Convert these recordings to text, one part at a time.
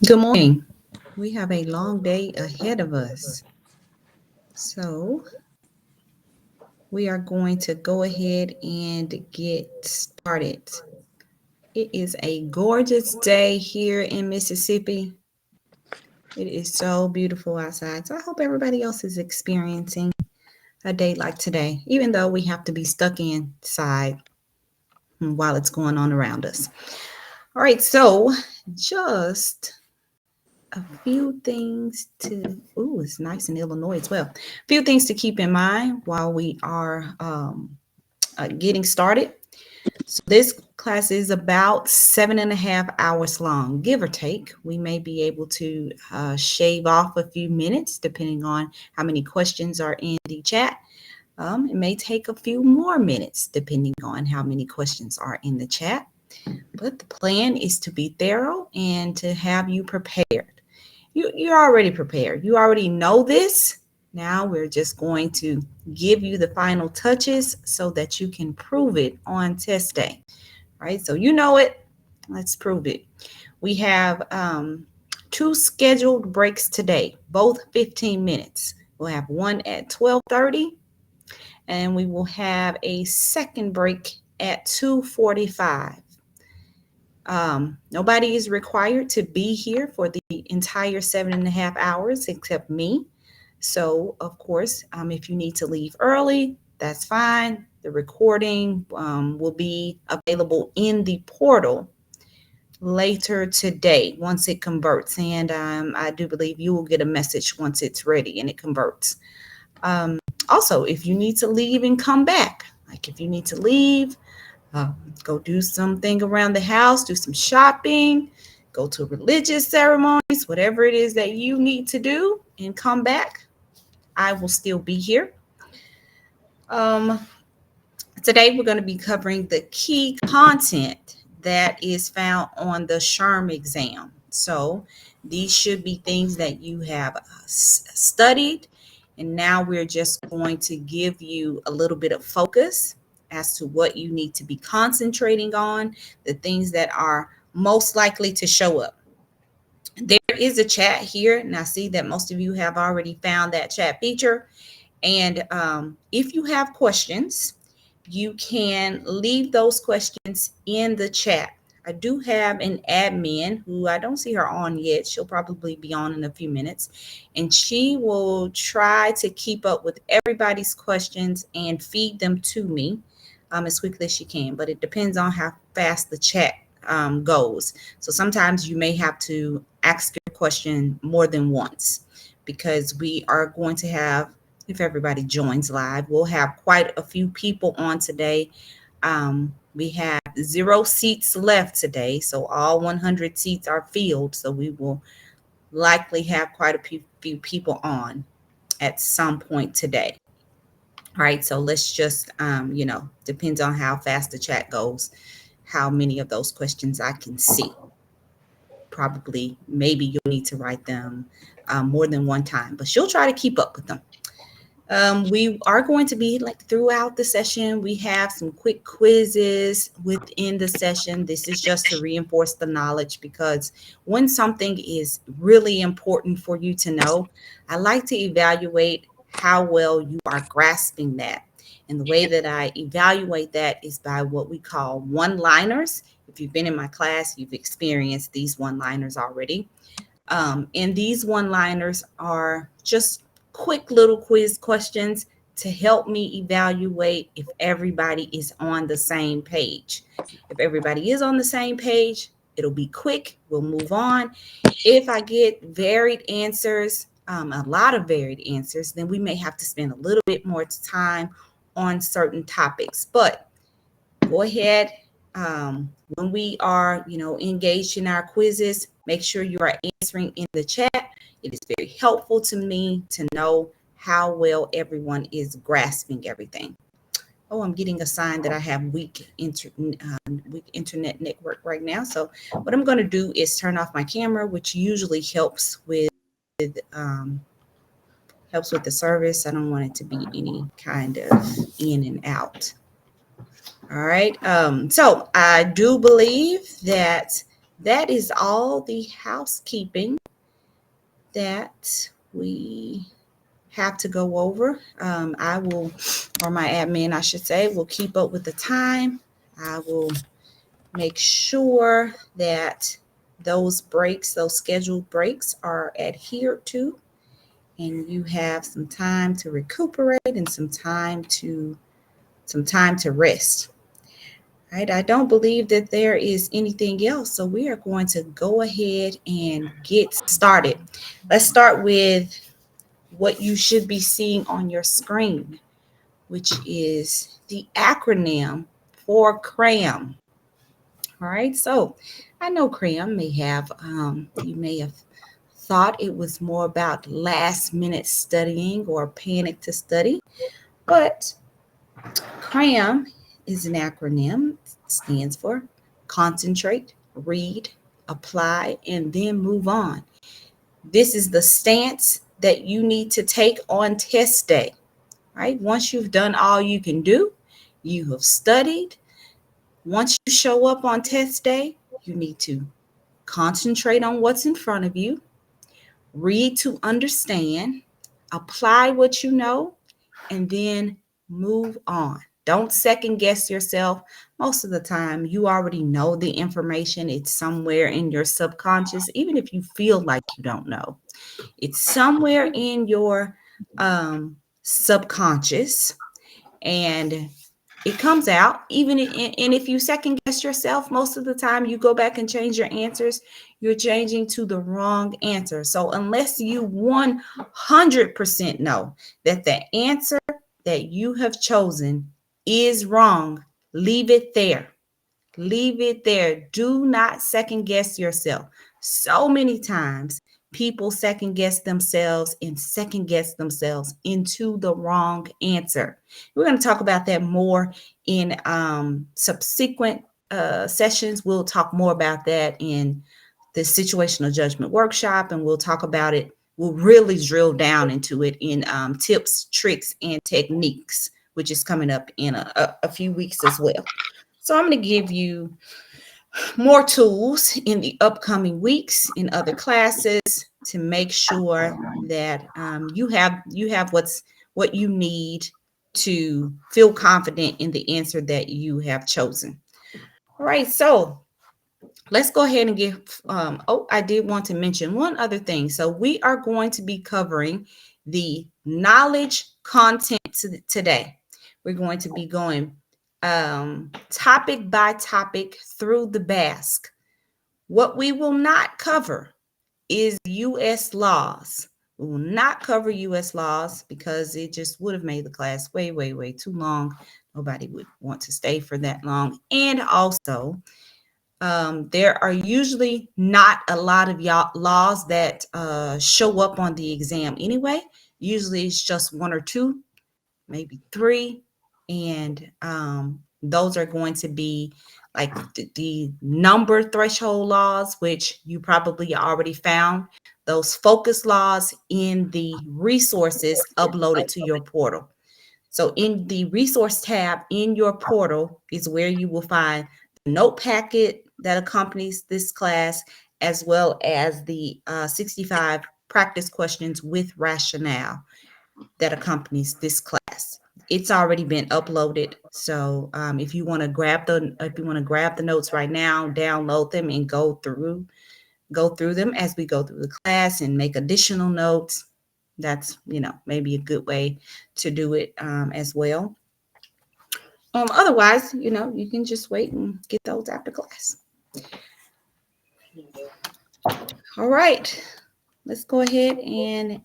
Good morning. We have a long day ahead of us. So we are going to go ahead and get started. It is a gorgeous day here in Mississippi. It is so beautiful outside. So I hope everybody else is experiencing a day like today, even though we have to be stuck inside while it's going on around us. All right, so just a few things it's nice in Illinois as well. A few things to keep in mind while we are getting started. So this class is about 7.5 hours long, give or take. We may be able to shave off a few minutes depending on how many questions are in the chat. It may take a few more minutes depending on how many questions are in the chat. But the plan is to be thorough and to have you prepared. You're already prepared. You already know this. Now we're just going to give you the final touches so that you can prove it on test day. Right? So you know it. Let's prove it. We have 2 scheduled breaks today, both 15 minutes. We'll have one at 12:30, and we will have a second break at 2:45. Nobody is required to be here for the entire 7.5 hours except me. So, of course, if you need to leave early, that's fine. The recording will be available in the portal later today once it converts. And I do believe you will get a message once it's ready and it converts. Also, if you need to leave and come back, like if you need to leave, go do something around the house, do some shopping, go to religious ceremonies, whatever it is that you need to do, and come back, I will still be here. Today, we're going to be covering the key content that is found on the SHRM exam. So these should be things that you have studied, and now we're just going to give you a little bit of focus as to what you need to be concentrating on, the things that are most likely to show up. There is a chat here, and I see that most of you have already found that chat feature. And if you have questions, you can leave those questions in the chat. I do have an admin who I don't see her on yet. She'll probably be on in a few minutes, and she will try to keep up with everybody's questions and feed them to me as quickly as she can. But it depends on how fast the chat goes. So sometimes you may have to ask your question more than once because we are going to have, if everybody joins live, we'll have quite a few people on today. We have 0 seats left today, so all 100 seats are filled. So we will likely have quite a few people on at some point today. All right, so let's just, depends on how fast the chat goes, how many of those questions I can see. Probably, maybe you'll need to write them more than one time, but she'll try to keep up with them. We are going to be throughout the session, we have some quick quizzes within the session. This is just to reinforce the knowledge because when something is really important for you to know, I like to evaluate how well you are grasping that. And the way that I evaluate that is by what we call one-liners. If you've been in my class, you've experienced these one-liners already. And these one-liners are just quick little quiz questions to help me evaluate if everybody is on the same page. If everybody is on the same page, it'll be quick. We'll move on. If I get varied answers, a lot of varied answers, then we may have to spend a little bit more time on certain topics. But go ahead. When we are, engaged in our quizzes, make sure you are answering in the chat. It is very helpful to me to know how well everyone is grasping everything. Oh, I'm getting a sign that I have weak internet network right now. So what I'm going to do is turn off my camera, which usually helps with the service. I don't want it to be any kind of in and out. All right. So I do believe that that is all the housekeeping that we have to go over. I will, or my admin, I should say, will keep up with the time. I will make sure that those breaks, those scheduled breaks, are adhered to, and you have some time to recuperate and some time to rest. Right? I don't believe that there is anything else, so we are going to go ahead and get started. Let's start with what you should be seeing on your screen, which is the acronym for CRAM. All right, so I know CRAM you may have thought it was more about last minute studying or panic to study, but CRAM is an acronym. It stands for concentrate, read, apply, and then move on. This is the stance that you need to take on test day, right? Once you've done all you can do, you have studied. Once you show up on test day, you need to concentrate on what's in front of you, read to understand, apply what you know, and then move on. Don't second guess yourself. Most of the time, you already know the information. It's somewhere in your subconscious, even if you feel like you don't know. It's somewhere in your subconscious, and it comes out. And if you second guess yourself, most of the time you go back and change your answers, you're changing to the wrong answer. So unless you 100% know that the answer that you have chosen is wrong, leave it there. Leave it there. Do not second guess yourself. So many times people second guess themselves into the wrong answer. We're going to talk about that more in subsequent sessions. We'll talk more about that in the situational judgment workshop, and we'll talk about it. We'll really drill down into it in tips, tricks, and techniques, which is coming up in a few weeks as well. So I'm going to give you more tools in the upcoming weeks in other classes to make sure that you have what you need to feel confident in the answer that you have chosen. All right, so let's go ahead and get, I did want to mention one other thing. So we are going to be covering the knowledge content today. We're going to be going topic by topic through the basque. What we will not cover is U.S. laws. We will not cover U.S. laws because it just would have made the class way, way, way too long. Nobody would want to stay for that long. And also, there are usually not a lot of laws that show up on the exam anyway. Usually it's just one or two, maybe three, and those are going to be like the number threshold laws, which you probably already found those focus laws in the resources uploaded to your portal. So in the resource tab in your portal is where you will find the note packet that accompanies this class, as well as the 65 practice questions with rationale that accompanies this class. It's already been uploaded. So if you want to grab the notes right now, download them and go through them as we go through the class and make additional notes. That's maybe a good way to do it as well. Otherwise, you can just wait and get those after class. All right, let's go ahead and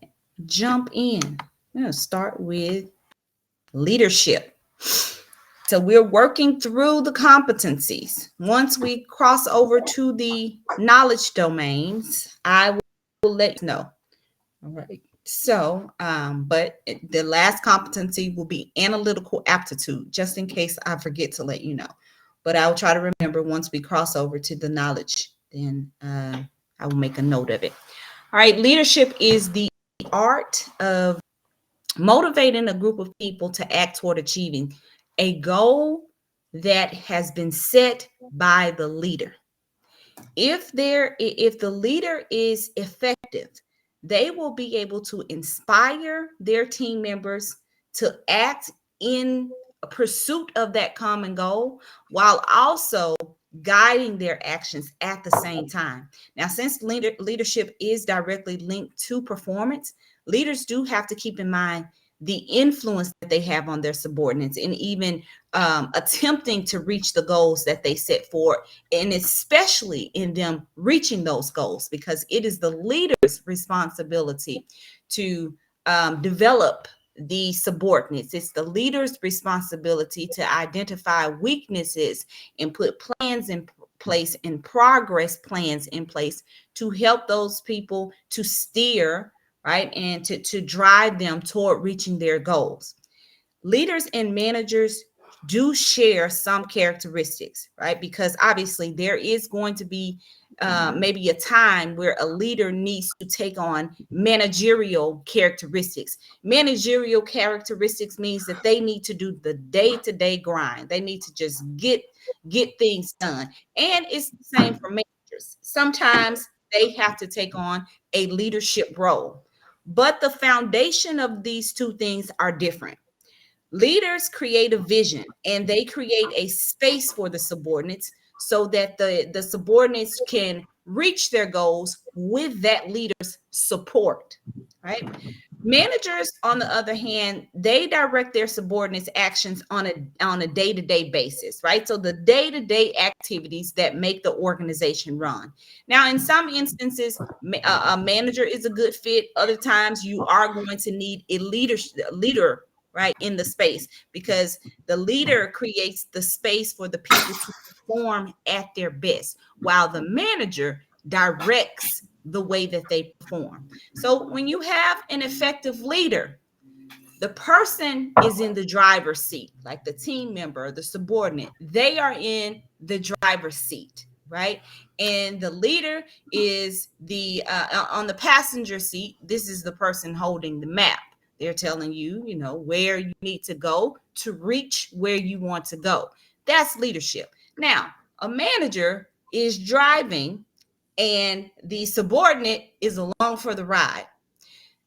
jump in. I'm going to start with leadership. So we're working through the competencies. Once we cross over to the knowledge domains, I will let you know. All right. So, but the last competency will be analytical aptitude, just in case I forget to let you know. But I'll try to remember once we cross over to the knowledge, then I will make a note of it. All right. Leadership is the art of motivating a group of people to act toward achieving a goal that has been set by the leader. If the leader is effective, they will be able to inspire their team members to act in pursuit of that common goal while also guiding their actions at the same time. Now, since leadership is directly linked to performance, leaders do have to keep in mind the influence that they have on their subordinates and even attempting to reach the goals that they set forward, and especially in them reaching those goals, because it is the leader's responsibility to develop the subordinates. It's the leader's responsibility to identify weaknesses and put plans in place and progress plans in place to help those people to steer, right, and to drive them toward reaching their goals. Leaders and managers do share some characteristics, right? Because obviously there is going to be maybe a time where a leader needs to take on managerial characteristics. Managerial characteristics means that they need to do the day-to-day grind. They need to just get things done. And it's the same for managers. Sometimes they have to take on a leadership role. But the foundation of these two things are different. Leaders create a vision and they create a space for the subordinates so that the subordinates can reach their goals with that leader's support, right? Managers, on the other hand, they direct their subordinates' actions on a day-to-day basis, right? So the day-to-day activities that make the organization run. Now, in some instances, a manager is a good fit. Other times, you are going to need a leader, right, in the space, because the leader creates the space for the people to perform at their best, while the manager directs the way that they perform. So when you have an effective leader, the person is in the driver's seat, like the team member, the subordinate, they are in the driver's seat, right? And the leader is the on the passenger seat. This is the person holding the map. They're telling you, you know, where you need to go to reach where you want to go. That's leadership. Now, a manager is driving and the subordinate is along for the ride.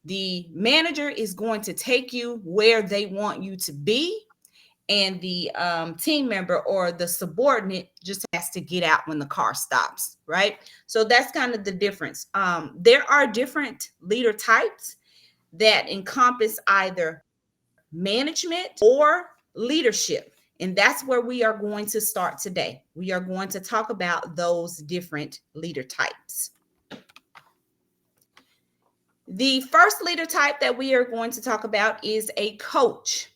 The manager is going to take you where they want you to be, and the team member or the subordinate just has to get out when the car stops, right? So that's kind of the difference. There are different leader types that encompass either management or leadership. And that's where we are going to start today. We are going to talk about those different leader types. The first leader type that we are going to talk about is a coach.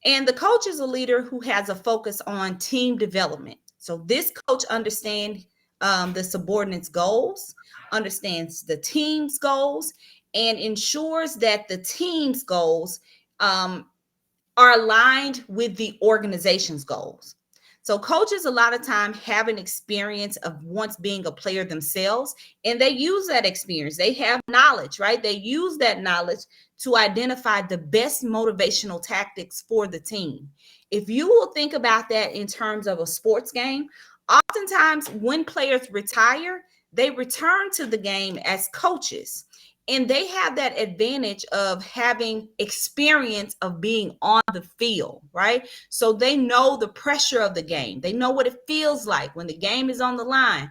And the coach is a leader who has a focus on team development. So this coach understands the subordinates' goals, understands the team's goals, and ensures that the team's goals are aligned with the organization's goals. So coaches a lot of time have an experience of once being a player themselves, and they use that experience. They have knowledge, right? They use that knowledge to identify the best motivational tactics for the team. If you will think about that in terms of a sports game, oftentimes when players retire, they return to the game as coaches. And they have that advantage of having experience of being on the field, right? So they know the pressure of the game. They know what it feels like when the game is on the line.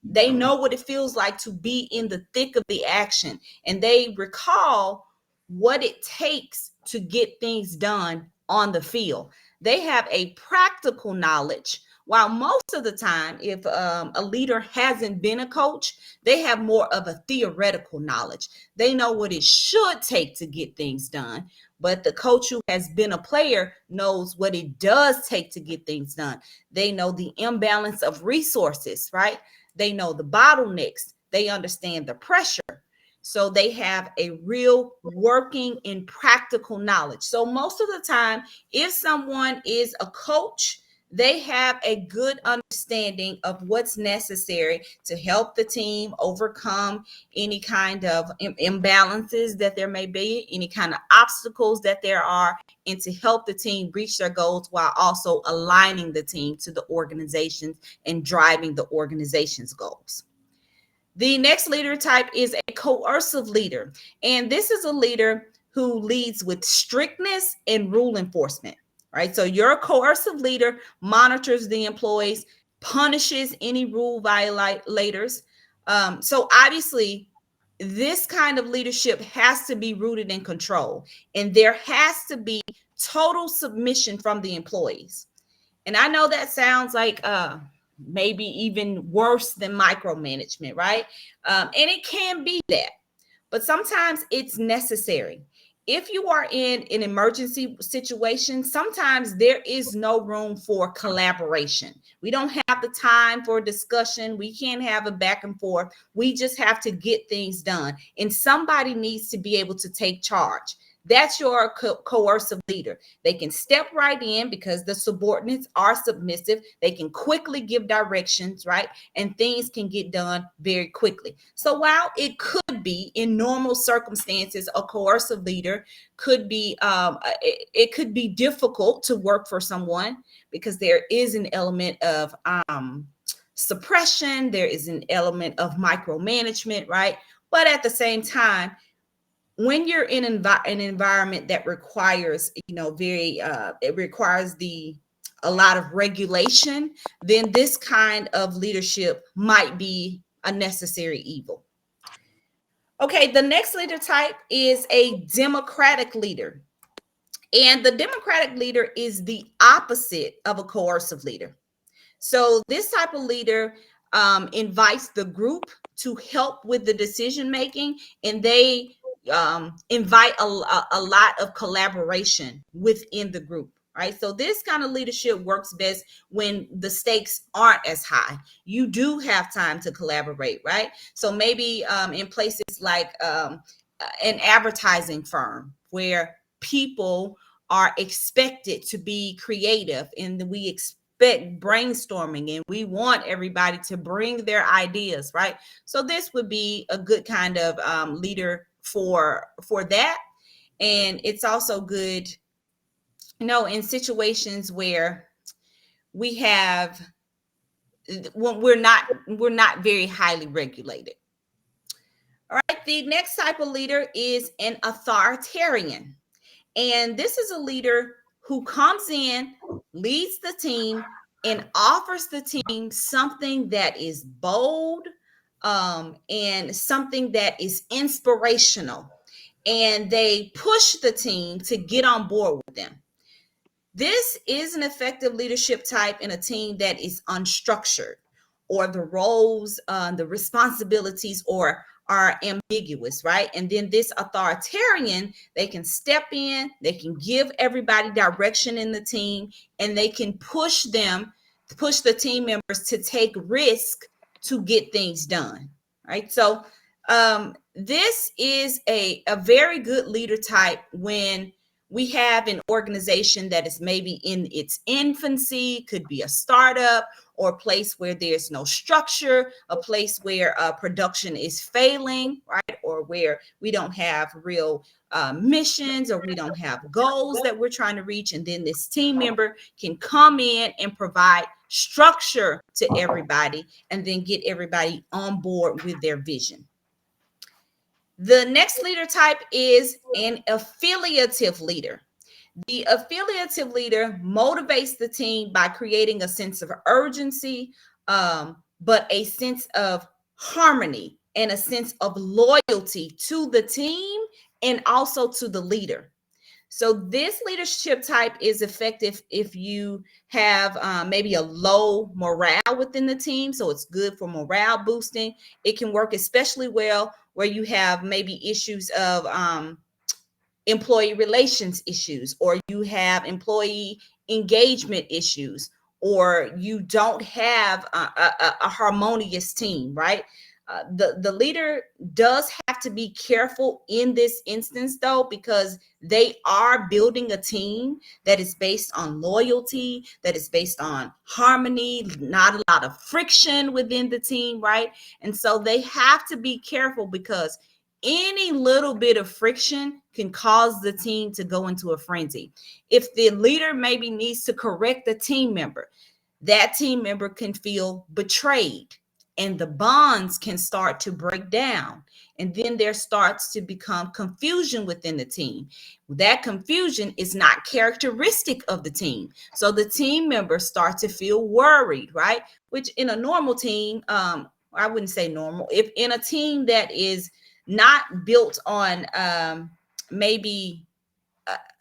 They know what it feels like to be in the thick of the action, and they recall what it takes to get things done on the field. They have a practical knowledge, while most of the time, if a leader hasn't been a coach, they have more of a theoretical knowledge. They know what it should take to get things done. But the coach who has been a player knows what it does take to get things done. They know the imbalance of resources, right? They know the bottlenecks. They understand the pressure. So they have a real working and practical knowledge. So most of the time, if someone is a coach, They have a good understanding of what's necessary to help the team overcome any kind of imbalances that there may be, any kind of obstacles that there are, and to help the team reach their goals while also aligning the team to the organizations and driving the organization's goals. The next leader type is a coercive leader, and this is a leader who leads with strictness and rule enforcement, right? So your coercive leader monitors the employees, punishes any rule violators. So obviously, this kind of leadership has to be rooted in control, and there has to be total submission from the employees. And I know that sounds like maybe even worse than micromanagement, right? And it can be that, but sometimes it's necessary. If you are in an emergency situation, sometimes there is no room for collaboration. We don't have the time for discussion. We can't have a back and forth. We just have to get things done. And somebody needs to be able to take charge. That's your coercive leader. They can step right in because the subordinates are submissive. They can quickly give directions, right? And things can get done very quickly. So while it could be in normal circumstances, a coercive leader could be, it could be difficult to work for someone because there is an element of suppression. There is an element of micromanagement, right? But at the same time, when you're in an environment that requires, it requires a lot of regulation, then this kind of leadership might be a necessary evil. Okay, the next leader type is a democratic leader. And the democratic leader is the opposite of a coercive leader. So this type of leader invites the group to help with the decision making, and they invite a lot of collaboration within the group. Right. So this kind of leadership works best when the stakes aren't as high. You do have time to collaborate. Right. So maybe in places like an advertising firm where people are expected to be creative, and we expect brainstorming, and we want everybody to bring their ideas, right? So this would be a good kind of leader for that. And it's also good, in situations where we have, when we're not very highly regulated. All right, the next type of leader is an authoritarian. And this is a leader who comes in, leads the team, and offers the team something that is bold, and something that is inspirational. And they push the team to get on board with them. This is an effective leadership type in a team that is unstructured, or the roles, the responsibilities, or are ambiguous, right? And then this authoritarian, they can step in, they can give everybody direction in the team, and they can push the team members to take risk to get things done, right? So this is a very good leader type when we have an organization that is maybe in its infancy, could be a startup, or a place where there's no structure, a place where production is failing, right? Or where we don't have real missions, or we don't have goals that we're trying to reach. And then this team member can come in and provide structure to everybody, and then get everybody on board with their vision. The next leader type is an affiliative leader. The affiliative leader motivates the team by creating a sense of urgency, but a sense of harmony and a sense of loyalty to the team and also to the leader. So this leadership type is effective if you have maybe a low morale within the team. So it's good for morale boosting. It can work especially well where you have maybe issues of employee relations issues, or you have employee engagement issues, or you don't have a harmonious team, right? The leader does have to be careful in this instance, though, because they are building a team that is based on loyalty, that is based on harmony, not a lot of friction within the team, right? And so they have to be careful, because any little bit of friction can cause the team to go into a frenzy. If the leader maybe needs to correct the team member, that team member can feel betrayed, and the bonds can start to break down. And then there starts to become confusion within the team. That confusion is not characteristic of the team. So the team members start to feel worried, right? Which in a normal team, I wouldn't say normal, if in a team that is not built on maybe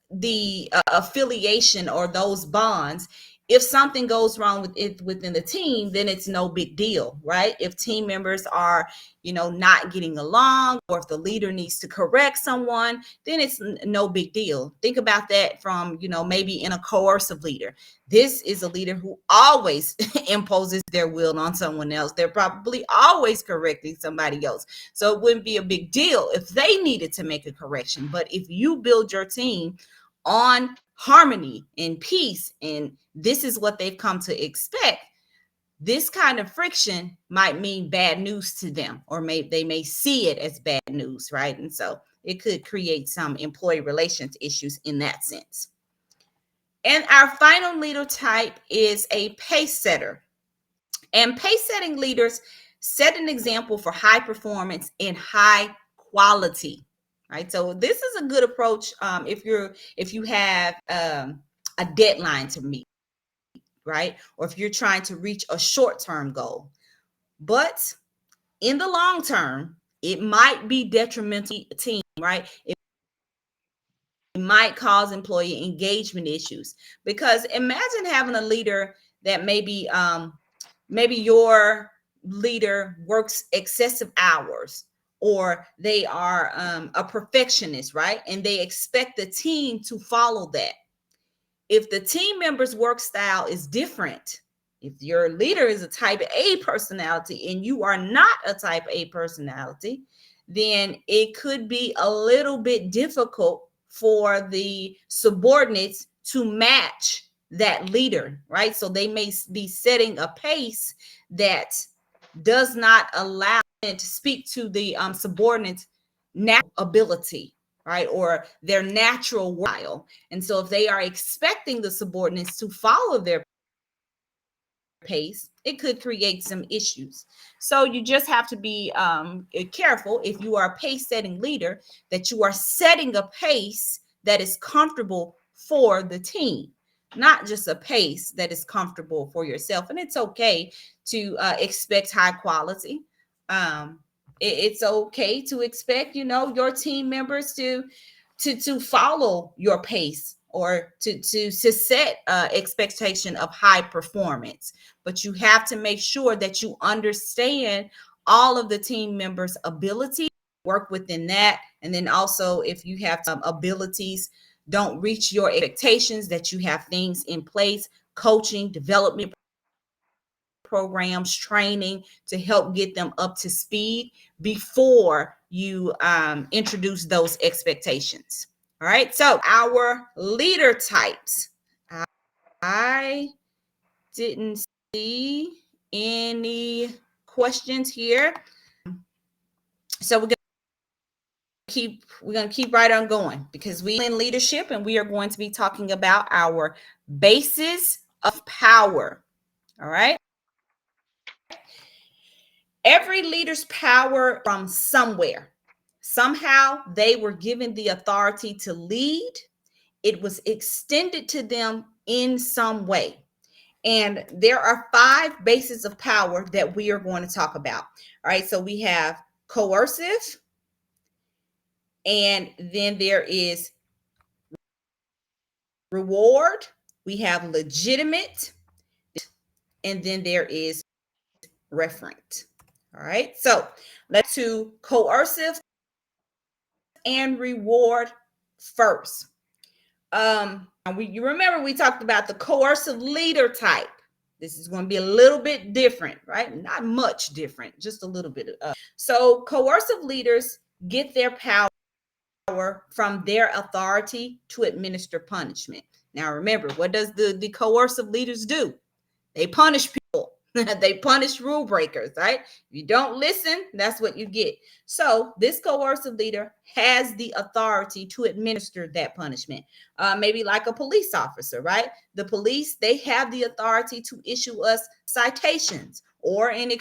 the affiliation or those bonds, if something goes wrong with it within the team, then it's no big deal, right? If team members are, not getting along, or if the leader needs to correct someone, then it's no big deal. Think about that from, maybe in a coercive leader. This is a leader who always imposes their will on someone else. They're probably always correcting somebody else. So it wouldn't be a big deal if they needed to make a correction. But if you build your team on harmony and peace, and this is what they've come to expect, this kind of friction might mean bad news to them, or they may see it as bad news, right? And so it could create some employee relations issues in that sense. And our final leader type is a pace setter. And pace setting leaders set an example for high performance and high quality, right? So this is a good approach if you have a deadline to meet, right? Or if you're trying to reach a short-term goal. But in the long term, it might be detrimental to the team, right? It might cause employee engagement issues, because imagine having a leader that maybe your leader works excessive hours, or they are a perfectionist, right? And they expect the team to follow that. If the team member's work style is different, if your leader is a type A personality and you are not a type A personality, then it could be a little bit difficult for the subordinates to match that leader, right? So they may be setting a pace that does not allow them to speak to the subordinates' natural ability, right? Or their natural style. And so if they are expecting the subordinates to follow their pace, it could create some issues. So you just have to be careful, if you are a pace setting leader, that you are setting a pace that is comfortable for the team, not just a pace that is comfortable for yourself. And it's okay to expect high quality. It's okay to expect, your team members to follow your pace, or to set expectation of high performance. But you have to make sure that you understand all of the team members' ability, work within that. And then also, if you have some abilities don't reach your expectations, that you have things in place, coaching, development programs, training, to help get them up to speed before you introduce those expectations. All right, so our leader types. I didn't see any questions here. So we're gonna keep right on going, because we in leadership, and we are going to be talking about our basis of power. All right. Every leader's power from somewhere. Somehow they were given the authority to lead. It was extended to them in some way. And there are 5 bases of power that we are going to talk about. All right. So we have coercive, and then there is reward. We have legitimate, and then there is referent. All right. So let's do coercive and reward first. You remember we talked about the coercive leader type. This is going to be a little bit different, right? Not much different, just a little bit. So coercive leaders get their power from their authority to administer punishment. Now, remember, what does the coercive leaders do? They punish people. They punish rule breakers, right? If you don't listen, that's what you get. So this coercive leader has the authority to administer that punishment. Maybe like a police officer, right? The police, they have the authority to issue us citations, or in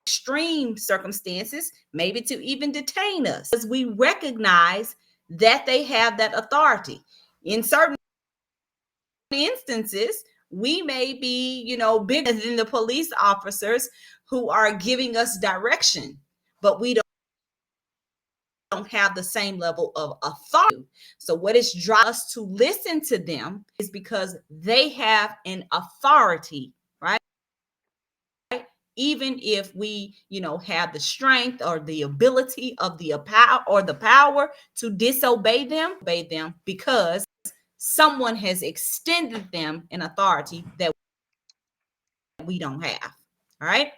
extreme circumstances, maybe to even detain us, because we recognize that they have that authority. In certain instances, we may be, bigger than the police officers who are giving us direction, but we don't have the same level of authority. So what is driving us to listen to them is because they have an authority, right? Even if we, have the strength or the ability of the power or the power to disobey them, because someone has extended them an authority that we don't have. All right.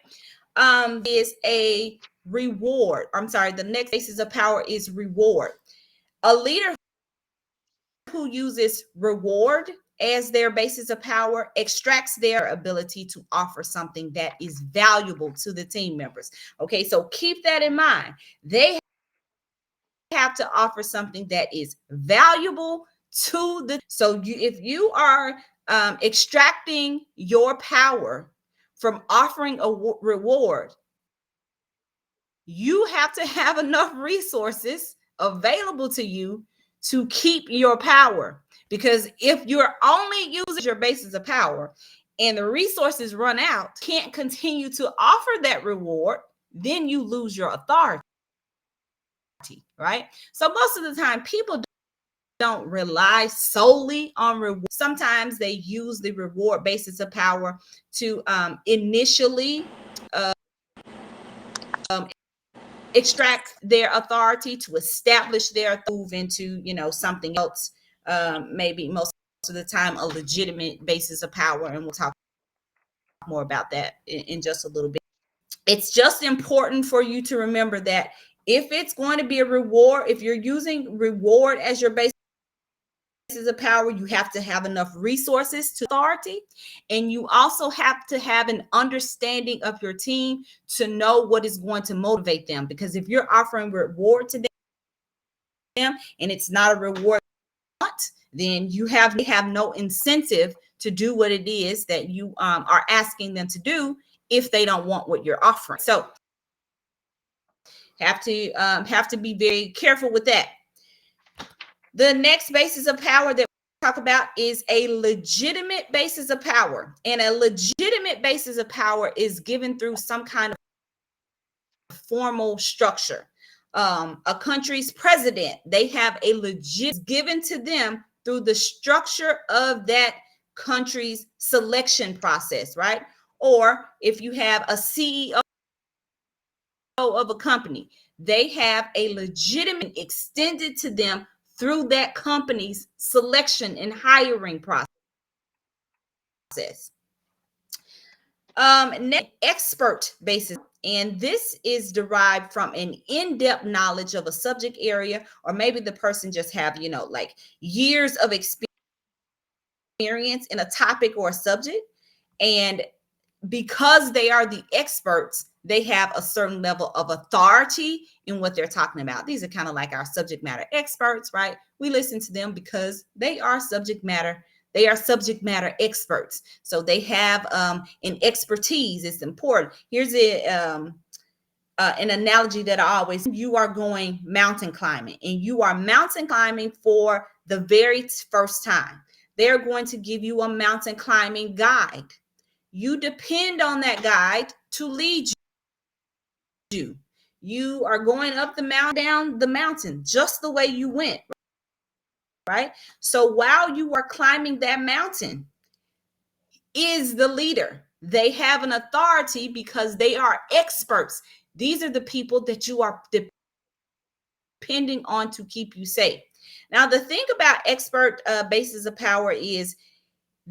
Is a reward. I'm sorry. The next basis of power is reward. A leader who uses reward as their basis of power extracts their ability to offer something that is valuable to the team members. Okay, so keep that in mind. They have to offer something that is valuable to the. So if you are extracting your power from offering a reward, you have to have enough resources available to you to keep your power. Because if you're only using your basis of power and the resources run out, can't continue to offer that reward, then you lose your authority, right? So most of the time, people don't rely solely on reward. Sometimes they use the reward basis of power to initially extract their authority, to establish their move into, something else, maybe most of the time a legitimate basis of power. And we'll talk more about that in just a little bit. It's just important for you to remember that if it's going to be a reward, if you're using reward as your basis of power, you have to have enough resources to authority, and you also have to have an understanding of your team to know what is going to motivate them. Because if you're offering reward to them and it's not a reward, then you have no incentive to do what it is that you are asking them to do if they don't want what you're offering. So have to be very careful with that. The next basis of power that we talk about is a legitimate basis of power. And a legitimate basis of power is given through some kind of formal structure. A country's president, they have a legit given to them through the structure of that country's selection process, right? Or if you have a CEO of a company, they have a legitimate extended to them through that company's selection and hiring process. Expert basis, and this is derived from an in-depth knowledge of a subject area, or maybe the person just have, like years of experience in a topic or a subject, and because they are the experts, they have a certain level of authority in what they're talking about. These are kind of like our subject matter experts, right? We listen to them because they are subject matter experts. So they have an expertise. It's important. Here's an analogy that I always, you are going mountain climbing, and you are mountain climbing for the very first time. They're going to give you a mountain climbing guide. You depend on that guide to lead you. You are going up the mountain, down the mountain, just the way you went, right? So while you are climbing that mountain is the leader. They have an authority because they are experts. These are the people that you are depending on to keep you safe. Now, the thing about expert bases of power is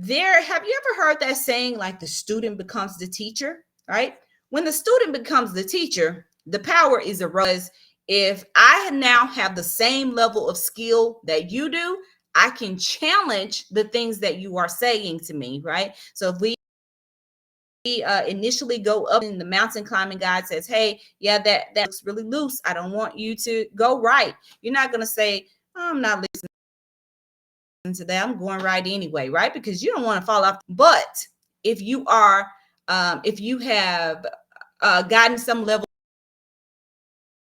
There, have you ever heard that saying, like the student becomes the teacher, right? When the student becomes the teacher, the power is eroded. If I now have the same level of skill that you do, I can challenge the things that you are saying to me, right? So if we initially go up in the mountain climbing guide says, hey, yeah, that looks really loose, I don't want you to go right. You're not going to say, oh, I'm not listening to that, I'm going right anyway, right? Because you don't want to fall off. But if you are if you have gotten some level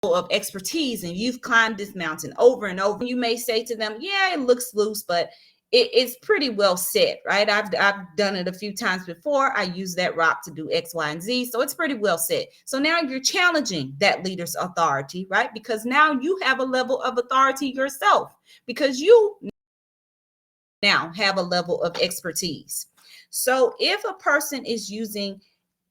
of expertise and you've climbed this mountain over and over, you may say to them, yeah, it looks loose, but it's pretty well set, right? I've done it a few times before. I use that rock to do X, Y, and Z, so it's pretty well set. So now you're challenging that leader's authority, right? Because now you have a level of authority yourself, because you now have a level of expertise. So if a person is using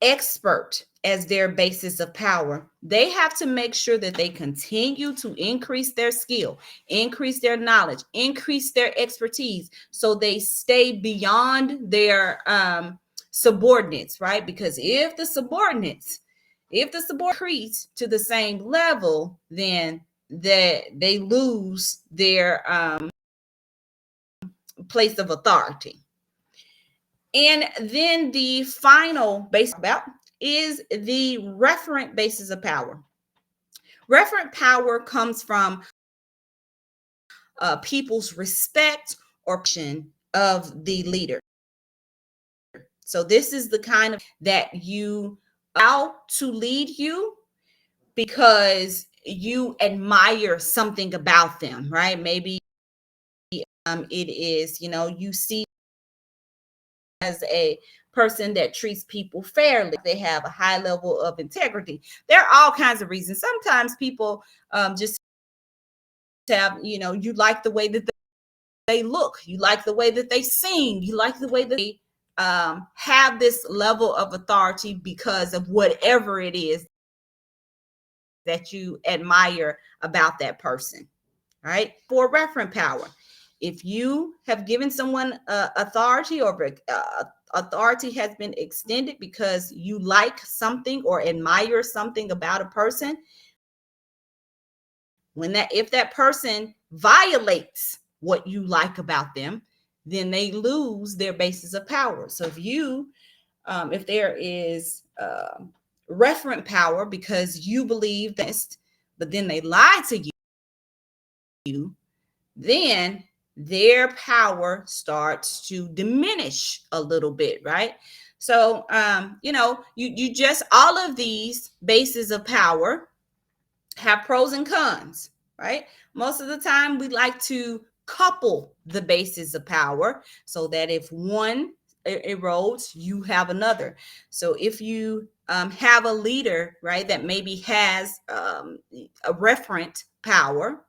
expert as their basis of power, they have to make sure that they continue to increase their skill, increase their knowledge, increase their expertise, so they stay beyond their subordinates, right? Because if the subordinates increase to the same level, then they lose their place of authority. And then the final base about is the referent basis of power. Referent power comes from people's respect or of the leader. So this is the kind of that you allow to lead you because you admire something about them, right? Maybe it is, you see as a person that treats people fairly, they have a high level of integrity. There are all kinds of reasons. Sometimes people just have, you like the way that they look, you like the way that they sing, you like the way that they have this level of authority because of whatever it is that you admire about that person, right? For referent power, if you have given someone authority, or authority has been extended because you like something or admire something about a person, if that person violates what you like about them, then they lose their basis of power. So if there is referent power because you believe that, but then they lie to you, then their power starts to diminish a little bit, right? So you just, all of these bases of power have pros and cons, right? Most of the time we like to couple the bases of power so that if one erodes, you have another. So if you have a leader, right, that maybe has a referent power,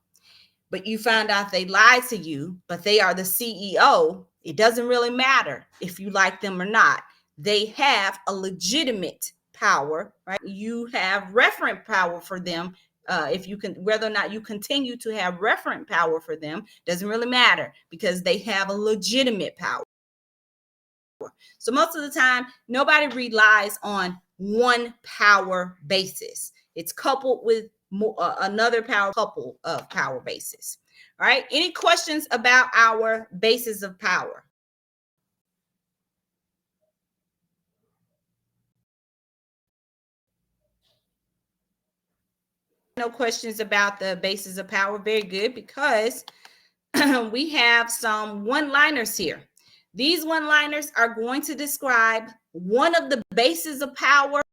but you found out they lied to you, but they are the CEO, it doesn't really matter if you like them or not. They have a legitimate power, right? You have referent power for them. If you can, whether or not you continue to have referent power for them, doesn't really matter because they have a legitimate power. So most of the time, nobody relies on one power basis. It's coupled with another couple of power bases. All right. Any questions about our bases of power? No questions about the bases of power. Very good, because we have some one-liners here. These one-liners are going to describe one of the bases of power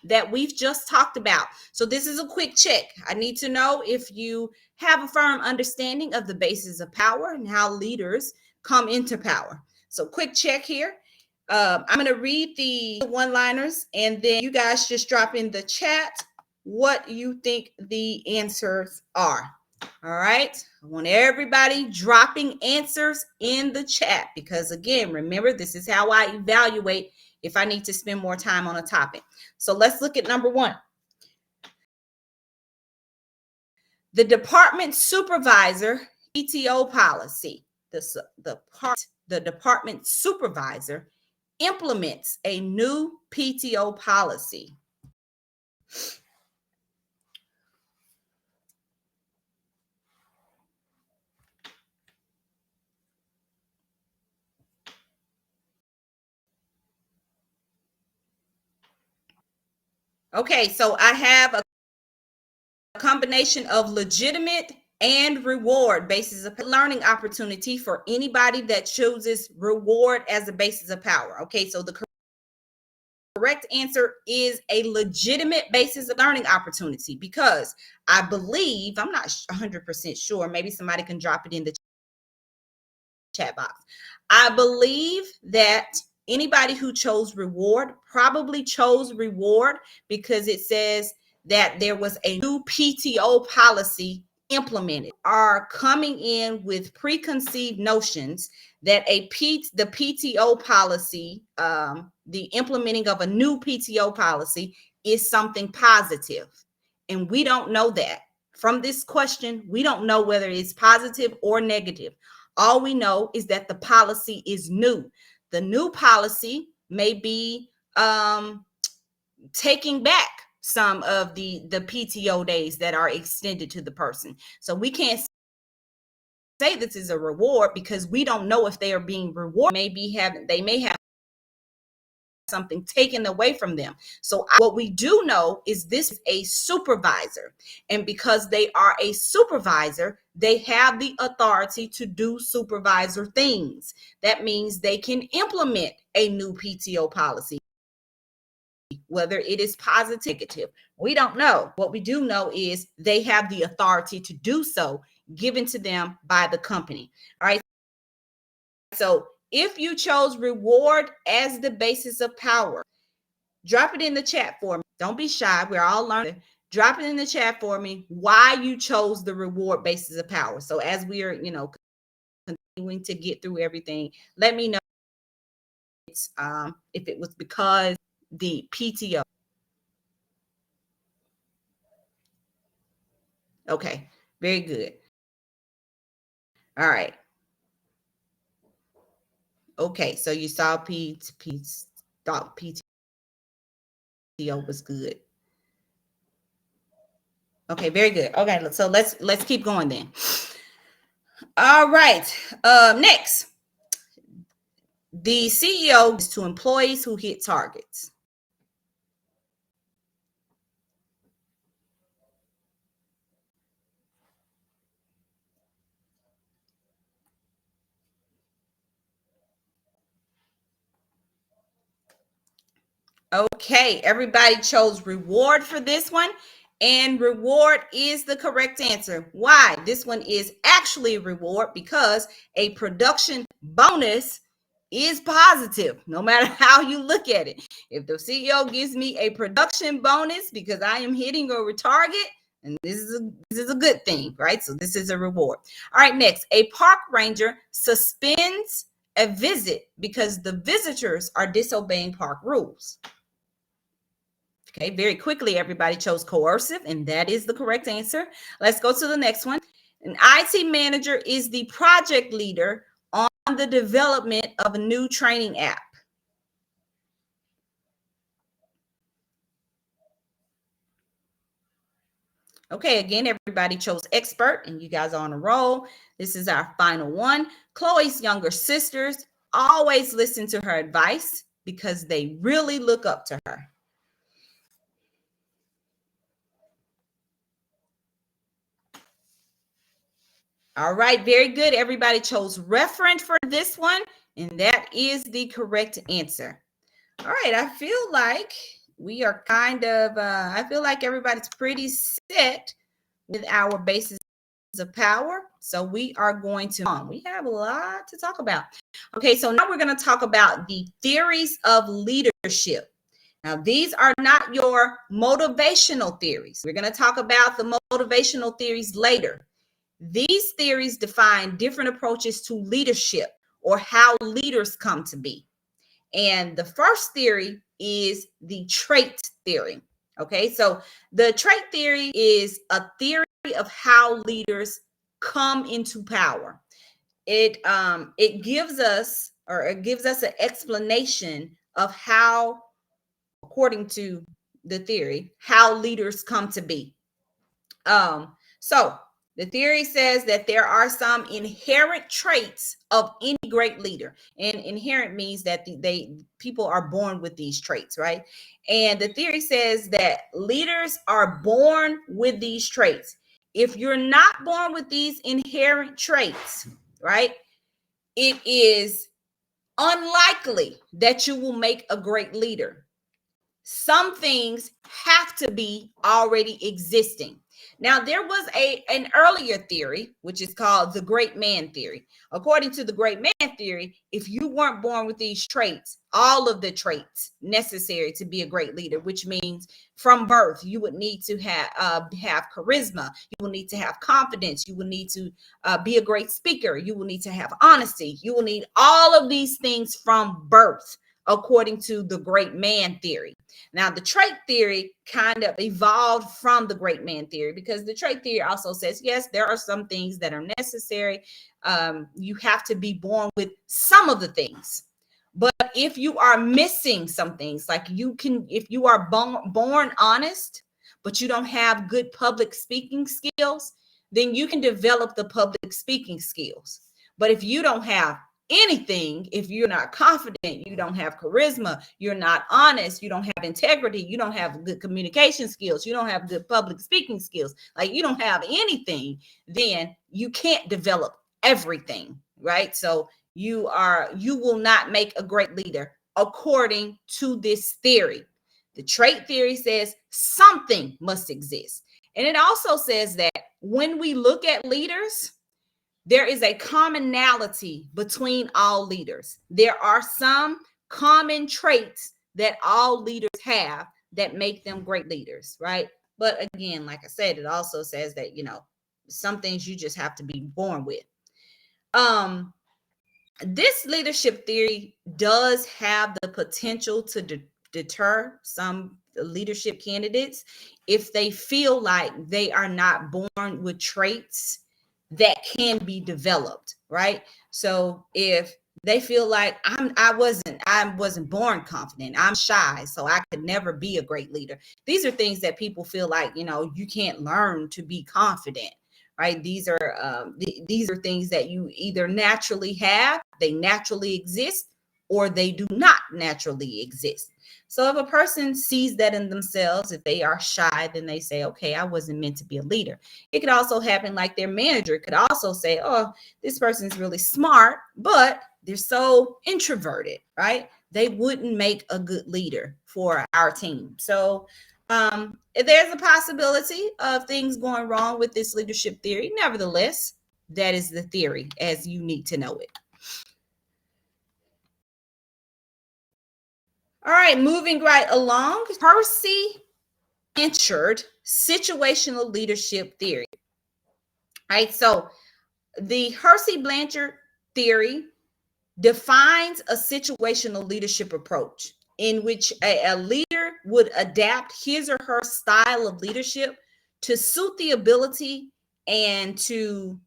that we've just talked about. So this is a quick check. I need to know if you have a firm understanding of the basis of power and how leaders come into power. So quick check here. I'm going to read the one-liners, and then you guys just drop in the chat what you think the answers are. All right. I want everybody dropping answers in the chat because, again, remember, this is how I evaluate if I need to spend more time on a topic. So let's look at number one. The department supervisor PTO policy. The the department supervisor implements a new PTO policy? Okay, so I have a combination of legitimate and reward basis of learning opportunity for anybody that chooses reward as a basis of power. Okay, so the correct answer is a legitimate basis of learning opportunity, because I believe, I'm not 100% sure, maybe somebody can drop it in the chat box. I believe that anybody who chose reward probably chose reward because it says that there was a new PTO policy implemented, are coming in with preconceived notions that the PTO policy, the implementing of a new PTO policy is something positive. And we don't know that. From this question, we don't know whether it's positive or negative. All we know is that the policy is new. The new policy may be taking back some of the PTO days that are extended to the person. So we can't say this is a reward because we don't know if they are being rewarded. They may have something taken away from them. So what we do know is this is a supervisor, and because they are a supervisor, they have the authority to do supervisor things. That means they can implement a new PTO policy, whether it is positive or negative. We don't know. What we do know is they have the authority to do so, given to them by the company. All right. So if you chose reward as the basis of power, drop it in the chat for me. Don't be shy. We're all learning. Drop it in the chat for me why you chose the reward basis of power. So as we are, continuing to get through everything, let me know if it was because the PTO. Okay, very good. All right. Okay, so you saw thought PTO was good. Okay, very good. Okay, so let's keep going then. All right. Next, the CEO is to employees who hit targets. Okay, everybody chose reward for this one, and reward is the correct answer. Why? This one is actually reward because a production bonus is positive, no matter how you look at it. If the CEO gives me a production bonus because I am hitting over target, and this is a good thing, right? So this is a reward. All right, next, a park ranger suspends a visit because the visitors are disobeying park rules. Okay, very quickly, everybody chose coercive, and that is the correct answer. Let's go to the next one. An IT manager is the project leader on the development of a new training app. Okay, again, everybody chose expert, and you guys are on a roll. This is our final one. Chloe's younger sisters always listen to her advice because they really look up to her. All right, very good. Everybody chose referent for this one, and that is the correct answer. All right, I feel like we are I feel like everybody's pretty set with our basis of power. So we are going to, we have a lot to talk about. Okay, so now we're going to talk about the theories of leadership. Now, these are not your motivational theories. We're going to talk about the motivational theories later. These theories define different approaches to leadership or how leaders come to be. And the first theory is the trait theory. Okay, so the trait theory is a theory of how leaders come into power. it gives us, or it gives us an explanation of how, according to the theory, how leaders come to be. So the theory says that there are some inherent traits of any great leader, and inherent means that they people are born with these traits, right? And the theory says that leaders are born with these traits. If you're not born with these inherent traits, right, it is unlikely that you will make a great leader. Some things have to be already existing. Now, there was an earlier theory, which is called the great man theory. According to the great man theory, if you weren't born with these traits, all of the traits necessary to be a great leader, which means from birth, you would need to have charisma, you will need to have confidence, you will need to be a great speaker, you will need to have honesty, you will need all of these things from birth, according to the great man theory. Now, the trait theory kind of evolved from the great man theory, because the trait theory also says, yes, there are some things that are necessary. You have to be born with some of the things. But if you are missing some things, like if you are born honest, but you don't have good public speaking skills, then you can develop the public speaking skills. But if you don't have anything, if you're not confident, you don't have charisma, you're not honest, you don't have integrity, you don't have good communication skills, you don't have good public speaking skills, like you don't have anything, then you can't develop everything, right? So you will not make a great leader, according to this theory. The trait theory says something must exist. And it also says that when we look at leaders, there is a commonality between all leaders. There are some common traits that all leaders have that make them great leaders, right? But again, like I said, it also says that, some things you just have to be born with. This leadership theory does have the potential to deter some leadership candidates if they feel like they are not born with traits that can be developed, right? So if they feel like I wasn't born confident, I'm shy, so I could never be a great leader. These are things that people feel like, you can't learn to be confident, right? These are things that you either naturally have, they naturally exist, or they do not naturally exist. So if a person sees that in themselves, if they are shy, then they say, okay, I wasn't meant to be a leader. It could also happen like their manager could also say, oh, this person's really smart, but they're so introverted, right? They wouldn't make a good leader for our team. So there's a possibility of things going wrong with this leadership theory. Nevertheless, that is the theory as you need to know it. All right, moving right along. Hersey Blanchard situational leadership theory. All right, so the Hersey Blanchard theory defines a situational leadership approach in which a leader would adapt his or her style of leadership to suit the ability and to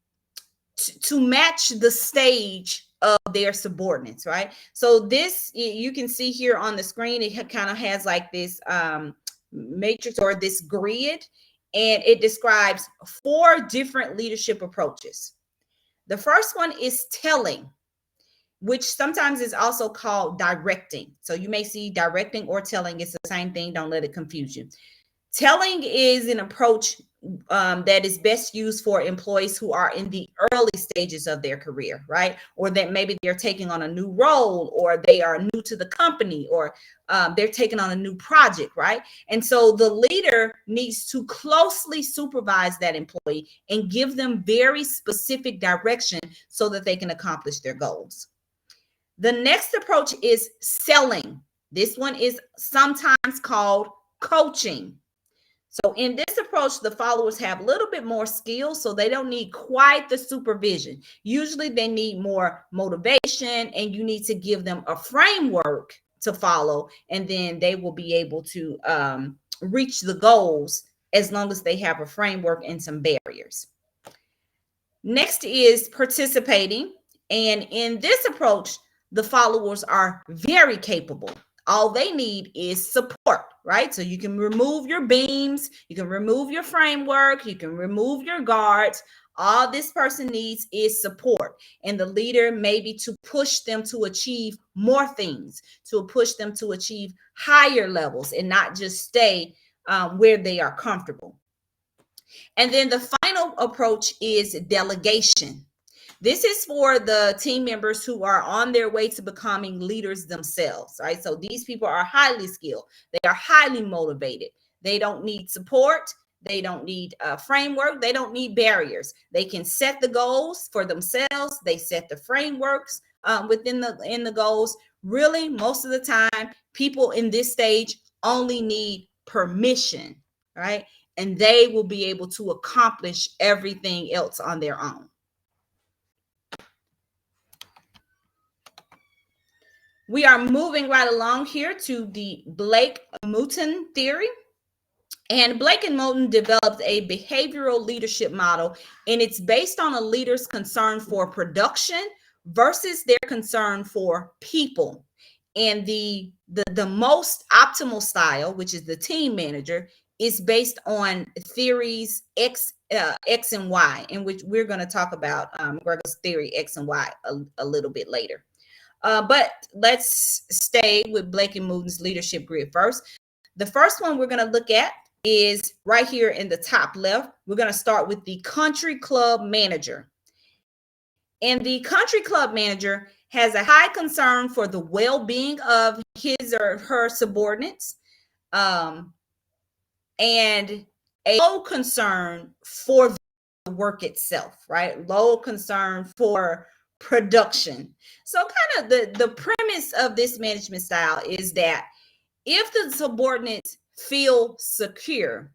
match the stage of their subordinates, right? So this, you can see here on the screen, it kind of has like this matrix or this grid, and it describes 4 different leadership approaches. The first one is telling, which sometimes is also called directing. So you may see directing or telling. It's the same thing. Don't let it confuse you. Telling is an approach that is best used for employees who are in the early stages of their career, right? Or that maybe they're taking on a new role, or they are new to the company, or they're taking on a new project, right? And so the leader needs to closely supervise that employee and give them very specific direction so that they can accomplish their goals. The next approach is selling. This one is sometimes called coaching. So in this approach, the followers have a little bit more skills, so they don't need quite the supervision. Usually they need more motivation, and you need to give them a framework to follow, and then they will be able to reach the goals as long as they have a framework and some barriers. Next is participating. And in this approach, the followers are very capable. All they need is support, right? So you can remove your beams, you can remove your framework, you can remove your guards. All this person needs is support. And the leader maybe to push them to achieve more things, to push them to achieve higher levels and not just stay where they are comfortable. And then the final approach is delegation. This is for the team members who are on their way to becoming leaders themselves, right? So these people are highly skilled. They are highly motivated. They don't need support. They don't need a framework. They don't need barriers. They can set the goals for themselves. They set the frameworks within the goals. Really, most of the time, people in this stage only need permission, right? And they will be able to accomplish everything else on their own. We are moving right along here to the Blake-Moulton theory. And Blake and Moulton developed a behavioral leadership model, and it's based on a leader's concern for production versus their concern for people. And the most optimal style, which is the team manager, is based on theories X and Y, in which we're going to talk about Gregor's theory X and Y a little bit later. But let's stay with Blake and Moulton's leadership grid first. The first one we're going to look at is right here in the top left. We're going to start with the country club manager. And the country club manager has a high concern for the well-being of his or her subordinates, and a low concern for the work itself, right? Low concern for production. So kind of the premise of this management style is that if the subordinates feel secure,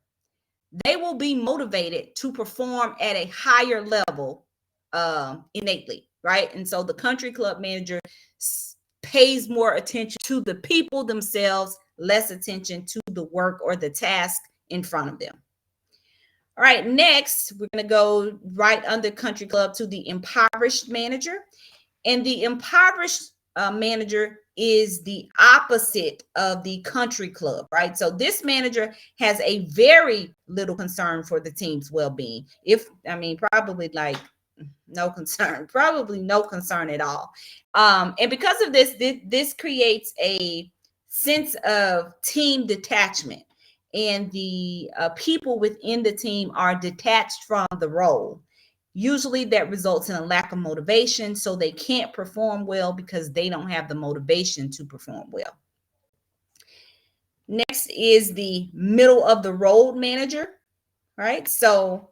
they will be motivated to perform at a higher level innately, right? And so the country club manager pays more attention to the people themselves, less attention to the work or the task in front of them. All right, next, we're going to go right under country club to the impoverished manager. And the impoverished manager is the opposite of the country club, right? So this manager has a very little concern for the team's well-being. Probably like no concern, probably no concern at all. And because of this creates a sense of team detachment, and the people within the team are detached from the role. Usually that results in a lack of motivation, so they can't perform well because they don't have the motivation to perform well. Next is the middle of the road manager, right? So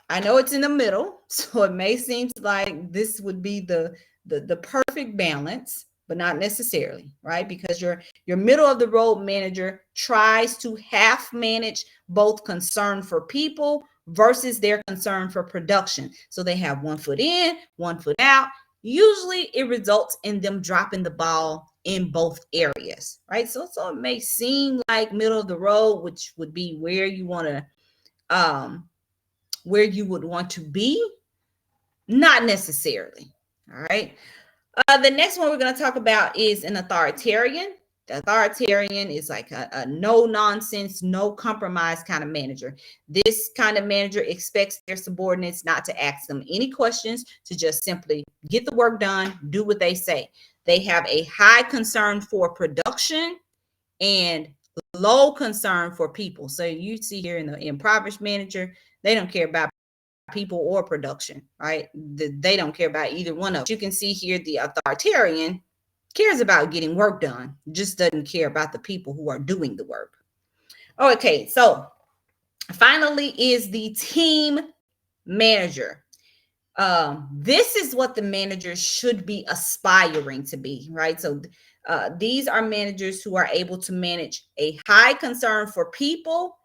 I know it's in the middle, so it may seem like this would be the perfect balance, but not necessarily, right? Because your middle of the road manager tries to half manage both concern for people versus their concern for production. So they have one foot in, one foot out. Usually it results in them dropping the ball in both areas, right? So it may seem like middle of the road, which would be where you want to where you would want to be, not necessarily. All right. The next one we're going to talk about is an authoritarian. The authoritarian is like a no nonsense, no compromise kind of manager. This kind of manager expects their subordinates not to ask them any questions, to just simply get the work done, do what they say. They have a high concern for production and low concern for people. So you see here in the impoverished manager, they don't care about people or production, right? They don't care about either one of them. You can see here the authoritarian cares about getting work done, just doesn't care about the people who are doing the work. Okay, so finally is the team manager. This is what the managers should be aspiring to be, right? So these are managers who are able to manage a high concern for people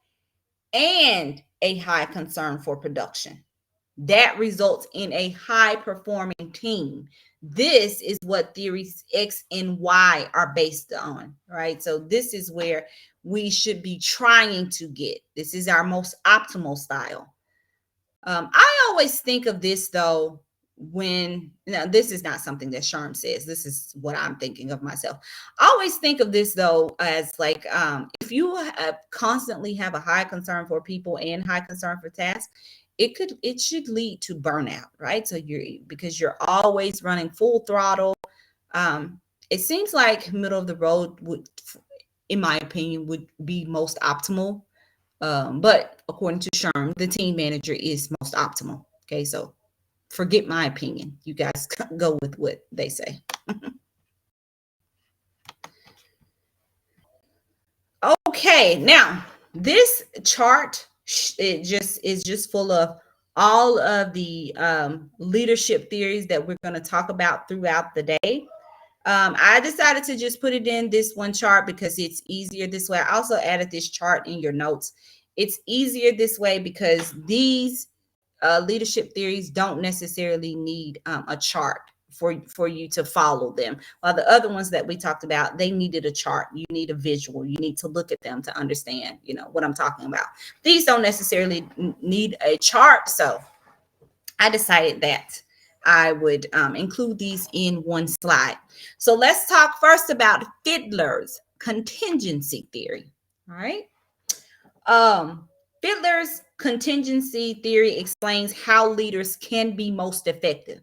and a high concern for production. That results in a high performing team. This is what theories X and Y are based on, right? So this is where we should be trying to get. This is our most optimal style. I always think of this though when, now this is not something that Sharm says, this is what I'm thinking of myself. I always think of this though as like, if you constantly have a high concern for people and high concern for tasks, it should lead to burnout, right? So because you're always running full throttle. It seems like middle of the road would, in my opinion, would be most optimal. But according to Sherm, the team manager is most optimal. Okay, so forget my opinion. You guys go with what they say. Okay, now this chart, it just is just full of all of the leadership theories that we're going to talk about throughout the day. I decided to just put it in this one chart because it's easier this way. I also added this chart in your notes. It's easier this way because these leadership theories don't necessarily need a chart for you to follow them. While the other ones that we talked about, they needed a chart. You need a visual. You need to look at them to understand, what I'm talking about. These don't necessarily need a chart, so I decided that I would include these in one slide. So let's talk first about Fiedler's contingency theory. All right. Fiedler's contingency theory explains how leaders can be most effective.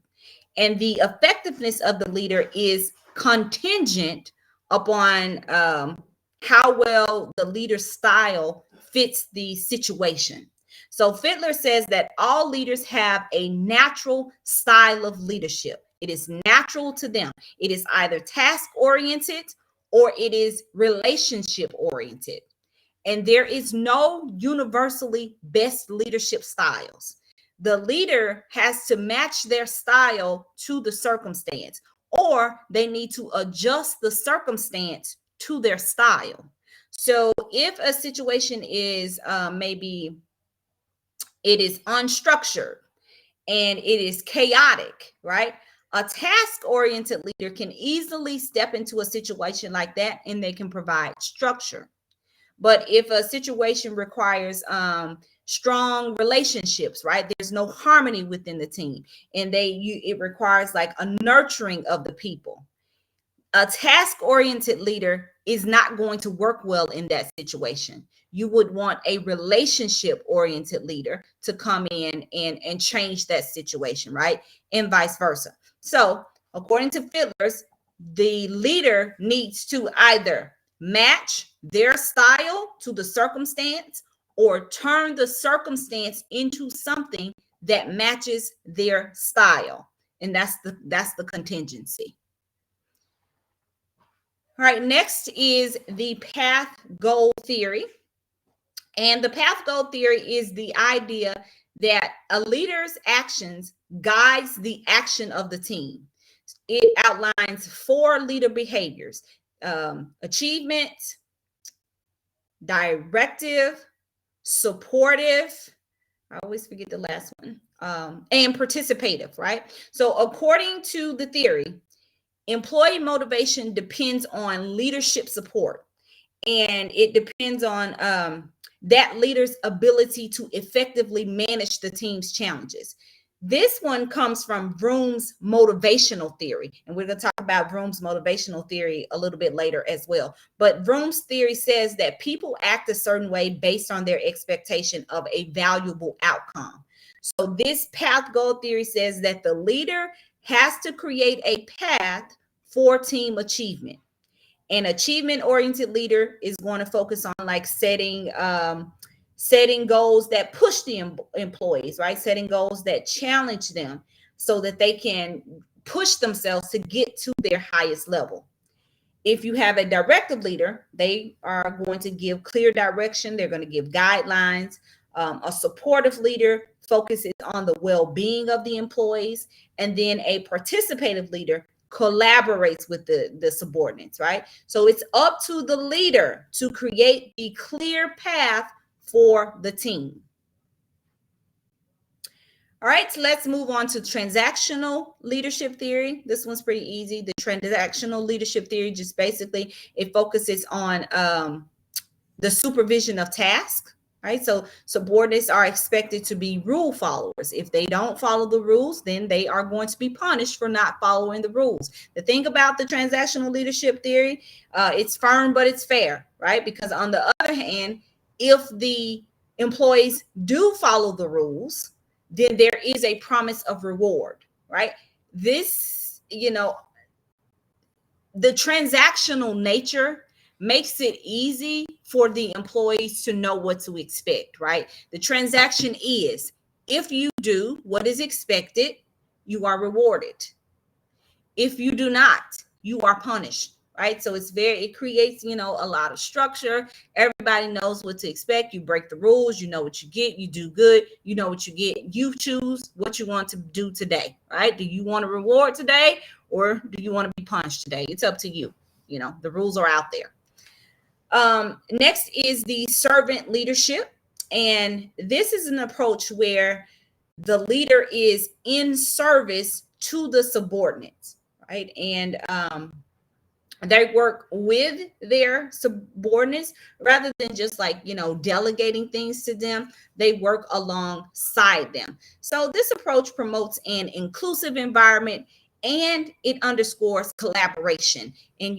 And the effectiveness of the leader is contingent upon how well the leader's style fits the situation. So Fiedler says that all leaders have a natural style of leadership. It is natural to them. It is either task oriented or it is relationship oriented. And there is no universally best leadership styles. The leader has to match their style to the circumstance, or they need to adjust the circumstance to their style. So if a situation is maybe it is unstructured and it is chaotic, right? A task-oriented leader can easily step into a situation like that and they can provide structure. But if a situation requires strong relationships, right? There's no harmony within the team, and it requires like a nurturing of the people. A task-oriented leader is not going to work well in that situation. You would want a relationship-oriented leader to come in and change that situation, right? And vice versa. So, according to Fiedler's, the leader needs to either match their style to the circumstance or turn the circumstance into something that matches their style. And that's the contingency. All right, next is the path goal theory. And the path goal theory is the idea that a leader's actions guides the action of the team. It outlines 4 leader behaviors: achievement, directive, supportive, I always forget the last one, and participative, right? So according to the theory, employee motivation depends on leadership support, and it depends on that leader's ability to effectively manage the team's challenges. This one comes from Vroom's motivational theory, and we're going to talk about Vroom's motivational theory a little bit later as well. But Vroom's theory says that people act a certain way based on their expectation of a valuable outcome. So this path goal theory says that the leader has to create a path for team achievement. An achievement-oriented leader is going to focus on like setting goals that push the employees, right? Setting goals that challenge them so that they can push themselves to get to their highest level. If you have a directive leader, they are going to give clear direction. They're going to give guidelines. A supportive leader focuses on the well-being of the employees. And then a participative leader collaborates with the subordinates, right? So it's up to the leader to create the clear path for the team. All right, so let's move on to transactional leadership theory. This one's pretty easy. The transactional leadership theory just basically, it focuses on the supervision of tasks. right? So subordinates are expected to be rule followers. If they don't follow the rules, then they are going to be punished for not following the rules. The thing about the transactional leadership theory, it's firm, but it's fair, right? Because on the other hand, if the employees do follow the rules, then there is a promise of reward, right? This, the transactional nature makes it easy for the employees to know what to expect, right? The transaction is, if you do what is expected, you are rewarded. If you do not, you are punished, right? So it creates, a lot of structure. Everybody knows what to expect. You break the rules, you know what you get, you do good, you know what you get. You choose what you want to do today, right? Do you want a reward today, or do you want to be punished today? It's up to you. The rules are out there. Next is the servant leadership. And this is an approach where the leader is in service to the subordinates, right? And they work with their subordinates rather than just delegating things to them. They work alongside them. So this approach promotes an inclusive environment, and it underscores collaboration, and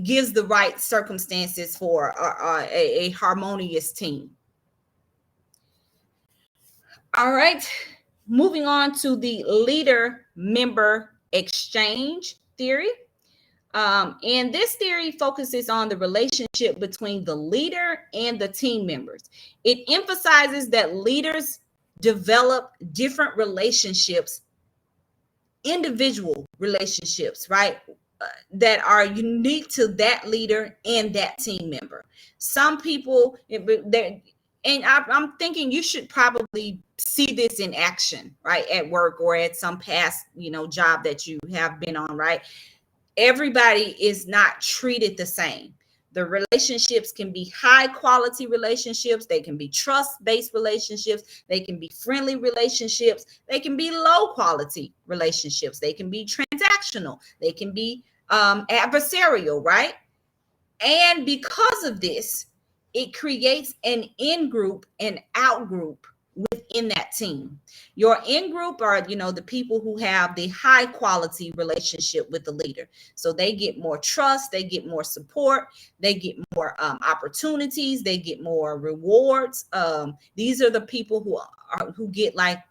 gives the right circumstances for a harmonious team. All right, moving on to the leader member exchange theory. And this theory focuses on the relationship between the leader and the team members. It emphasizes that leaders develop different relationships, individual relationships, right? That are unique to that leader and that team member. Some people, and I'm thinking you should probably see this in action, right, at work or at some past, job that you have been on, right? Everybody is not treated the same. The relationships can be high quality relationships. They can be trust-based relationships. They can be friendly relationships. They can be low quality relationships. They can be transactional. They can be adversarial, right? And because of this, it creates an in-group and out-group within that team. Your in-group are, the people who have the high quality relationship with the leader. So they get more trust, they get more support, they get more opportunities, they get more rewards. These are the people who get like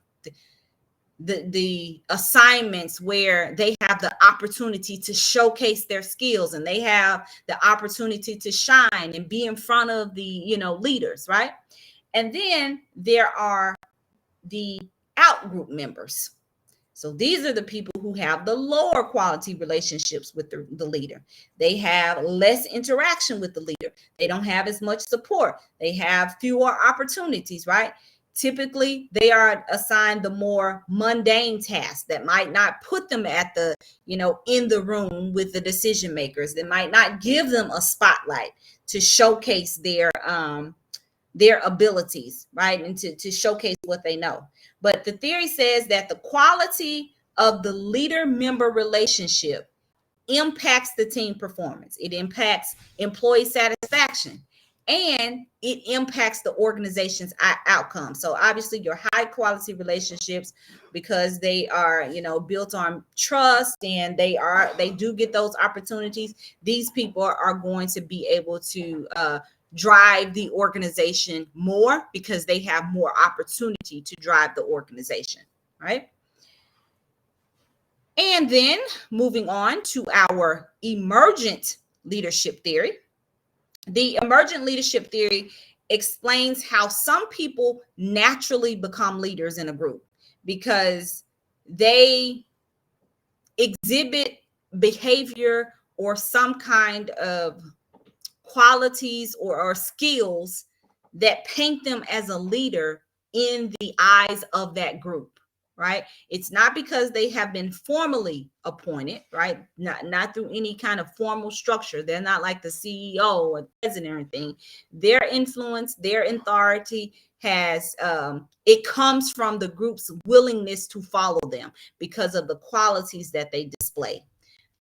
the assignments where they have the opportunity to showcase their skills, and they have the opportunity to shine and be in front of the leaders, right? And then there are the out group members. So these are the people who have the lower quality relationships with the leader. They have less interaction with the leader. They don't have as much support. They have fewer opportunities, right? Typically, they are assigned the more mundane tasks that might not put them at the, in the room with the decision makers. That might not give them a spotlight to showcase their abilities, right? And to showcase what they know. But the theory says that the quality of the leader-member relationship impacts the team performance. It impacts employee satisfaction, and it impacts the organization's outcome. So obviously your high quality relationships, because they are, built on trust, and they do get those opportunities. These people are going to be able to drive the organization more because they have more opportunity to drive the organization, right? And then moving on to our emergent leadership theory. The emergent leadership theory explains how some people naturally become leaders in a group because they exhibit behavior or some kind of qualities or skills that paint them as a leader in the eyes of that group, right? It's not because they have been formally appointed, right? Not through any kind of formal structure. They're not like the CEO or president or anything. Their influence, their authority has it comes from the group's willingness to follow them because of the qualities that they display.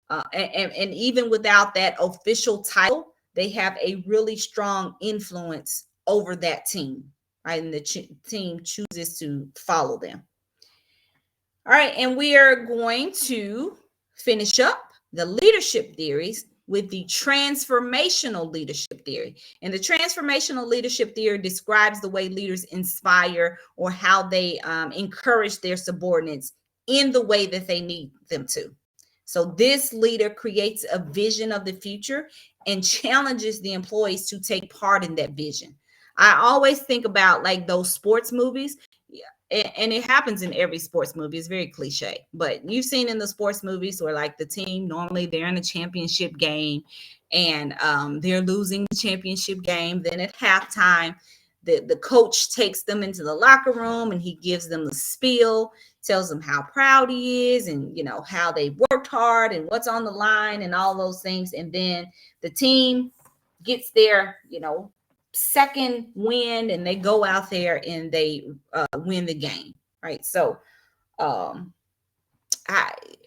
And even without that official title, they have a really strong influence over that team, right? And the team chooses to follow them. All right, and we are going to finish up the leadership theories with the transformational leadership theory. And the transformational leadership theory describes the way leaders inspire or how they encourage their subordinates in the way that they need them to. So this leader creates a vision of the future and challenges the employees to take part in that vision. I always think about like those sports movies. And it happens in every sports movie. It's very cliche, but you've seen in the sports movies where like the team, normally they're in a championship game and they're losing the championship game. Then at halftime, the coach takes them into the locker room and he gives them the spiel, tells them how proud he is and, you know, how they worked hard and what's on the line and all those things. And then the team gets their, you know, second win and they go out there and they win the game, right? So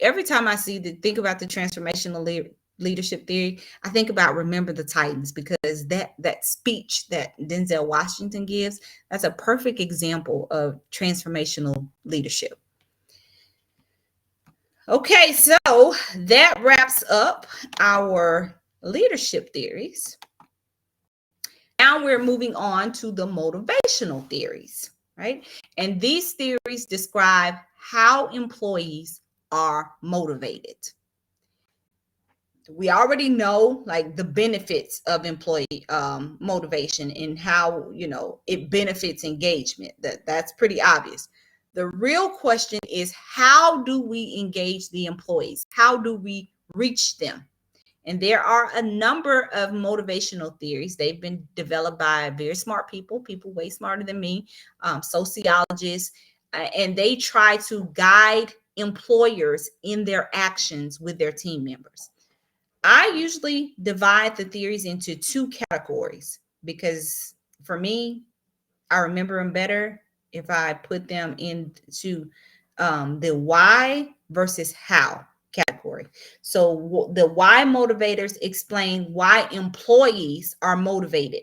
every time I think about the transformational leadership theory, I think about Remember the Titans, because that speech that Denzel Washington gives, that's a perfect example of transformational leadership. Okay, so that wraps up our leadership theories. Now we're moving on to the motivational theories, right? And these theories describe how employees are motivated. We already know like the benefits of employee motivation and how, you know, it benefits engagement. That's pretty obvious. The real question is, how do we engage the employees? How do we reach them? And there are a number of motivational theories. They've been developed by very smart people way smarter than me, sociologists, and they try to guide employers in their actions with their team members. I usually divide the theories into two categories because for me, I remember them better if I put them into the why versus how category. So the why motivators explain why employees are motivated,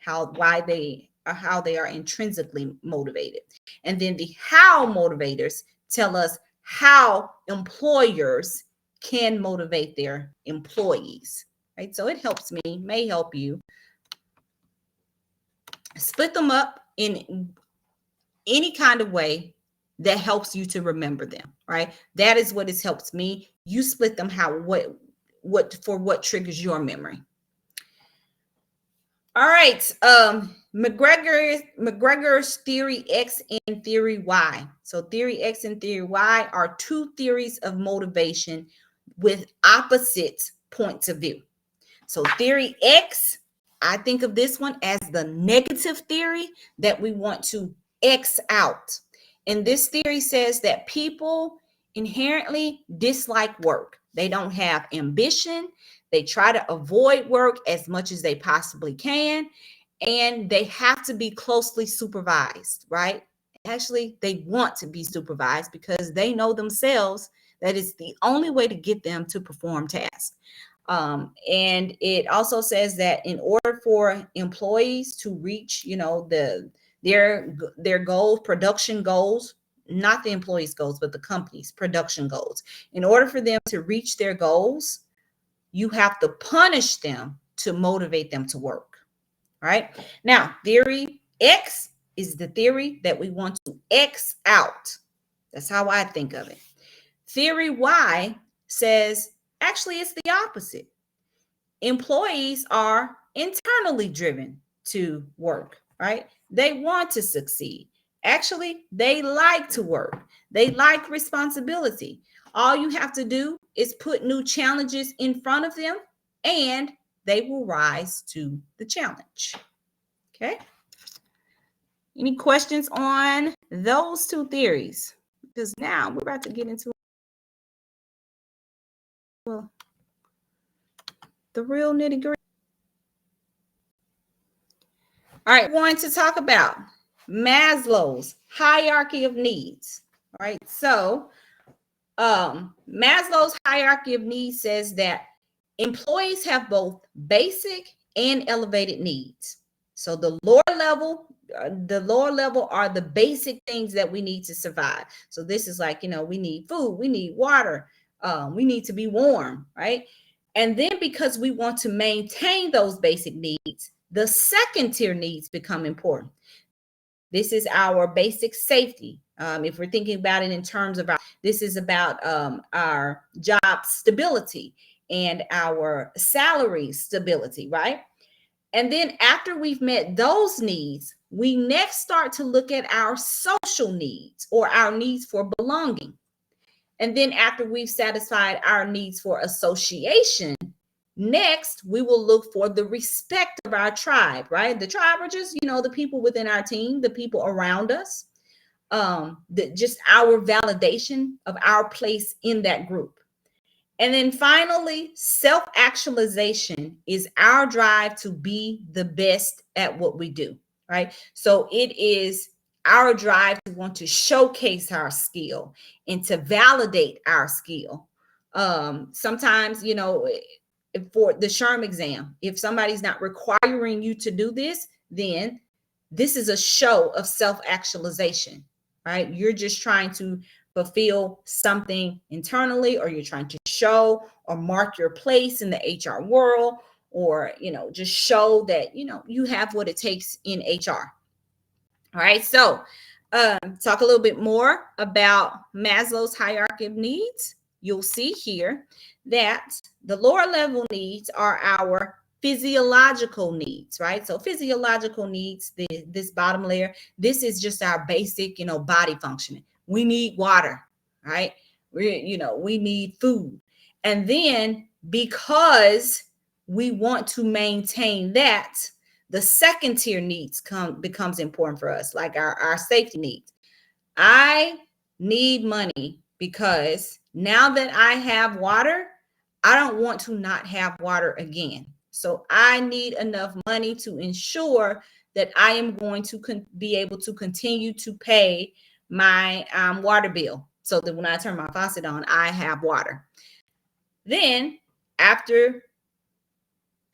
why they are intrinsically motivated. And then the how motivators tell us how employers can motivate their employees, right? So it helps me, may help you. Split them up in any kind of way that helps you to remember them, right? That is what has helped me. You split them what triggers your memory. All right. McGregor's theory X and theory Y. So theory X and theory Y are two theories of motivation with opposite points of view. So theory X, I think of this one as the negative theory that we want to X out. And this theory says that people inherently dislike work. They don't have ambition. They try to avoid work as much as they possibly can. And they have to be closely supervised, right? Actually, they want to be supervised because they know themselves that it's the only way to get them to perform tasks. And it also says that in order for employees to reach, you know, their goals, production goals, not the employees' goals, but the company's production goals. In order for them to reach their goals, you have to punish them to motivate them to work. Right? Now, theory X is the theory that we want to X out. That's how I think of it. Theory Y says, actually, it's the opposite. Employees are internally driven to work, right? They want to succeed. Actually, they like to work. They like responsibility. All you have to do is put new challenges in front of them and they will rise to the challenge. Okay. Any questions on those two theories? Because now we're about to get into the real nitty-gritty. All right, we're going to talk about Maslow's hierarchy of needs. All right, so Maslow's hierarchy of needs says that employees have both basic and elevated needs. So the lower level are the basic things that we need to survive. So this is like, we need food, we need water, we need to be warm, right? And then because we want to maintain those basic needs, the second tier needs become important. This is our basic safety. If we're thinking about it in terms of this is about our job stability and our salary stability, right? And then after we've met those needs, we next start to look at our social needs or our needs for belonging. And then after we've satisfied our needs for association, next we will look for the respect of our tribe, right? The tribe are just, the people within our team, the people around us, just our validation of our place in that group. And then finally, self-actualization is our drive to be the best at what we do, right? So it is our drive to want to showcase our skill and to validate our skill. Sometimes, for the SHRM exam, if somebody's not requiring you to do this, then this is a show of self-actualization, right? You're just trying to fulfill something internally, or you're trying to show or mark your place in the HR world, or just show that you have what it takes in HR. All right, so talk a little bit more about Maslow's hierarchy of needs. You'll see here that the lower level needs are our physiological needs, right? So physiological needs, this bottom layer, this is just our basic, body functioning. We need water, right? We need food. And then because we want to maintain that, the second tier needs becomes important for us, like our safety needs. I need money because now that I have water, I don't want to not have water again. So I need enough money to ensure that I am going to be able to continue to pay my water bill, so that when I turn my faucet on, I have water. Then after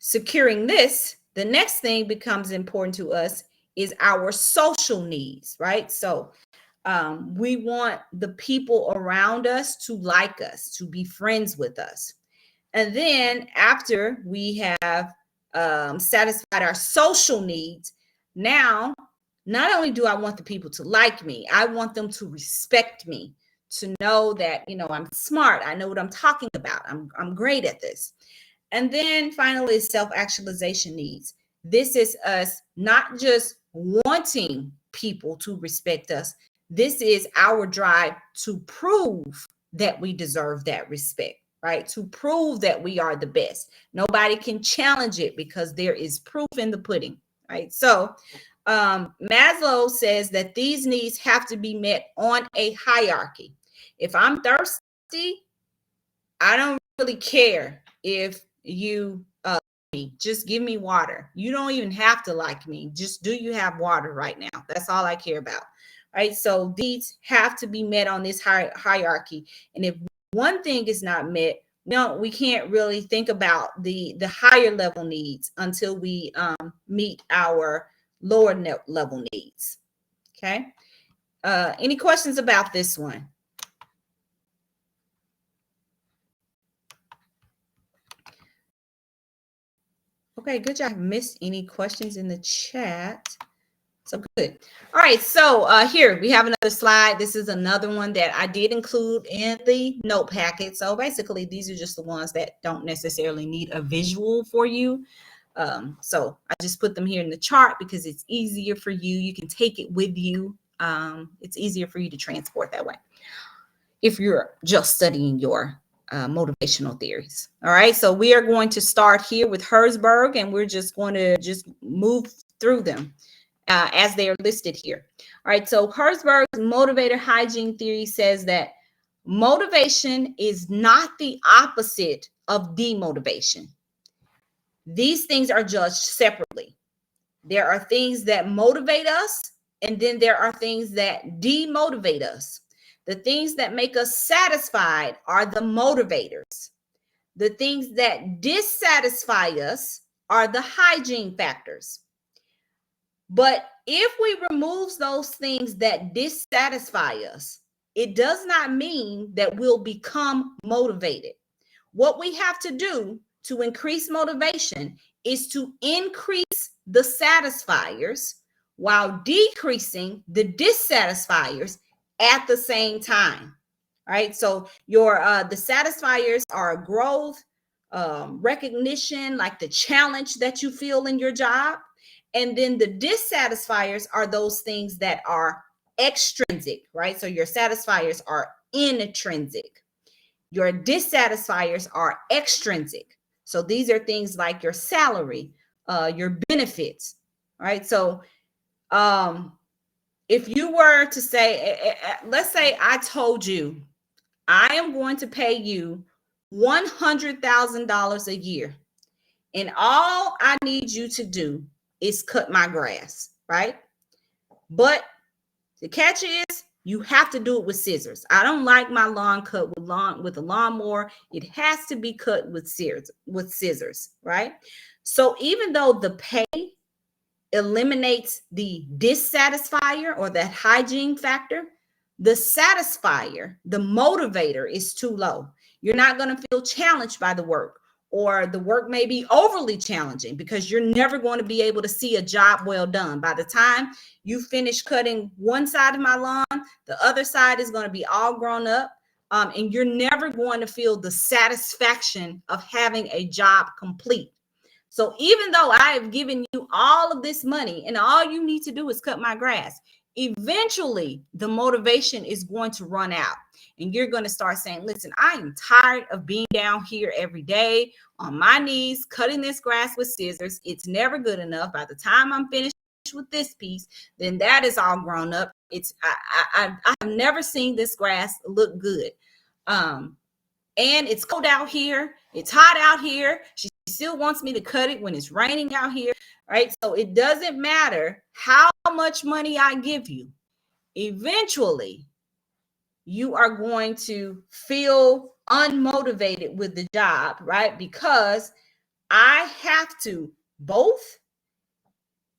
securing this, the next thing becomes important to us is our social needs, right? So we want the people around us to like us, to be friends with us. And then after we have satisfied our social needs, now, not only do I want the people to like me, I want them to respect me, to know that, I'm smart. I know what I'm talking about. I'm great at this. And then finally, self-actualization needs. This is us not just wanting people to respect us. This is our drive to prove that we deserve that respect, right? To prove that we are the best. Nobody can challenge it because there is proof in the pudding, right? So Maslow says that these needs have to be met on a hierarchy. If I'm thirsty, I don't really care if you just give me water. You don't even have to like me. Just, do you have water right now? That's all I care about. Right? So these have to be met on this hierarchy. And if one thing is not met, we can't really think about the higher level needs until we meet our lower level needs. Okay. Any questions about this one? Okay, good job. I haven't missed any questions in the chat. So good. All right, so here we have another slide. This is another one that I did include in the note packet. So basically, these are just the ones that don't necessarily need a visual for you. So I just put them here in the chart because it's easier for you. You can take it with you. It's easier for you to transport that way if you're just studying your motivational theories. All right, so we are going to start here with Herzberg, and we're just going to move through them as they are listed here. All right, so Herzberg's motivator hygiene theory says that motivation is not the opposite of demotivation. These things are judged separately. There are things that motivate us, and then there are things that demotivate us. The things that make us satisfied are the motivators. The things that dissatisfy us are the hygiene factors. But if we remove those things that dissatisfy us, it does not mean that we'll become motivated. What we have to do to increase motivation is to increase the satisfiers while decreasing the dissatisfiers at the same time. All right. So your the satisfiers are growth, recognition, like the challenge that you feel in your job. And then the dissatisfiers are those things that are extrinsic, right? So your satisfiers are intrinsic. Your dissatisfiers are extrinsic. So these are things like your salary, your benefits, right? So if you were to say, let's say I told you, I am going to pay you $100,000 a year, and all I need you to do is cut my grass, right? But the catch is you have to do it with scissors. I don't like my lawn cut with a lawnmower. It has to be cut with scissors, right? So even though the pay eliminates the dissatisfier or that hygiene factor, the satisfier, the motivator is too low. You're not going to feel challenged by the work, or the work may be overly challenging because you're never going to be able to see a job well done. By the time you finish cutting one side of my lawn, the other side is going to be all grown up. And you're never going to feel the satisfaction of having a job complete. So even though I have given you all of this money and all you need to do is cut my grass, eventually the motivation is going to run out. And you're going to start saying, listen, I am tired of being down here every day on my knees, cutting this grass with scissors. It's never good enough. By the time I'm finished with this piece, then that is all grown up. I have never seen this grass look good. And it's cold out here. It's hot out here. She still wants me to cut it when it's raining out here, right? So it doesn't matter how much money I give you. Eventually, you are going to feel unmotivated with the job, right? Because I have to both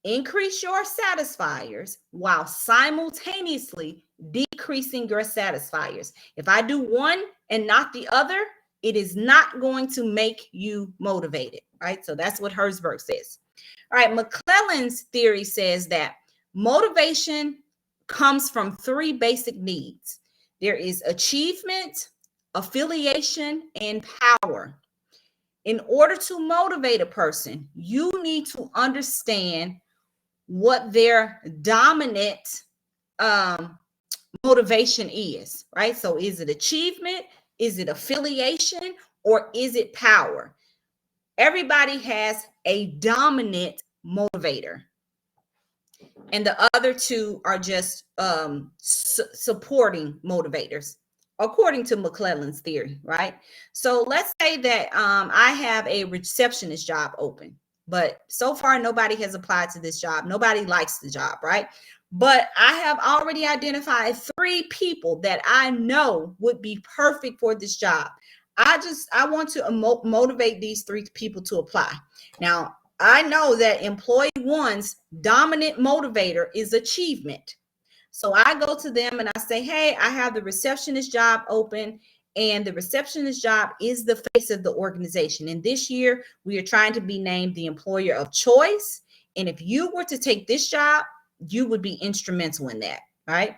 increase your satisfiers while simultaneously decreasing your satisfiers. If I do one and not the other, it is not going to make you motivated, right? So that's what Herzberg says. All right, McClellan's theory says that motivation comes from three basic needs. There is achievement, affiliation, and power. In order to motivate a person, you need to understand what their dominant motivation is, right? So is it achievement? Is it affiliation? Or is it power? Everybody has a dominant motivator, and the other two are just supporting motivators, according to McClellan's theory, right? So let's say that I have a receptionist job open, but so far nobody has applied to this job. Nobody likes the job, right? But I have already identified 3 people that I know would be perfect for this job. I want to motivate these 3 people to apply. Now, I know that employee 1's dominant motivator is achievement. So I go to them and I say, hey, I have the receptionist job open, and the receptionist job is the face of the organization. And this year we are trying to be named the employer of choice. And if you were to take this job, you would be instrumental in that, right?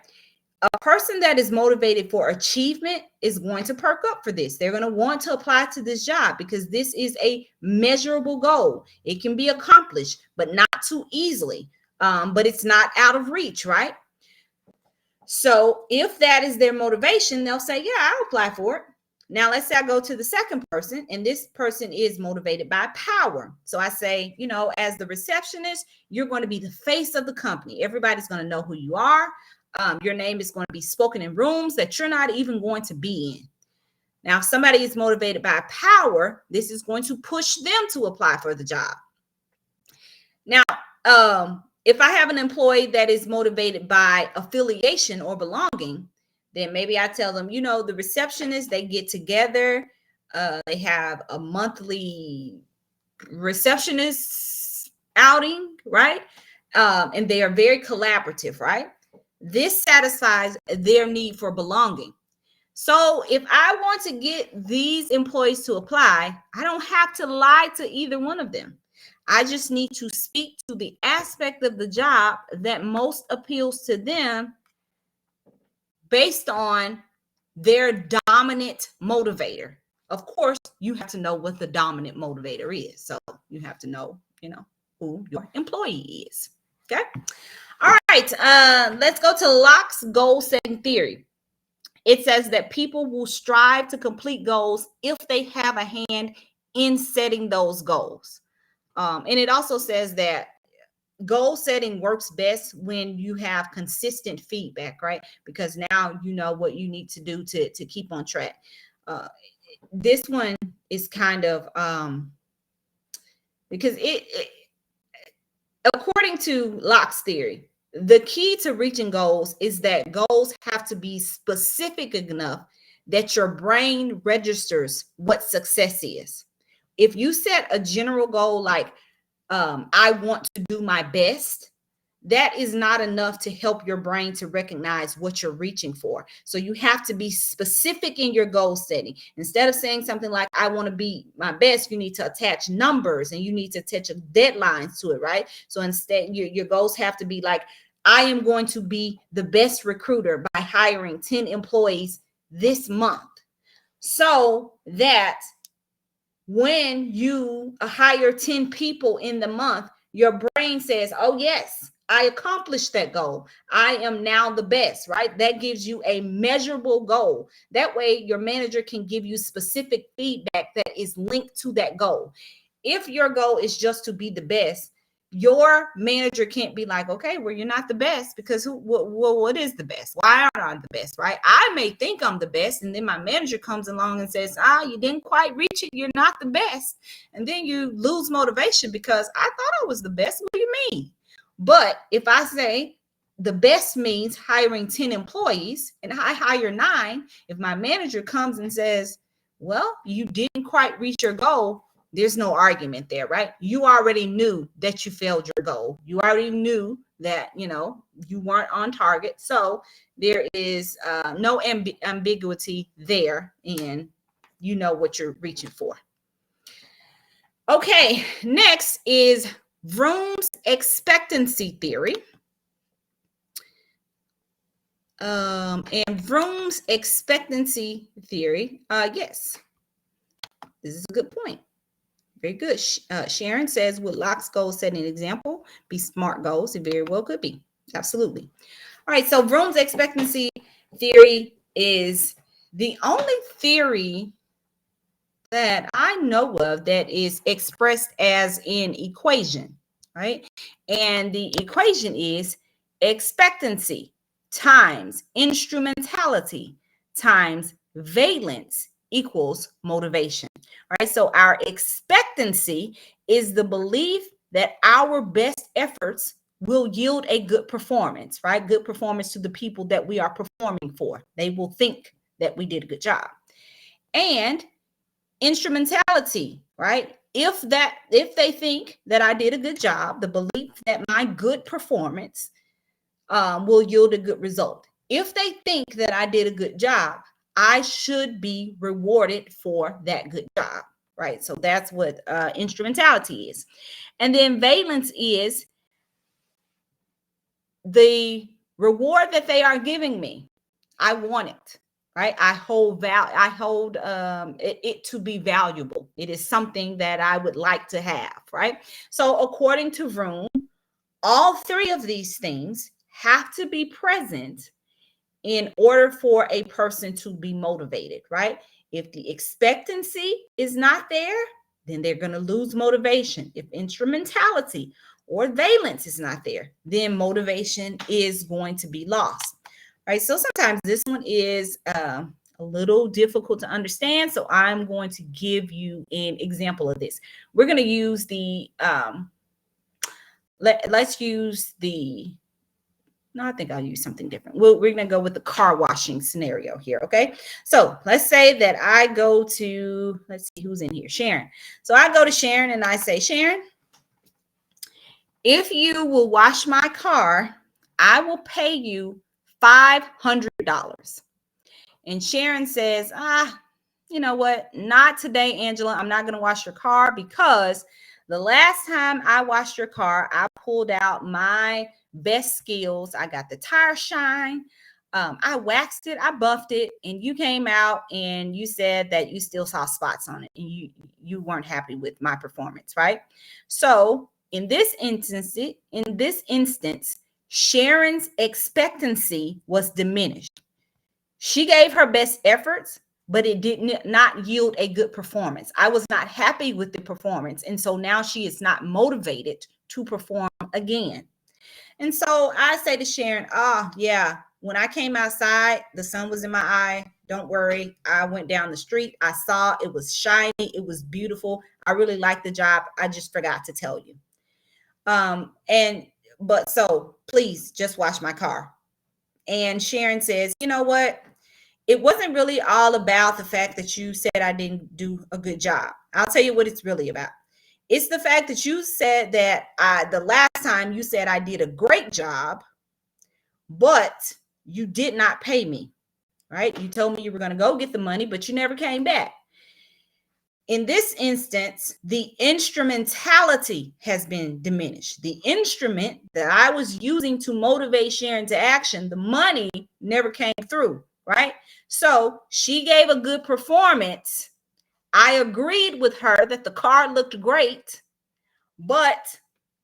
A person that is motivated for achievement is going to perk up for this. They're going to want to apply to this job because this is a measurable goal. It can be accomplished, but not too easily. But it's not out of reach, right? So if that is their motivation, they'll say, yeah, I'll apply for it. Now, let's say I go to the second person, and this person is motivated by power. So I say, as the receptionist, you're going to be the face of the company. Everybody's going to know who you are. Your name is going to be spoken in rooms that you're not even going to be in. Now, if somebody is motivated by power, this is going to push them to apply for the job. Now, if I have an employee that is motivated by affiliation or belonging, then maybe I tell them, the receptionists, they get together, they have a monthly receptionist outing, right? And they are very collaborative, right? This satisfies their need for belonging. So if I want to get these employees to apply, I don't have to lie to either one of them. I just need to speak to the aspect of the job that most appeals to them based on their dominant motivator. Of course, you have to know what the dominant motivator is. So you have to know, who your employee is. Okay. All right. Let's go to Locke's goal setting theory. It says that people will strive to complete goals if they have a hand in setting those goals. And it also says that goal setting works best when you have consistent feedback, right? Because now you know what you need to do to keep on track. This one is kind of because it according to Locke's theory, the key to reaching goals is that goals have to be specific enough that your brain registers what success is. If you set a general goal like I want to do my best, that is not enough to help your brain to recognize what you're reaching for. So you have to be specific in your goal setting. Instead of saying something like, I want to be my best, you need to attach numbers and you need to attach deadlines to it, right? So instead, your goals have to be like, I am going to be the best recruiter by hiring 10 employees this month. So that when you hire 10 people in the month, your brain says, oh, yes, I accomplished that goal. I am now the best, right? That gives you a measurable goal. That way, your manager can give you specific feedback that is linked to that goal. If your goal is just to be the best, your manager can't be like, okay, well, you're not the best because what is the best? Why aren't I the best, right? I may think I'm the best, and then my manager comes along and says, you didn't quite reach it. You're not the best. And then you lose motivation because I thought I was the best. What do you mean? But if I say the best means hiring 10 employees and I hire 9, if my manager comes and says, well, you didn't quite reach your goal, there's no argument there, right? You already knew that you failed your goal. You already knew that, you weren't on target. So there is no ambiguity there, and you know what you're reaching for. Okay, next is Vroom's expectancy theory. And Vroom's expectancy theory, yes, this is a good point. Very good. Sharon says, would Locke's goal setting example be SMART goals? It very well could be. Absolutely. All right. So Vroom's expectancy theory is the only theory that I know of that is expressed as an equation, right? And the equation is expectancy times instrumentality times valence equals motivation. All right, so our expectancy is the belief that our best efforts will yield a good performance, right? Good performance to the people that we are performing for. They will think that we did a good job. And instrumentality, right? If they think that I did a good job, the belief that my good performance will yield a good result. If they think that I did a good job, I should be rewarded for that good job, right? So that's what instrumentality is. And then valence is the reward that they are giving me. I want it, right? I hold it to be valuable. It is something that I would like to have, right? So according to Vroom, all three of these things have to be present in order for a person to be motivated, right? If the expectancy is not there, then they're going to lose motivation. If instrumentality or valence is not there, then motivation is going to be lost, right? So sometimes this one is a little difficult to understand. So I'm going to give you an example of this. We're going to use the, let's use the, No, I think I'll use something different. We're going to go with the car washing scenario here. Okay. So let's say that I go to, let's see who's in here, Sharon. So I go to Sharon and I say, Sharon, if you will wash my car, I will pay you $500. And Sharon says, you know what? Not today, Angela. I'm not going to wash your car because the last time I washed your car, I pulled out my best skills. I got the tire shine. I waxed it, I buffed it, and you came out and you said that you still saw spots on it and you weren't happy with my performance, right? So in this instance, Sharon's expectancy was diminished. She gave her best efforts, but it did not yield a good performance. I was not happy with the performance. And so now she is not motivated to perform again. And so I say to Sharon, yeah, when I came outside, the sun was in my eye. Don't worry. I went down the street. I saw it was shiny. It was beautiful. I really liked the job. I just forgot to tell you. But so please just wash my car. And Sharon says, you know what? It wasn't really all about the fact that you said I didn't do a good job. I'll tell you what it's really about. It's the fact that you said that the last time you said I did a great job, but you did not pay me, right? You told me you were going to go get the money, but you never came back. In this instance, the instrumentality has been diminished. The instrument that I was using to motivate Sharon to action, the money never came through, right? So she gave a good performance. I agreed with her that the car looked great, but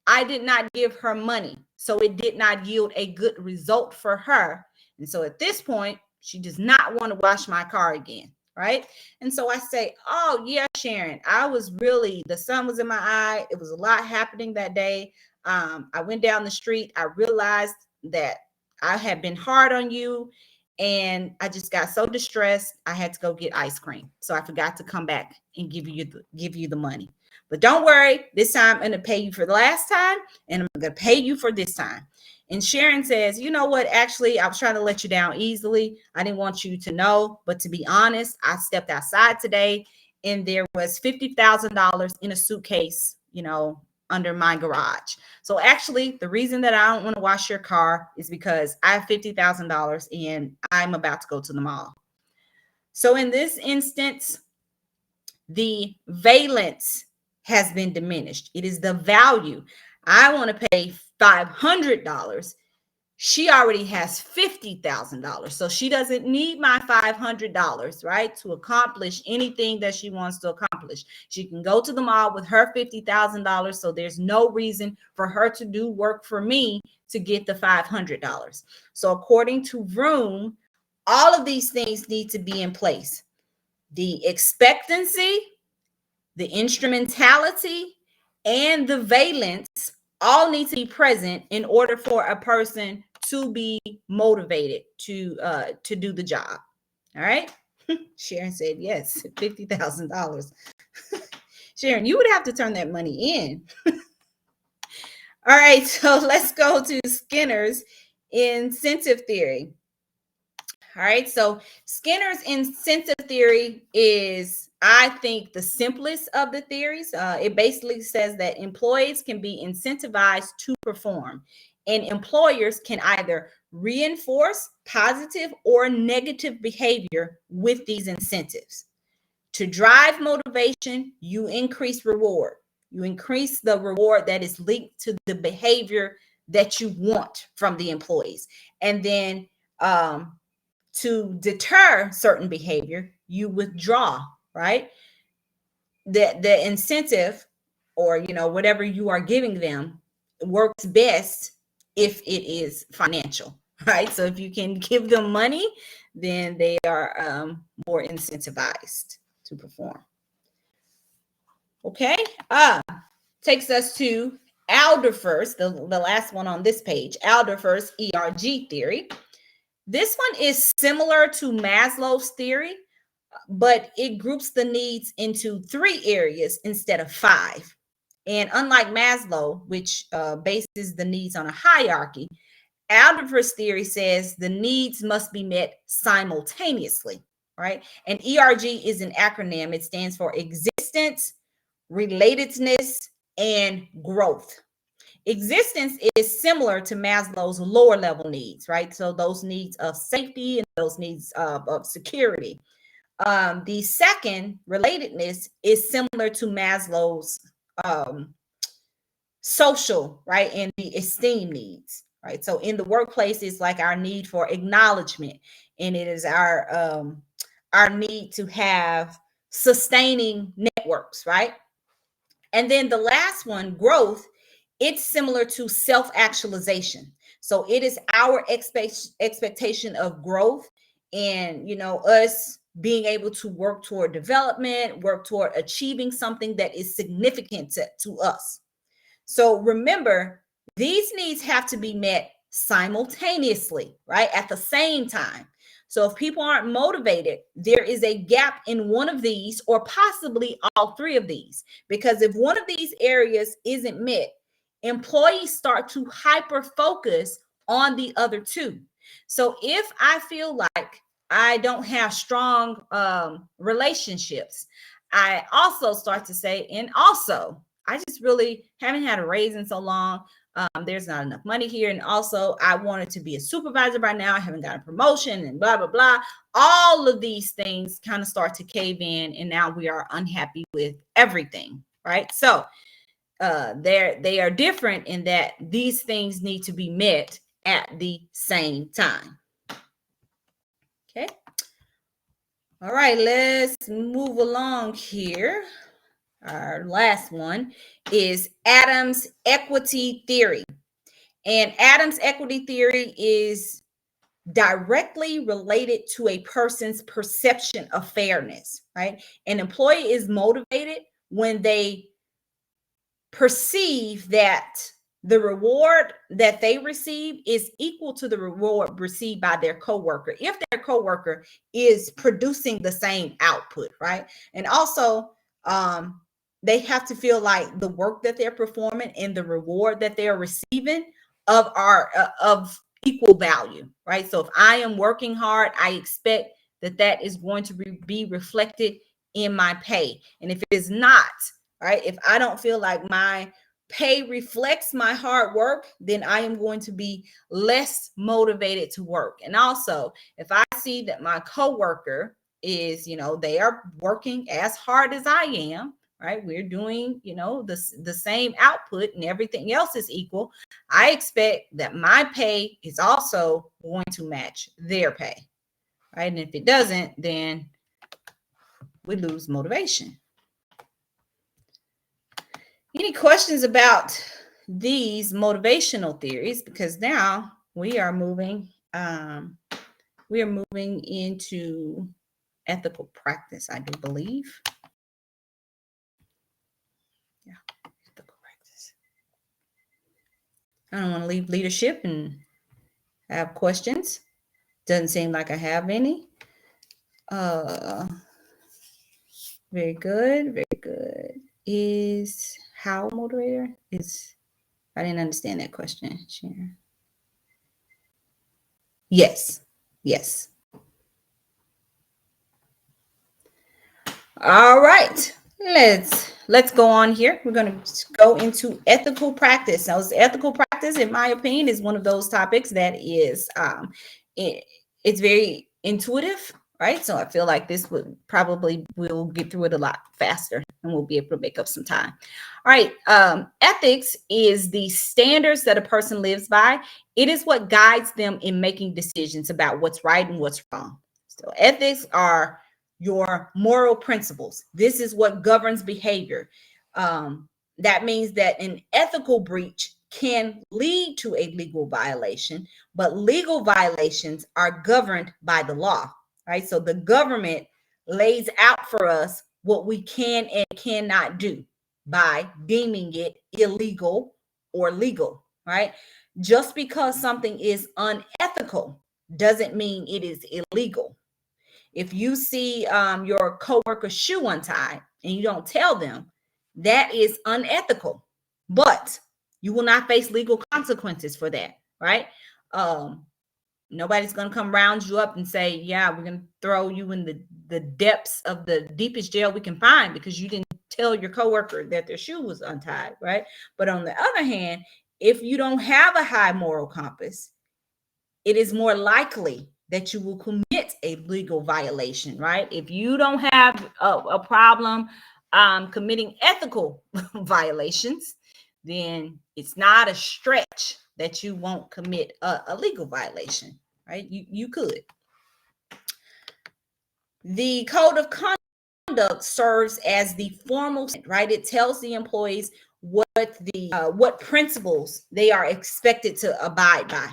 I did not give her money. So it did not yield a good result for her. And so at this point, she does not want to wash my car again, right? And so I say, oh, yeah, Sharon, the sun was in my eye. It was a lot happening that day. I went down the street. I realized that I had been hard on you. And I just got so distressed, I had to go get ice cream. So I forgot to come back and give you the money. But don't worry, this time I'm going to pay you for the last time, and I'm going to pay you for this time. And Sharon says, you know what? Actually, I was trying to let you down easily. I didn't want you to know. But to be honest, I stepped outside today, and there was $50,000 in a suitcase, under my garage. So actually, the reason that I don't want to wash your car is because I have $50,000 and I'm about to go to the mall. So in this instance, the valence has been diminished. It is the value. I want to pay $500. She already has $50,000. So she doesn't need my $500, right, to accomplish anything that she wants to accomplish. She can go to the mall with her $50,000. So there's no reason for her to do work for me to get the $500. So according to Vroom, all of these things need to be in place. The expectancy, the instrumentality, and the valence all need to be present in order for a person to be motivated to do the job. All right. Sharon said yes, $50,000. Sharon, you would have to turn that money in. All right, so let's go to Skinner's incentive theory. All right, so Skinner's incentive theory is, I think, the simplest of the theories. It basically says that employees can be incentivized to perform, and employers can either reinforce positive or negative behavior with these incentives. To drive motivation, you increase reward. You increase the reward that is linked to the behavior that you want from the employees. And then to deter certain behavior, you withdraw, right? The incentive, or whatever you are giving them, works best if it is financial, right? So if you can give them money, then they are more incentivized to perform. Okay, takes us to Alderfer's, the last one on this page, Alderfer's ERG theory. This one is similar to Maslow's theory, but it groups the needs into 3 areas instead of 5. And unlike Maslow, which bases the needs on a hierarchy, Algebra theory says the needs must be met simultaneously, right? And ERG is an acronym. It stands for existence, relatedness, and growth. Existence is similar to Maslow's lower level needs, right? So those needs of safety and those needs of security. The second, relatedness, is similar to Maslow's um, social, right, and the esteem needs, right? So in the workplace, it's like our need for acknowledgement, and it is our need to have sustaining networks, right? And then the last one, growth, it's similar to self-actualization. So it is our expectation of growth, and us being able to work toward development, work toward achieving something that is significant to us. So remember, these needs have to be met simultaneously, right? At the same time. So if people aren't motivated, there is a gap in one of these or possibly all three of these. Because if one of these areas isn't met, employees start to hyper focus on the other two. So if I feel like I don't have strong relationships, I also start to say, and also, I just really haven't had a raise in so long. There's not enough money here. And also, I wanted to be a supervisor by now. I haven't got a promotion and blah, blah, blah. All of these things kind of start to cave in. And now we are unhappy with everything, right? So they are different in that these things need to be met at the same time. Okay. All right, let's move along here. Our last one is Adams' equity theory. And Adams' equity theory is directly related to a person's perception of fairness, right? An employee is motivated when they perceive that the reward that they receive is equal to the reward received by their coworker if their coworker is producing the same output, right? And also, they have to feel like the work that they're performing and the reward that they're receiving of equal value, right? So if I am working hard, I expect that is going to be reflected in my pay. And if it is not, right, if I don't feel like my pay reflects my hard work, then I am going to be less motivated to work. And also, if I see that my coworker is, they are working as hard as I am, right? We're doing, the same output and everything else is equal. I expect that my pay is also going to match their pay, right? And if it doesn't, then we lose motivation. Any questions about these motivational theories? Because now we are moving into ethical practice, I do believe. Yeah, ethical practice. I don't want to leave leadership and have questions. Doesn't seem like I have any. Very good, very good. Is how motivator is? I didn't understand that question, Sharon. Yes, yes. All right, let's go on here. We're going to go into ethical practice. Now, ethical practice, in my opinion, is one of those topics that is it's very intuitive, right? So I feel like this we'll get through it a lot faster and we'll be able to make up some time. All right. Ethics is the standards that a person lives by. It is what guides them in making decisions about what's right and what's wrong. So ethics are your moral principles. This is what governs behavior. That means that an ethical breach can lead to a legal violation, but legal violations are governed by the law, right? So the government lays out for us what we can and cannot do by deeming it illegal or legal, right? Just because something is unethical doesn't mean it is illegal. If you see your coworker's shoe untied and you don't tell them, that is unethical, but you will not face legal consequences for that, right? Nobody's going to come round you up and say, yeah, we're going to throw you in the depths of the deepest jail we can find because you didn't tell your coworker that their shoe was untied, right? But on the other hand, if you don't have a high moral compass, it is more likely that you will commit a legal violation, right? If you don't have a problem committing ethical violations, then it's not a stretch that you won't commit a legal violation, right? You could. The code of conduct serves as the formal, right? It tells the employees what principles they are expected to abide by.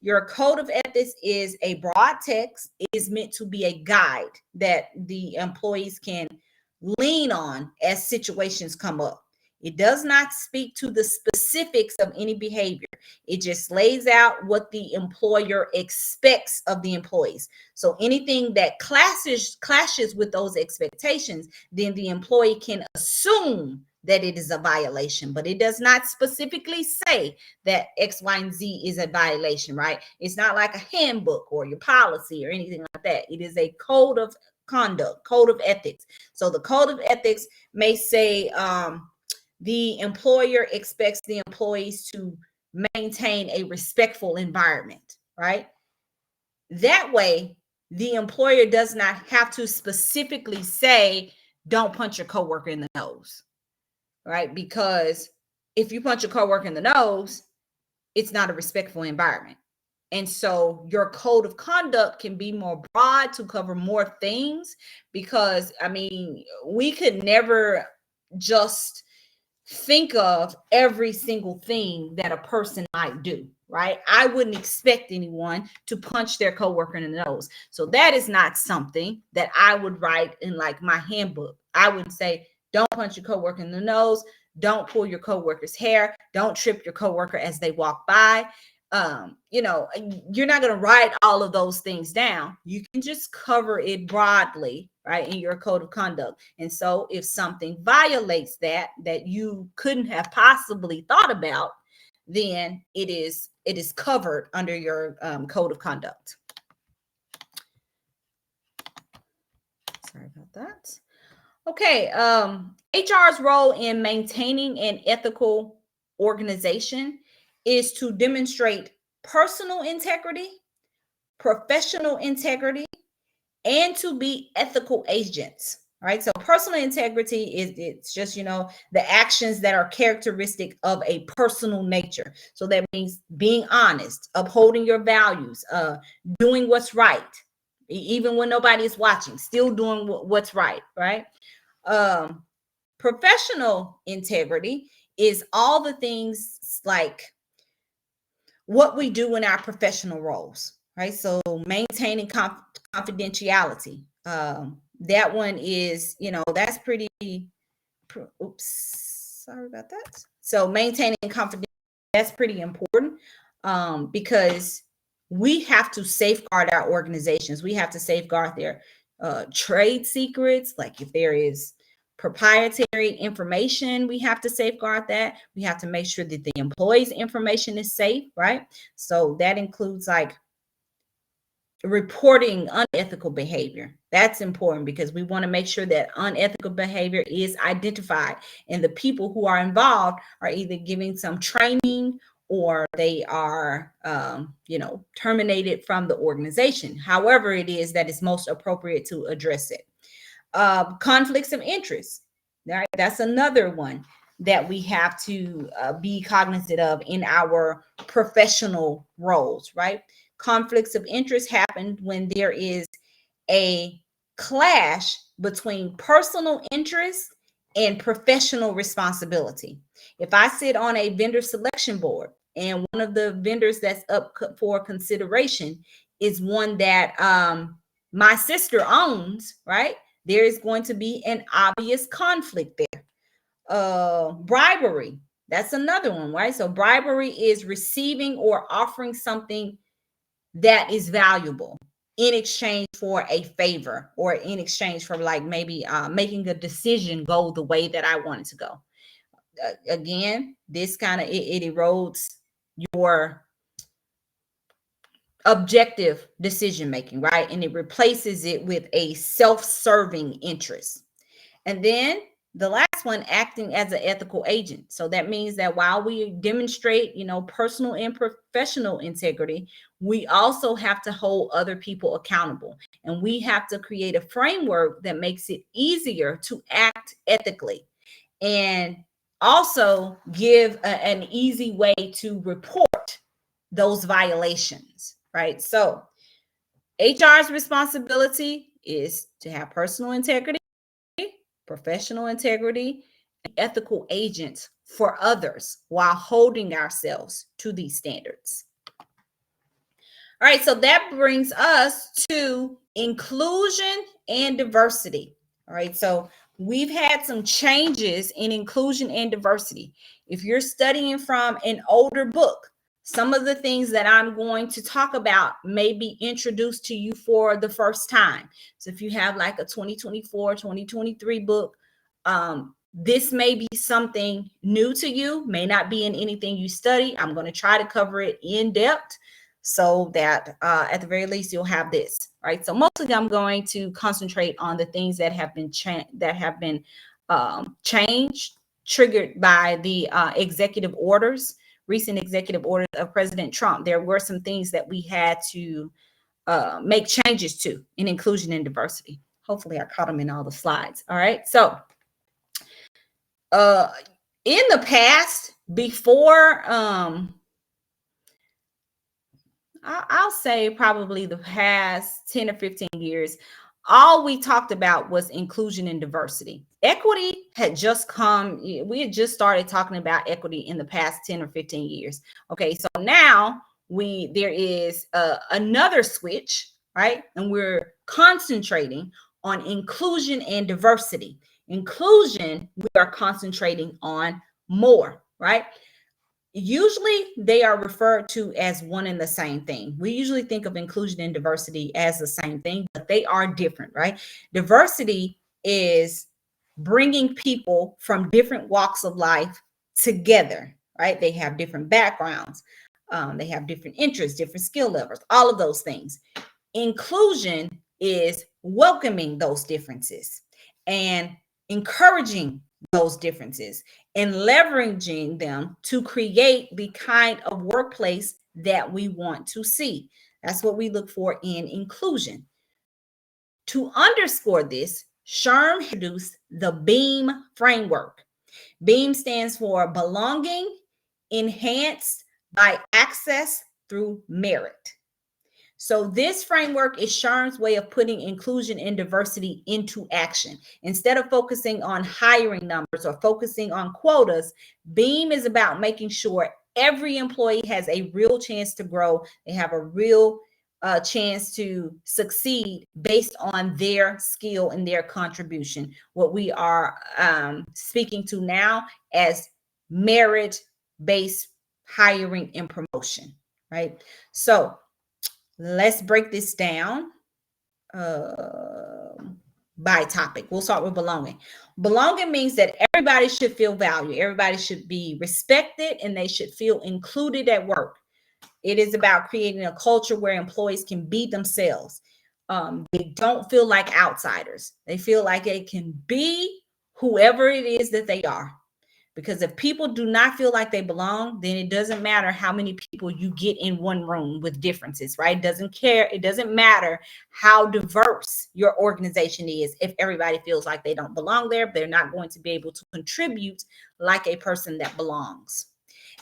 Your code of ethics is a broad text. It is meant to be a guide that the employees can lean on as situations come up. It does not speak to the specifics of any behavior. It just lays out what the employer expects of the employees. So anything that clashes with those expectations, then the employee can assume that it is a violation, but it does not specifically say that X, Y, and Z is a violation, right? It's not like a handbook or your policy or anything like that. It is a code of conduct, code of ethics. So the code of ethics may say the employer expects the employees to maintain a respectful environment, right? That way, the employer does not have to specifically say, don't punch your coworker in the nose, right? Because if you punch your coworker in the nose, it's not a respectful environment. And so your code of conduct can be more broad to cover more things because, I mean, we could never just think of every single thing that a person might do, right? I wouldn't expect anyone to punch their coworker in the nose. So that is not something that I would write in like my handbook. I would say, don't punch your coworker in the nose. Don't pull your coworker's hair. Don't trip your coworker as they walk by. You're not going to write all of those things down. You can just cover it broadly, right, in your code of conduct. And so if something violates that you couldn't have possibly thought about, then it is covered under your code of conduct. Sorry about that. Okay. HR's role in maintaining an ethical organization is to demonstrate personal integrity, professional integrity, and to be ethical agents. Right. So personal integrity it's just, the actions that are characteristic of a personal nature. So that means being honest, upholding your values, doing what's right, even when nobody is watching, still doing what's right. Right. Professional integrity is all the things like what we do in our professional roles, right? So maintaining confidentiality. That one is, that's pretty, sorry about that. So maintaining confidentiality, that's pretty important because we have to safeguard our organizations. We have to safeguard their trade secrets. Like if there is proprietary information, we have to safeguard that. We have to make sure that the employees' information is safe, right? So that includes like reporting unethical behavior. That's important because we want to make sure that unethical behavior is identified and the people who are involved are either giving some training or they are terminated from the organization. However it is that is most appropriate to address it. Conflicts of interest, right? That's another one that we have to be cognizant of in our professional roles, right? Conflicts of interest happen when there is a clash between personal interest and professional responsibility. If I sit on a vendor selection board and one of the vendors that's up for consideration is one that my sister owns, right? There is going to be an obvious conflict there. Bribery, that's another one, right? So bribery is receiving or offering something that is valuable in exchange for a favor or in exchange for like maybe making a decision go the way that I want it to go. Again, this kind of it erodes your objective decision making, right? And it replaces it with a self-serving interest. And then the last one, acting as an ethical agent. So that means that while we demonstrate, personal and professional integrity, we also have to hold other people accountable. And we have to create a framework that makes it easier to act ethically, and also give an easy way to report those violations, right? So HR's responsibility is to have personal integrity, professional integrity, and ethical agents for others while holding ourselves to these standards. All right, so that brings us to inclusion and diversity. All right, so we've had some changes in inclusion and diversity. If you're studying from an older book, some of the things that I'm going to talk about may be introduced to you for the first time. So if you have like a 2024, 2023 book, this may be something new to you, may not be in anything you study. I'm going to try to cover it in depth so that at the very least you'll have this, right? So mostly I'm going to concentrate on the things that have been changed, triggered by the recent executive orders of President Trump. There were some things that we had to make changes to in inclusion and diversity. Hopefully I caught them in all the slides. All right. So in the past, before I'll say probably the past 10 or 15 years, all we talked about was inclusion and diversity. Equity had just come. We had just started talking about equity in the past 10 or 15 years. Okay, so now there is another switch, right? And we're concentrating on inclusion and diversity. Inclusion, we are concentrating on more, right? Usually they are referred to as one and the same thing. We usually think of inclusion and diversity as the same thing, but they are different, right? Diversity is bringing people from different walks of life together, right? They have different backgrounds, they have different interests, different skill levels, all of those things. Inclusion is welcoming those differences and encouraging those differences and leveraging them to create the kind of workplace that we want to see. That's what we look for in inclusion. To underscore this, SHRM introduced the BEAM framework. BEAM stands for belonging, enhanced by access through merit. So this framework is SHRM's way of putting inclusion and diversity into action. Instead of focusing on hiring numbers or focusing on quotas, BEAM is about making sure every employee has a real chance to grow. They have a real chance to succeed based on their skill and their contribution. What we are speaking to now as merit-based hiring and promotion, right? So let's break this down by topic. We'll start with belonging. Belonging means that everybody should feel valued. Everybody should be respected and they should feel included at work. It is about creating a culture where employees can be themselves. They don't feel like outsiders. They feel like they can be whoever it is that they are. Because if people do not feel like they belong, then it doesn't matter how many people you get in one room with differences, right? It doesn't matter how diverse your organization is. If everybody feels like they don't belong there, they're not going to be able to contribute like a person that belongs.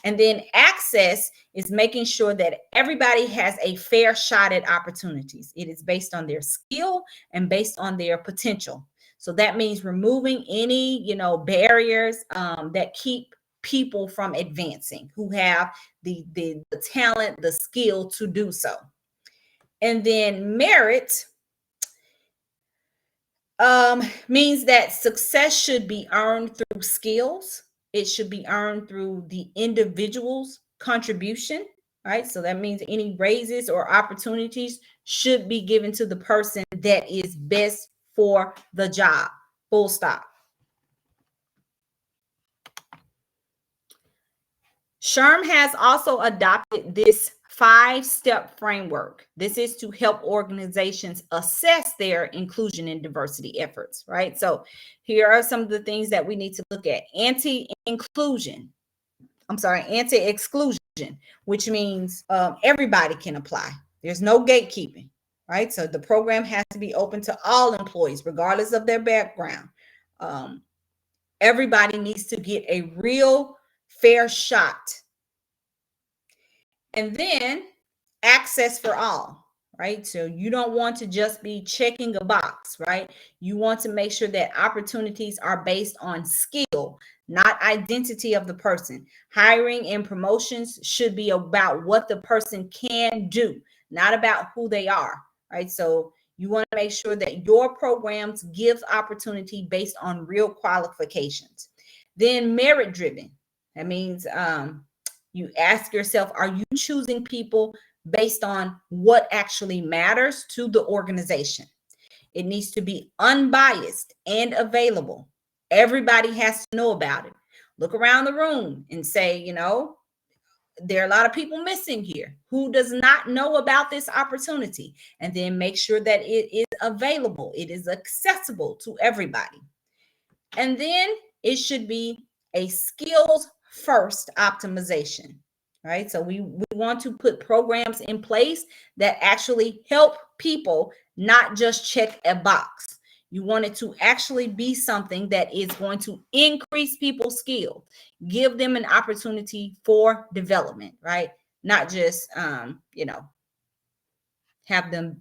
And then access is making sure that everybody has a fair shot at opportunities. It is based on their skill and based on their potential. So that means removing any, barriers that keep people from advancing, who have the talent, the skill to do so. And then merit means that success should be earned through skills. It should be earned through the individual's contribution, right? So that means any raises or opportunities should be given to the person that is best for the job. Full stop. SHRM has also adopted this 5-step framework. This is to help organizations assess their inclusion and diversity efforts, right? So here are some of the things that we need to look at. Anti-exclusion, which means everybody can apply. There's no gatekeeping, right? So the program has to be open to all employees, regardless of their background. Everybody needs to get a real fair shot. And then access for all, right? So you don't want to just be checking a box, right? You want to make sure that opportunities are based on skill, not identity of the person. Hiring and promotions should be about what the person can do, not about who they are, right? So you want to make sure that your programs give opportunity based on real qualifications. Then merit driven. That means you ask yourself, are you choosing people based on what actually matters to the organization? It needs to be unbiased and available. Everybody has to know about it. Look around the room and say, you know, there are a lot of people missing here. Who does not know about this opportunity? And then make sure that it is available. It is accessible to everybody. And then it should be a skills first optimization, right? So we want to put programs in place that actually help people, not just check a box. You want it to actually be something that is going to increase people's skill, give them an opportunity for development, right? Not just, have them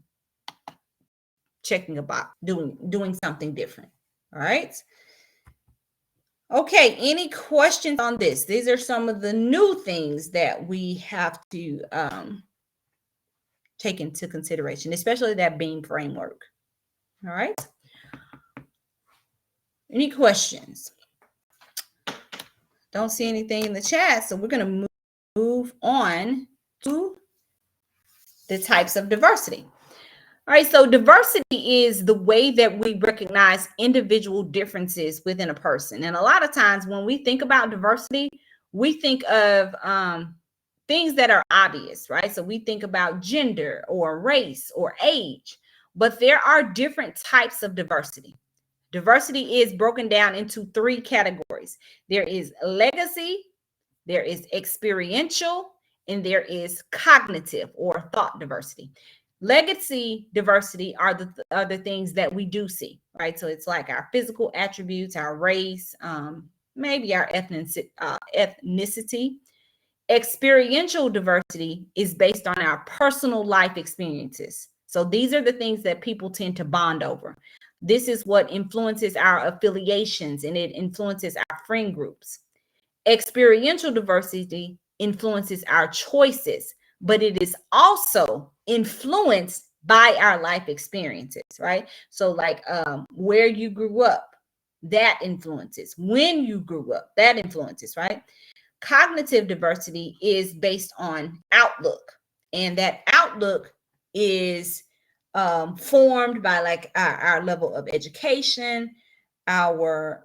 checking a box, doing something different. All right. Okay, any questions on this? These are some of the new things that we have to take into consideration, especially that BEAM framework. All right. Any questions? Don't see anything in the chat, so we're going to move on to the types of diversity. All right, so diversity is the way that we recognize individual differences within a person. And a lot of times when we think about diversity, we think of things that are obvious, right? So we think about gender or race or age, but there are different types of diversity. Diversity is broken down into 3 categories. There is legacy, there is experiential, and there is cognitive or thought diversity. Legacy diversity are the things that we do see, right? So it's like our physical attributes, our race, maybe our ethnicity. Experiential diversity is based on our personal life experiences. So these are the things that people tend to bond over. This is what influences our affiliations, and it influences our friend groups. Experiential diversity influences our choices, but it is also influenced by our life experiences, right? So like where you grew up, that influences. When you grew up, that influences, right? Cognitive diversity is based on outlook, and that outlook is formed by like our level of education, our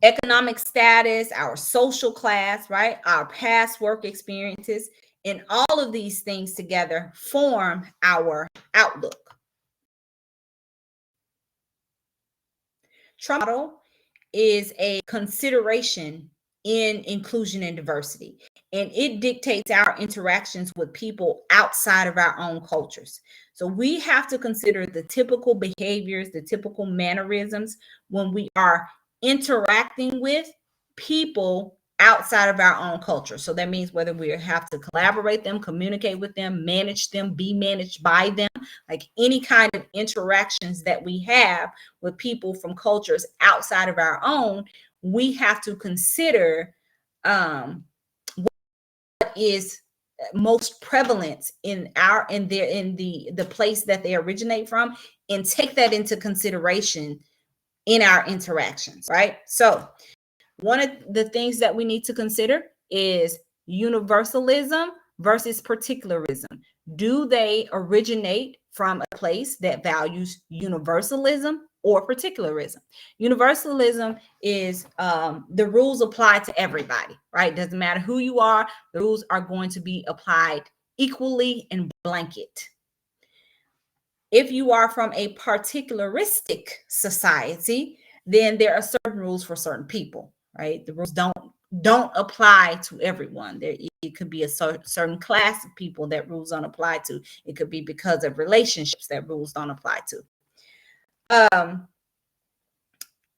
economic status, our social class, right? Our past work experiences, and all of these things together form our outlook. Trauma model is a consideration in inclusion and diversity, and it dictates our interactions with people outside of our own cultures. So we have to consider the typical behaviors, the typical mannerisms when we are interacting with people outside of our own culture. So that means whether we have to collaborate them, communicate with them, manage them, be managed by them, like any kind of interactions that we have with people from cultures outside of our own, we have to consider what is most prevalent in the place that they originate from, and take that into consideration in our interactions, right? So one of the things that we need to consider is universalism versus particularism. Do they originate from a place that values universalism, or particularism. Universalism is the rules apply to everybody, right? Doesn't matter who you are, the rules are going to be applied equally and blanket. If you are from a particularistic society, then there are certain rules for certain people, right? The rules don't apply to everyone. It could be a certain class of people that rules don't apply to. It could be because of relationships that rules don't apply to.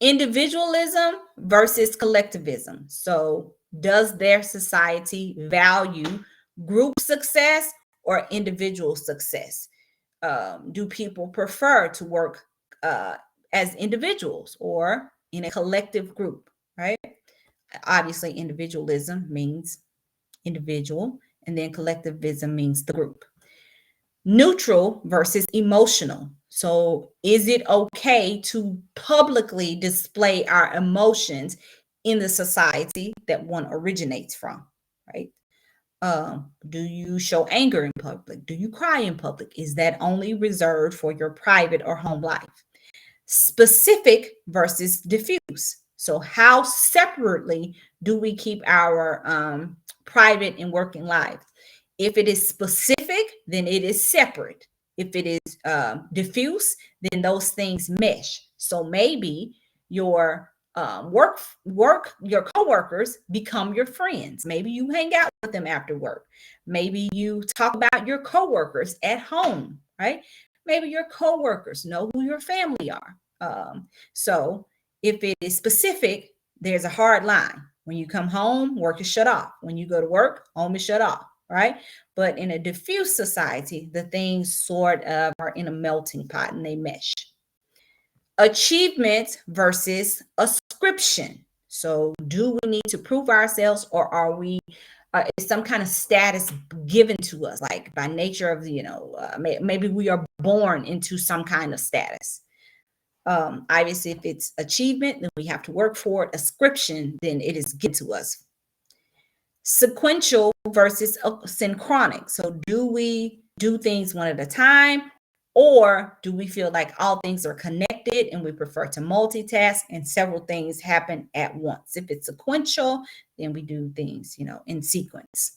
Individualism versus collectivism. So does their society value group success or individual success? Do people prefer to work as individuals or in a collective group, right? Obviously, individualism means individual, and then collectivism means the group. Neutral versus emotional. So, is it okay to publicly display our emotions in the society that one originates from, right? Do you show anger in public? Do you cry in public? Is that only reserved for your private or home life? Specific versus diffuse. So, how separately do we keep our private and working lives? If it is specific, then it is separate. If it is diffuse, then those things mesh. So maybe your your coworkers become your friends. Maybe you hang out with them after work. Maybe you talk about your coworkers at home, right? Maybe your coworkers know who your family are. So if it is specific, there's a hard line. When you come home, work is shut off. When you go to work, home is shut off, right? But in a diffuse society, the things sort of are in a melting pot and they mesh. Achievement versus ascription. So do we need to prove ourselves, or are we is some kind of status given to us, like by nature of maybe we are born into some kind of status. Obviously, if it's achievement, then we have to work for it. Ascription, then it is given to us. Sequential versus synchronic. So do we do things one at a time, or do we feel like all things are connected and we prefer to multitask and several things happen at once? If it's sequential, then we do things, in sequence.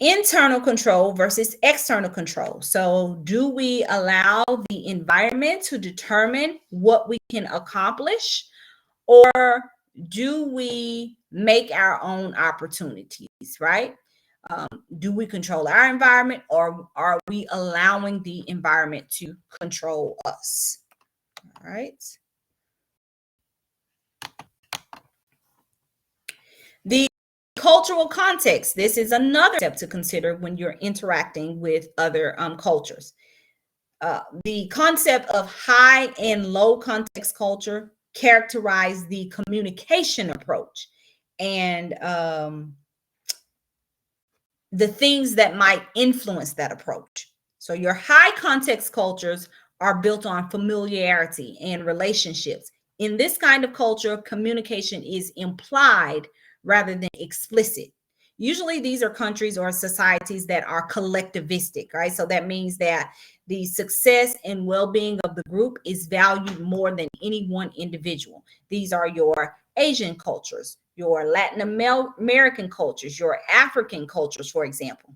Internal control versus external control. So do we allow the environment to determine what we can accomplish, or do we make our own opportunities, right? Do we control our environment, or are we allowing the environment to control us? All right. The cultural context. This is another step to consider when you're interacting with other cultures. The concept of high and low context culture characterize the communication approach and the things that might influence that approach. So your high context cultures are built on familiarity and relationships. In this kind of culture, communication is implied rather than explicit. Usually these are countries or societies that are collectivistic, right? So that means that the success and well-being of the group is valued more than any one individual. These are your Asian cultures, your Latin American cultures, your African cultures, for example.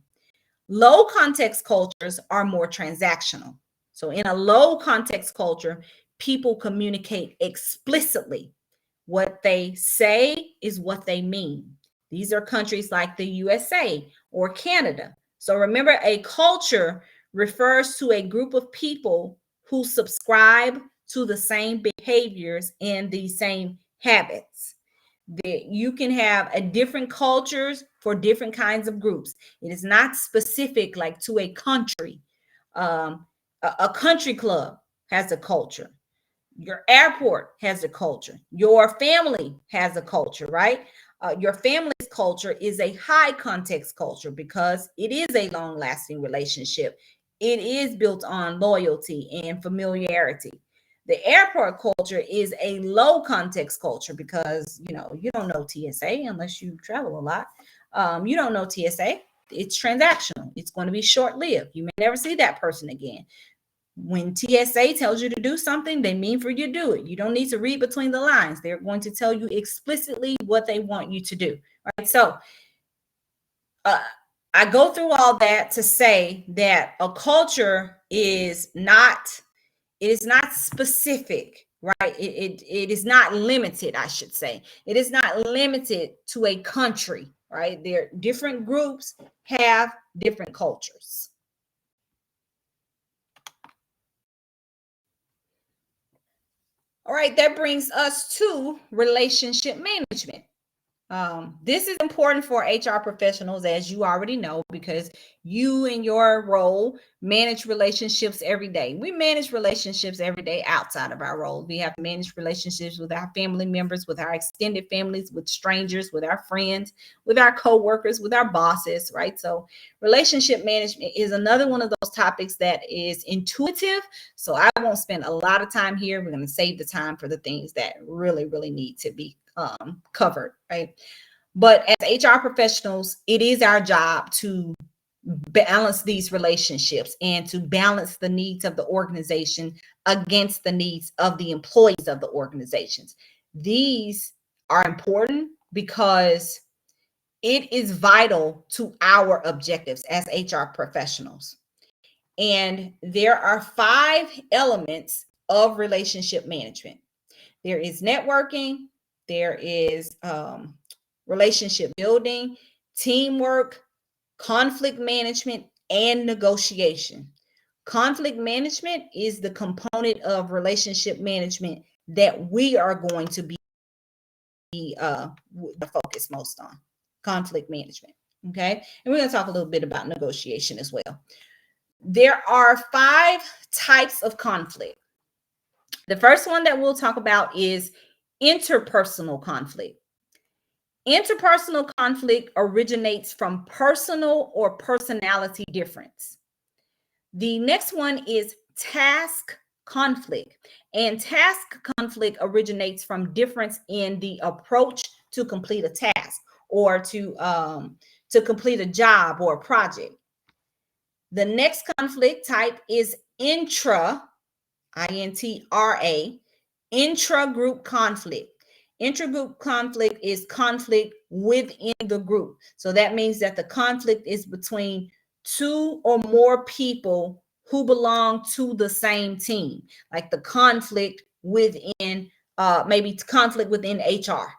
Low context cultures are more transactional. So in a low context culture, people communicate explicitly. What they say is what they mean. These are countries like the USA or Canada. So remember, a culture refers to a group of people who subscribe to the same behaviors and the same habits. That you can have a different cultures for different kinds of groups. It is not specific like to a country. A country club has a culture. Your airport has a culture. Your family has a culture, right? Your family's culture is a high context culture because it is a long lasting relationship. It is built on loyalty and familiarity. The airport culture is a low context culture because you don't know TSA unless you travel a lot. You don't know TSA. It's transactional. It's going to be short lived. You may never see that person again. When TSA tells you to do something, they mean for you to do it. You don't need to read between the lines. They're going to tell you explicitly what they want you to do. Right? So I go through all that to say that a culture is not, it is not specific, right? It is not limited, I should say. It is not limited to a country, right? There, different groups have different cultures. All right, that brings us to relationship management. This is important for HR professionals, as you already know, because you in your role manage relationships every day. We manage relationships every day outside of our role. We have to manage relationships with our family members, with our extended families, with strangers, with our friends, with our coworkers, with our bosses, right? So relationship management is another one of those topics that is intuitive. So I won't spend a lot of time here. We're going to save the time for the things that really, really need to be covered, right? But as HR professionals, it is our job to balance these relationships and to balance the needs of the organization against the needs of the employees of the organizations. These are important because it is vital to our objectives as HR professionals. And there are 5 elements of relationship management. There is networking, there is relationship building, teamwork, conflict management, and negotiation. Conflict management is the component of relationship management that we are going to be focused most on. Conflict management. Okay. And we're going to talk a little bit about negotiation as well. There are 5 types of conflict. The first one that we'll talk about is interpersonal conflict. Interpersonal conflict originates from personal or personality difference. The next one is task conflict. And task conflict originates from difference in the approach to complete a task or to complete a job or a project. The next conflict type is intra, I-N-T-R-A, intra-group conflict. Intra-group conflict is conflict within the group. So that means that the conflict is between 2 or more people who belong to the same team, like the conflict within, maybe conflict within HR.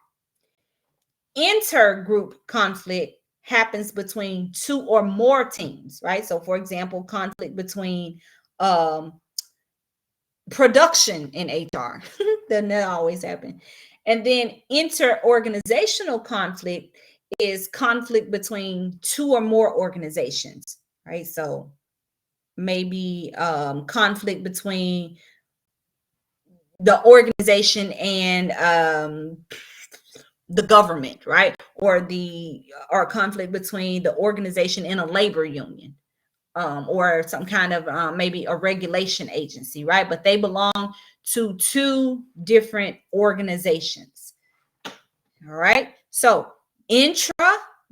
Intergroup conflict happens between 2 or more teams, right? So for example, conflict between production in HR. Doesn't that always happen? And then inter-organizational conflict is conflict between 2 or more organizations, right? So maybe conflict between the organization and the government, right? Or conflict between the organization and a labor union. Or some kind of maybe a regulation agency, right? But they belong to 2 different organizations. All right. So intra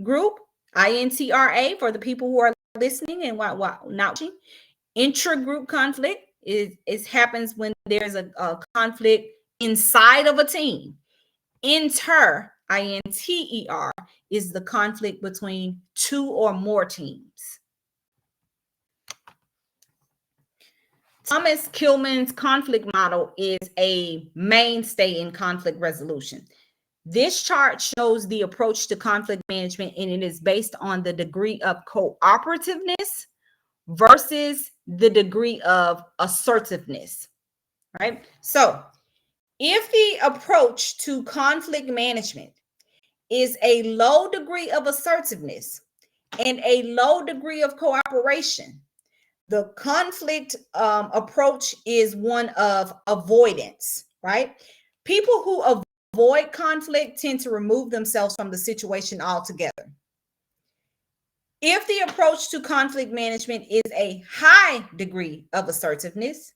group, INTRA, for the people who are listening and not watching. Intra group conflict is happens when there's a conflict inside of a team. Inter, INTER, is the conflict between 2 or more teams. Thomas Kilmann's conflict model is a mainstay in conflict resolution. This chart shows the approach to conflict management, and it is based on the degree of cooperativeness versus the degree of assertiveness, right? So if the approach to conflict management is a low degree of assertiveness and a low degree of cooperation, the conflict approach is one of avoidance, right? People who avoid conflict tend to remove themselves from the situation altogether. If the approach to conflict management is a high degree of assertiveness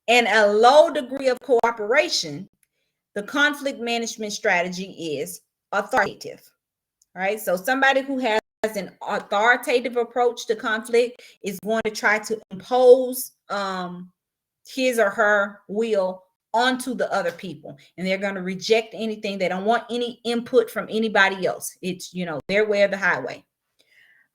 and a low degree of cooperation, the conflict management strategy is authoritative, right? So somebody who has an authoritative approach to conflict is going to try to impose his or her will onto the other people, and they're going to reject anything. They don't want any input from anybody else. It's, their way or the highway.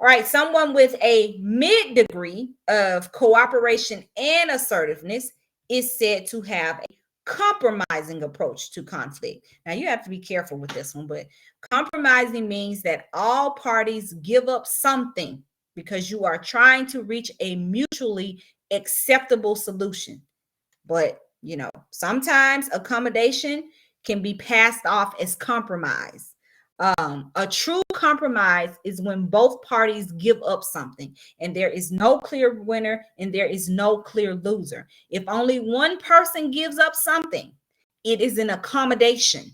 All right, someone with a mid degree of cooperation and assertiveness is said to have a compromising approach to conflict. Now, you have to be careful with this one, but compromising means that all parties give up something because you are trying to reach a mutually acceptable solution. But, sometimes accommodation can be passed off as compromise. A true compromise is when both parties give up something and there is no clear winner and there is no clear loser. If only one person gives up something, it is an accommodation.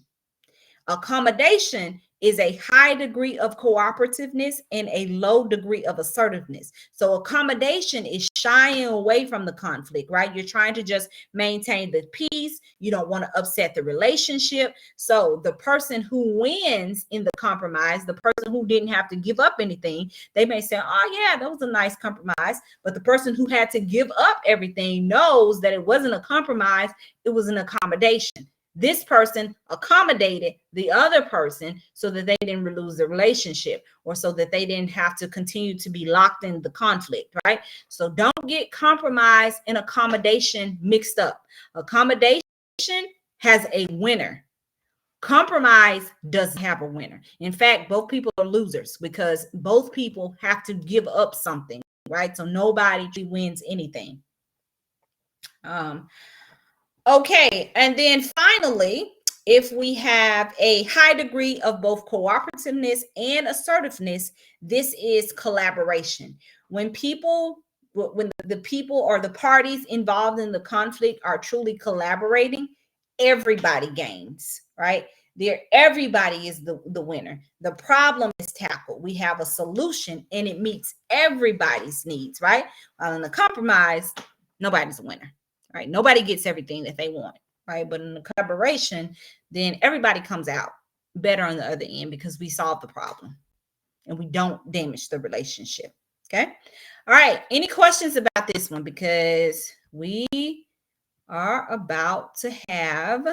Accommodation is a high degree of cooperativeness and a low degree of assertiveness. So accommodation is shying away from the conflict, right? You're trying to just maintain the peace. You don't want to upset the relationship. So the person who wins in the compromise, the person who didn't have to give up anything, they may say, oh yeah, that was a nice compromise. But the person who had to give up everything knows that it wasn't a compromise, it was an accommodation. This person accommodated the other person so that they didn't lose the relationship, or so that they didn't have to continue to be locked in the conflict, right? So don't get compromise and accommodation mixed up. Accommodation has a winner. Compromise doesn't have a winner. In fact, both people are losers because both people have to give up something, right? So nobody wins anything. Okay, and then finally, if we have a high degree of both cooperativeness and assertiveness, this is collaboration. When the people or the parties involved in the conflict are truly collaborating, everybody gains, right? Everybody is the winner. The problem is tackled. We have a solution and it meets everybody's needs, right? While in the compromise, nobody's a winner. Right? Nobody gets everything that they want, right? But in the collaboration, then everybody comes out better on the other end because we solve the problem and we don't damage the relationship. Okay. All right. Any questions about this one? Because we are about to have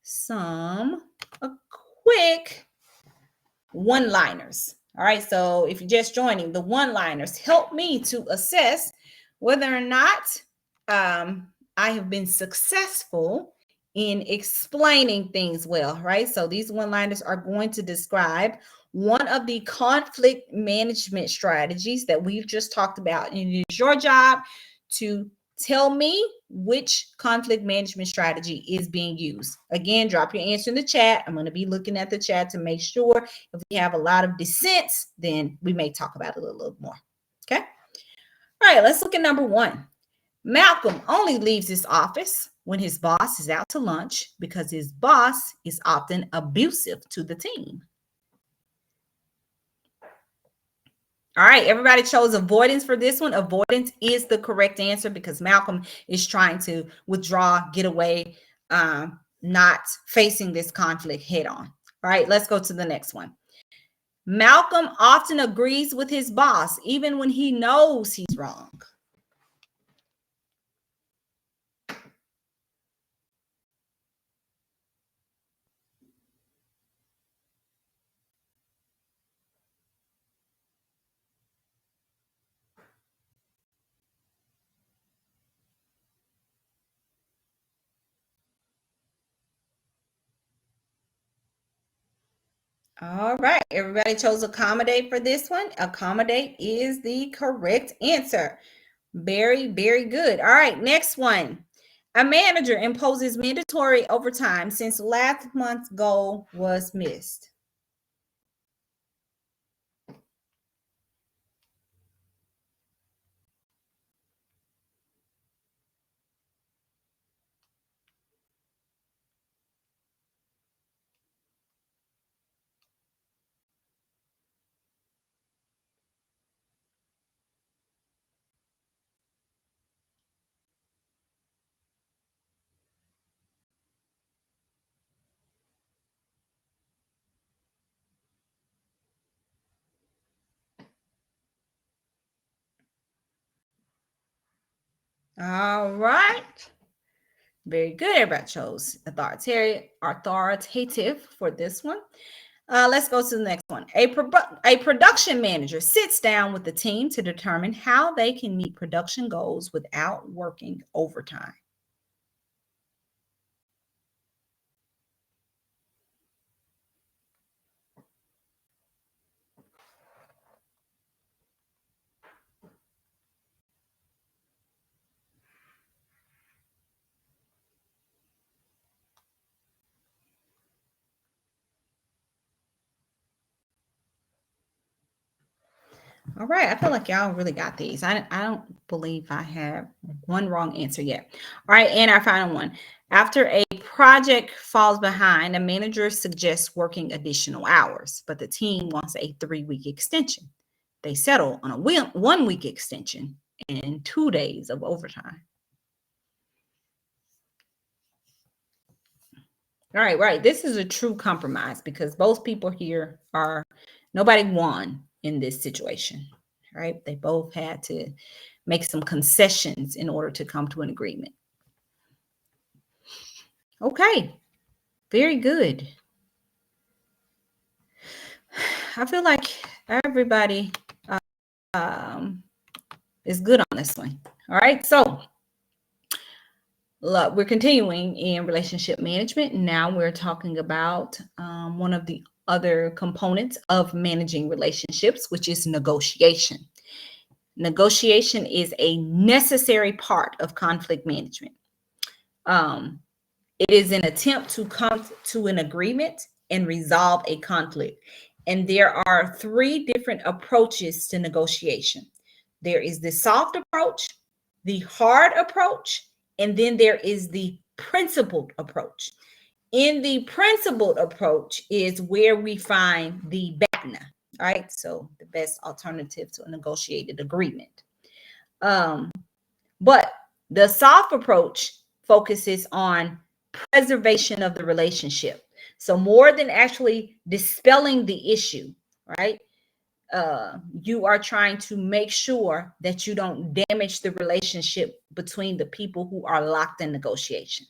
some quick one-liners. All right. So if you're just joining, the one-liners help me to assess whether or not I have been successful in explaining things well, right? So these one-liners are going to describe one of the conflict management strategies that we've just talked about. And it is your job to tell me which conflict management strategy is being used. Again, drop your answer in the chat. I'm going to be looking at the chat to make sure if we have a lot of dissents, then we may talk about it a little more. Okay. All right, let's look at number one. Malcolm only leaves his office when his boss is out to lunch because his boss is often abusive to the team. All right, everybody chose avoidance for this one. Avoidance is the correct answer because Malcolm is trying to withdraw, get away, not facing this conflict head on. All right, let's go to the next one. Malcolm often agrees with his boss even when he knows he's wrong. All right, everybody chose accommodate for this one. Accommodate is the correct answer. Very, very good. All right, next one. A manager imposes mandatory overtime since last month's goal was missed. All right. Very good. Everybody chose authoritative for this one. Let's go to the next one. A production manager sits down with the team to determine how they can meet production goals without working overtime. All right, I feel like y'all really got these. I don't believe I have one wrong answer yet. All right, and our final one. After a project falls behind, a manager suggests working additional hours, but the team wants a 3-week extension. They settle on a 1-week extension and 2 days of overtime. All right, right. This is a true compromise because both people here nobody won in this situation, right? They both had to make some concessions in order to come to an agreement. Okay, very good. I feel like everybody is good on this one. All right, so look, we're continuing in relationship management. Now we're talking about one of the other components of managing relationships, which is negotiation. Negotiation is a necessary part of conflict management. It is an attempt to come to an agreement and resolve a conflict. And there are 3 different approaches to negotiation. There is the soft approach, the hard approach, and then there is the principled approach. In the principled approach is where we find the BATNA, right? So the best alternative to a negotiated agreement. But the soft approach focuses on preservation of the relationship. So more than actually dispelling the issue, right? You are trying to make sure that you don't damage the relationship between the people who are locked in negotiation.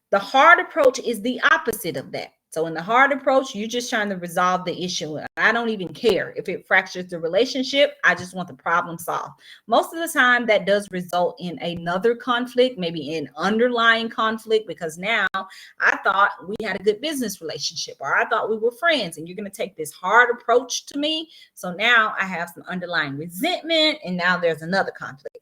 The hard approach is the opposite of that. So in the hard approach, you're just trying to resolve the issue. I don't even care if it fractures the relationship. I just want the problem solved. Most of the time that does result in another conflict, maybe an underlying conflict, because now I thought we had a good business relationship, or I thought we were friends, and you're going to take this hard approach to me. So now I have some underlying resentment, and now there's another conflict.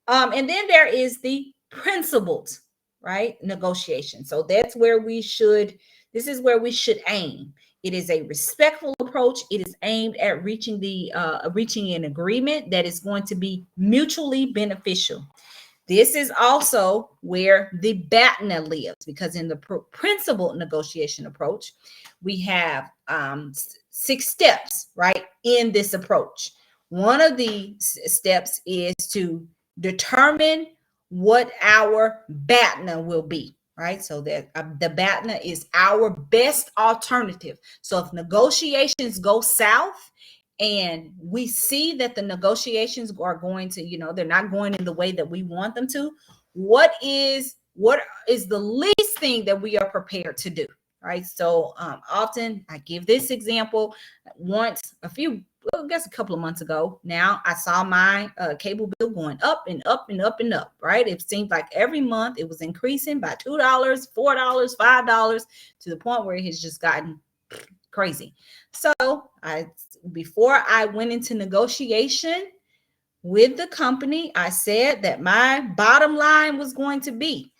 And then there is the principled, right, negotiation. So that's where this is where we should aim. It is a respectful approach. It is aimed at reaching an agreement that is going to be mutually beneficial. This is also where the BATNA lives, because in the principled negotiation approach, we have 6 steps, right, in this approach. One of the steps is to determine what our BATNA will be, right? So that the BATNA is our best alternative. So if negotiations go south and we see that the negotiations are going to, they're not going in the way that we want them to, what is the least thing that we are prepared to do, right? So often I give this example. Once I guess a couple of months ago now, I saw my cable bill going up and up and up and up, right? It seemed like every month it was increasing by $2, $4, $5 to the point where it has just gotten crazy. So before I went into negotiation with the company, I said that my bottom line was going to be,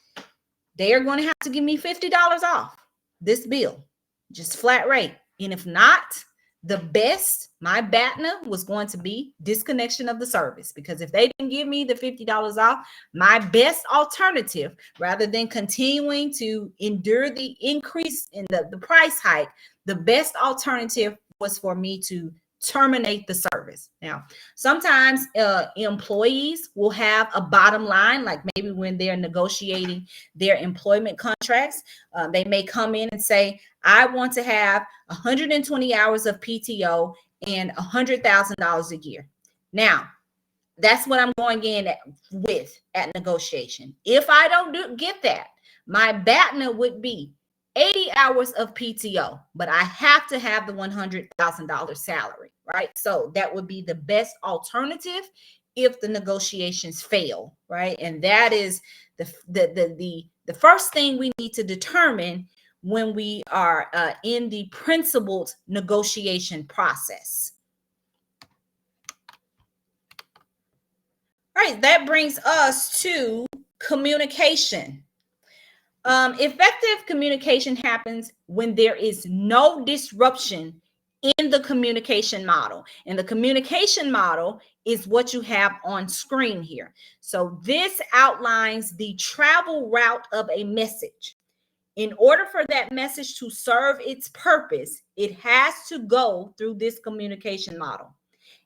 they are going to have to give me $50 off this bill, just flat rate. And if not, my BATNA was going to be disconnection of the service, because if they didn't give me the $50 off, my best alternative, rather than continuing to endure the increase in the price hike, the best alternative was for me to terminate the service. Now, sometimes employees will have a bottom line, like maybe when they're negotiating their employment contracts, they may come in and say, I want to have 120 hours of PTO and $100,000 a year. Now, That's what I'm going in with at negotiation. If I don't get that, my BATNA would be 80 hours of PTO, but I have to have the $100,000 salary, right? So that would be the best alternative if the negotiations fail, right? And that is the first thing we need to determine when we are in the principled negotiation process. All right, that brings us to communication. Effective communication happens when there is no disruption in the communication model. And the communication model is what you have on screen here. So this outlines the travel route of a message. In order for that message to serve its purpose, it has to go through this communication model.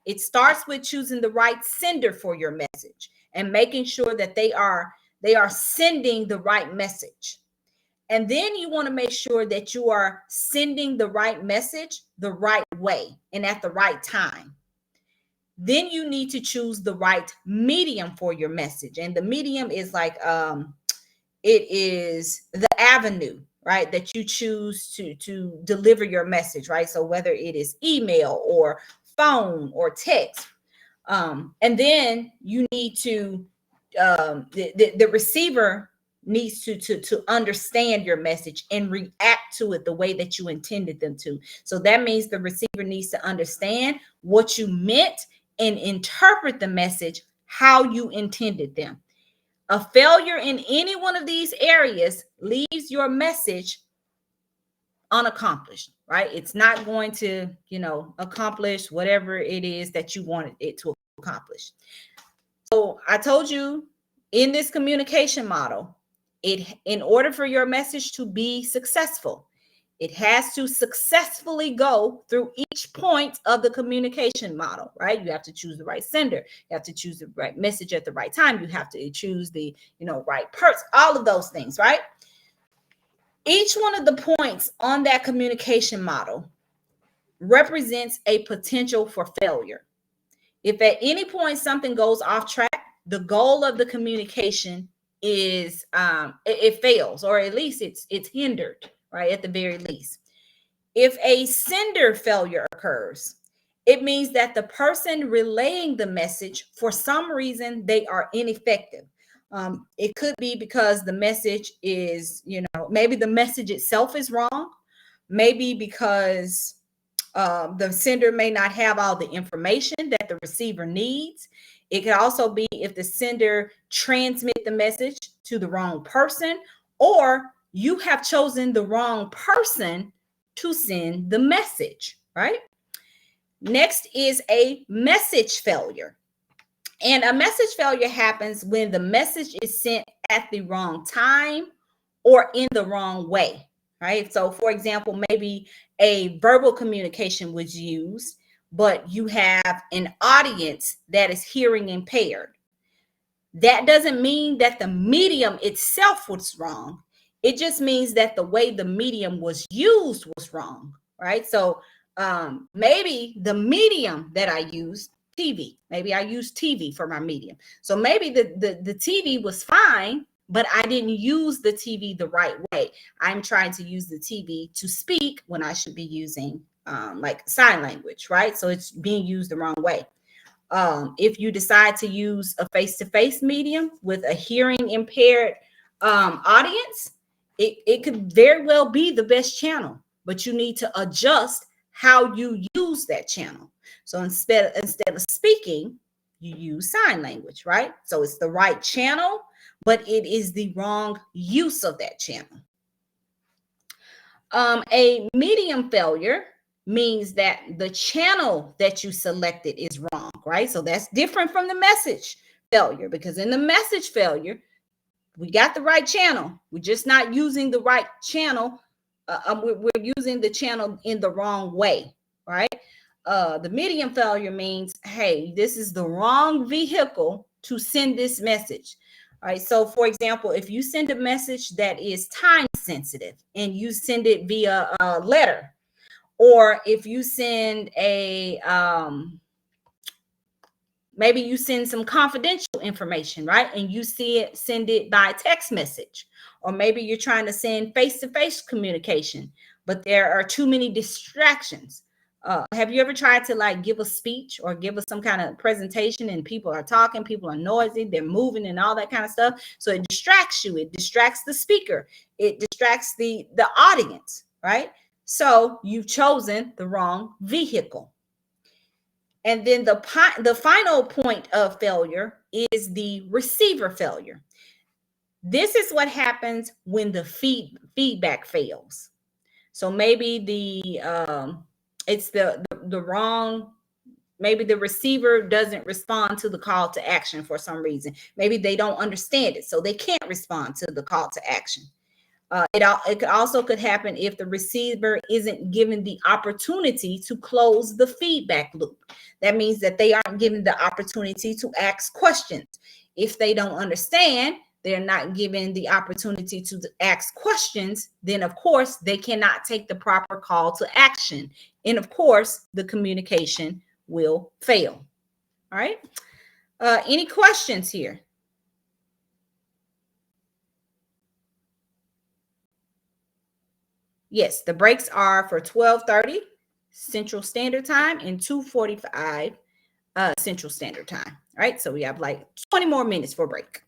It starts with choosing the right sender for your message and making sure that they are sending the right message. And then you want to make sure that you are sending the right message the right way and at the right time. Then you need to choose the right medium for your message. And the medium is like it is the avenue, right, that you choose to deliver your message, right? So whether it is email or phone or text, and then you need to the receiver needs to understand your message and react to it the way that you intended them to. So that means the receiver needs to understand what you meant and interpret the message how you intended them. A failure in any one of these areas leaves your message unaccomplished, right? It's not going to, accomplish whatever it is that you wanted it to accomplish. So I told you in this communication model, in order for your message to be successful, it has to successfully go through each point of the communication model, right? You have to choose the right sender. You have to choose the right message at the right time. You have to choose the, right person, all of those things, right? Each one of the points on that communication model represents a potential for failure. If at any point something goes off track, the goal of the communication is it fails, or at least it's hindered, right? At the very least. If a sender failure occurs, it means that the person relaying the message, for some reason, they are ineffective. It could be because the message is, maybe the message itself is wrong. Maybe because the sender may not have all the information that the receiver needs. It could also be if the sender transmit the message to the wrong person, or you have chosen the wrong person to send the message, right? Next is a message failure. And a message failure happens when the message is sent at the wrong time or in the wrong way, right? So, for example, maybe a verbal communication was used, but you have an audience that is hearing impaired. That doesn't mean that the medium itself was wrong. It just means that the way the medium was used was wrong, right? So maybe the medium that I used, TV, maybe I used TV for my medium. So maybe the TV was fine, but I didn't use the TV the right way. I'm trying to use the TV to speak when I should be using like sign language, right? So it's being used the wrong way. If you decide to use a face-to-face medium with a hearing impaired audience, it could very well be the best channel, but you need to adjust how you use that channel. So instead of speaking, you use sign language, right? So it's the right channel, but it is the wrong use of that channel. A medium failure means that the channel that you selected is wrong, right? So that's different from the message failure, because in the message failure, we got the right channel. We're just not using the right channel. We're using the channel in the wrong way, right? The medium failure means, hey, this is the wrong vehicle to send this message. All right. So, for example, if you send a message that is time sensitive and you send it via a letter, or if you send a Maybe you send some confidential information, right? And you send it by text message. Or maybe you're trying to send face-to-face communication, but there are too many distractions. Have you ever tried to like give a speech or give us some kind of presentation and people are talking, people are noisy, they're moving and all that kind of stuff? So it distracts you. It distracts the speaker. It distracts the audience, right? So you've chosen the wrong vehicle. And then the final point of failure is the receiver failure. This is what happens when the feedback fails. So maybe it's the wrong, maybe the receiver doesn't respond to the call to action for some reason. Maybe they don't understand it, so they can't respond to the call to action. It also could happen if the receiver isn't given the opportunity to close the feedback loop. That means that they aren't given the opportunity to ask questions. If they don't understand, they're not given the opportunity to ask questions, then of course they cannot take the proper call to action. And of course, the communication will fail. All right. Any questions here? Yes, the breaks are for 12:30 Central Standard Time and 2:45 Central Standard Time. All right, so we have like 20 more minutes for break.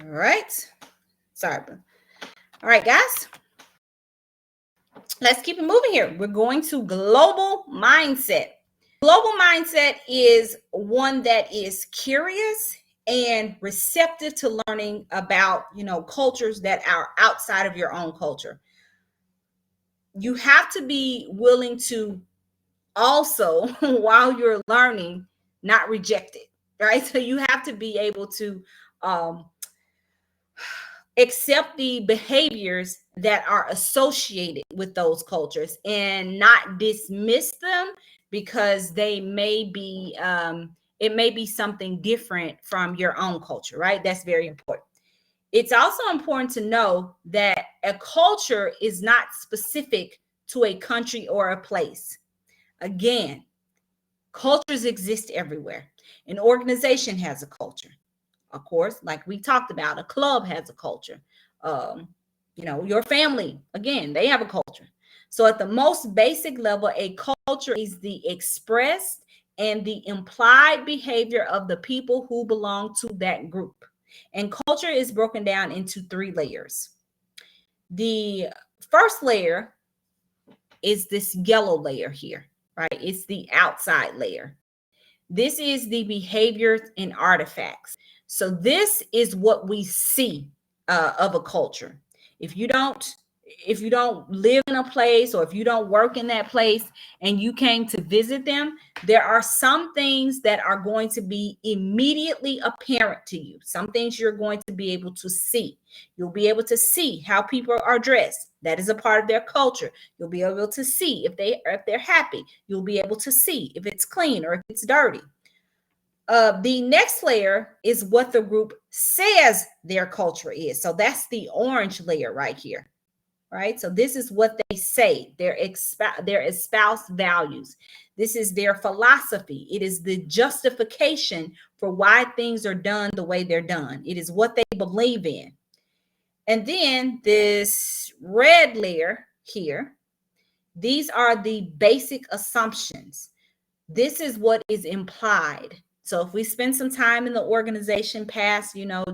All right. Sorry. All right, guys. Let's keep it moving here. We're going to global mindset. Global mindset is one that is curious and receptive to learning about, cultures that are outside of your own culture. You have to be willing to also, while you're learning, not reject it, right? So you have to be able to accept the behaviors that are associated with those cultures and not dismiss them because they may be it may be something different from your own culture, right? That's very important. It's also important to know that a culture is not specific to a country or a place. Again, cultures exist everywhere. An organization has a culture. Of course, like we talked about, a club has a culture. Your family, again, they have a culture. So at the most basic level, a culture is the expressed and the implied behavior of the people who belong to that group. And culture is broken down into 3 layers. The first layer is this yellow layer here, right? It's the outside layer. This is the behaviors and artifacts. So this is what we see of a culture. If you don't live in a place, or if you don't work in that place and you came to visit them, there are some things that are going to be immediately apparent to you. Some things you're going to be able to see. You'll be able to see how people are dressed. That is a part of their culture. You'll be able to see if they're happy. You'll be able to see if it's clean or if it's dirty. The next layer is what the group says their culture is. So that's the orange layer right here, right? So this is what they say, their espoused values. This is their philosophy. It is the justification for why things are done the way they're done. It is what they believe in. And then this red layer here, these are the basic assumptions. This is what is implied. So if we spend some time in the organization past, you have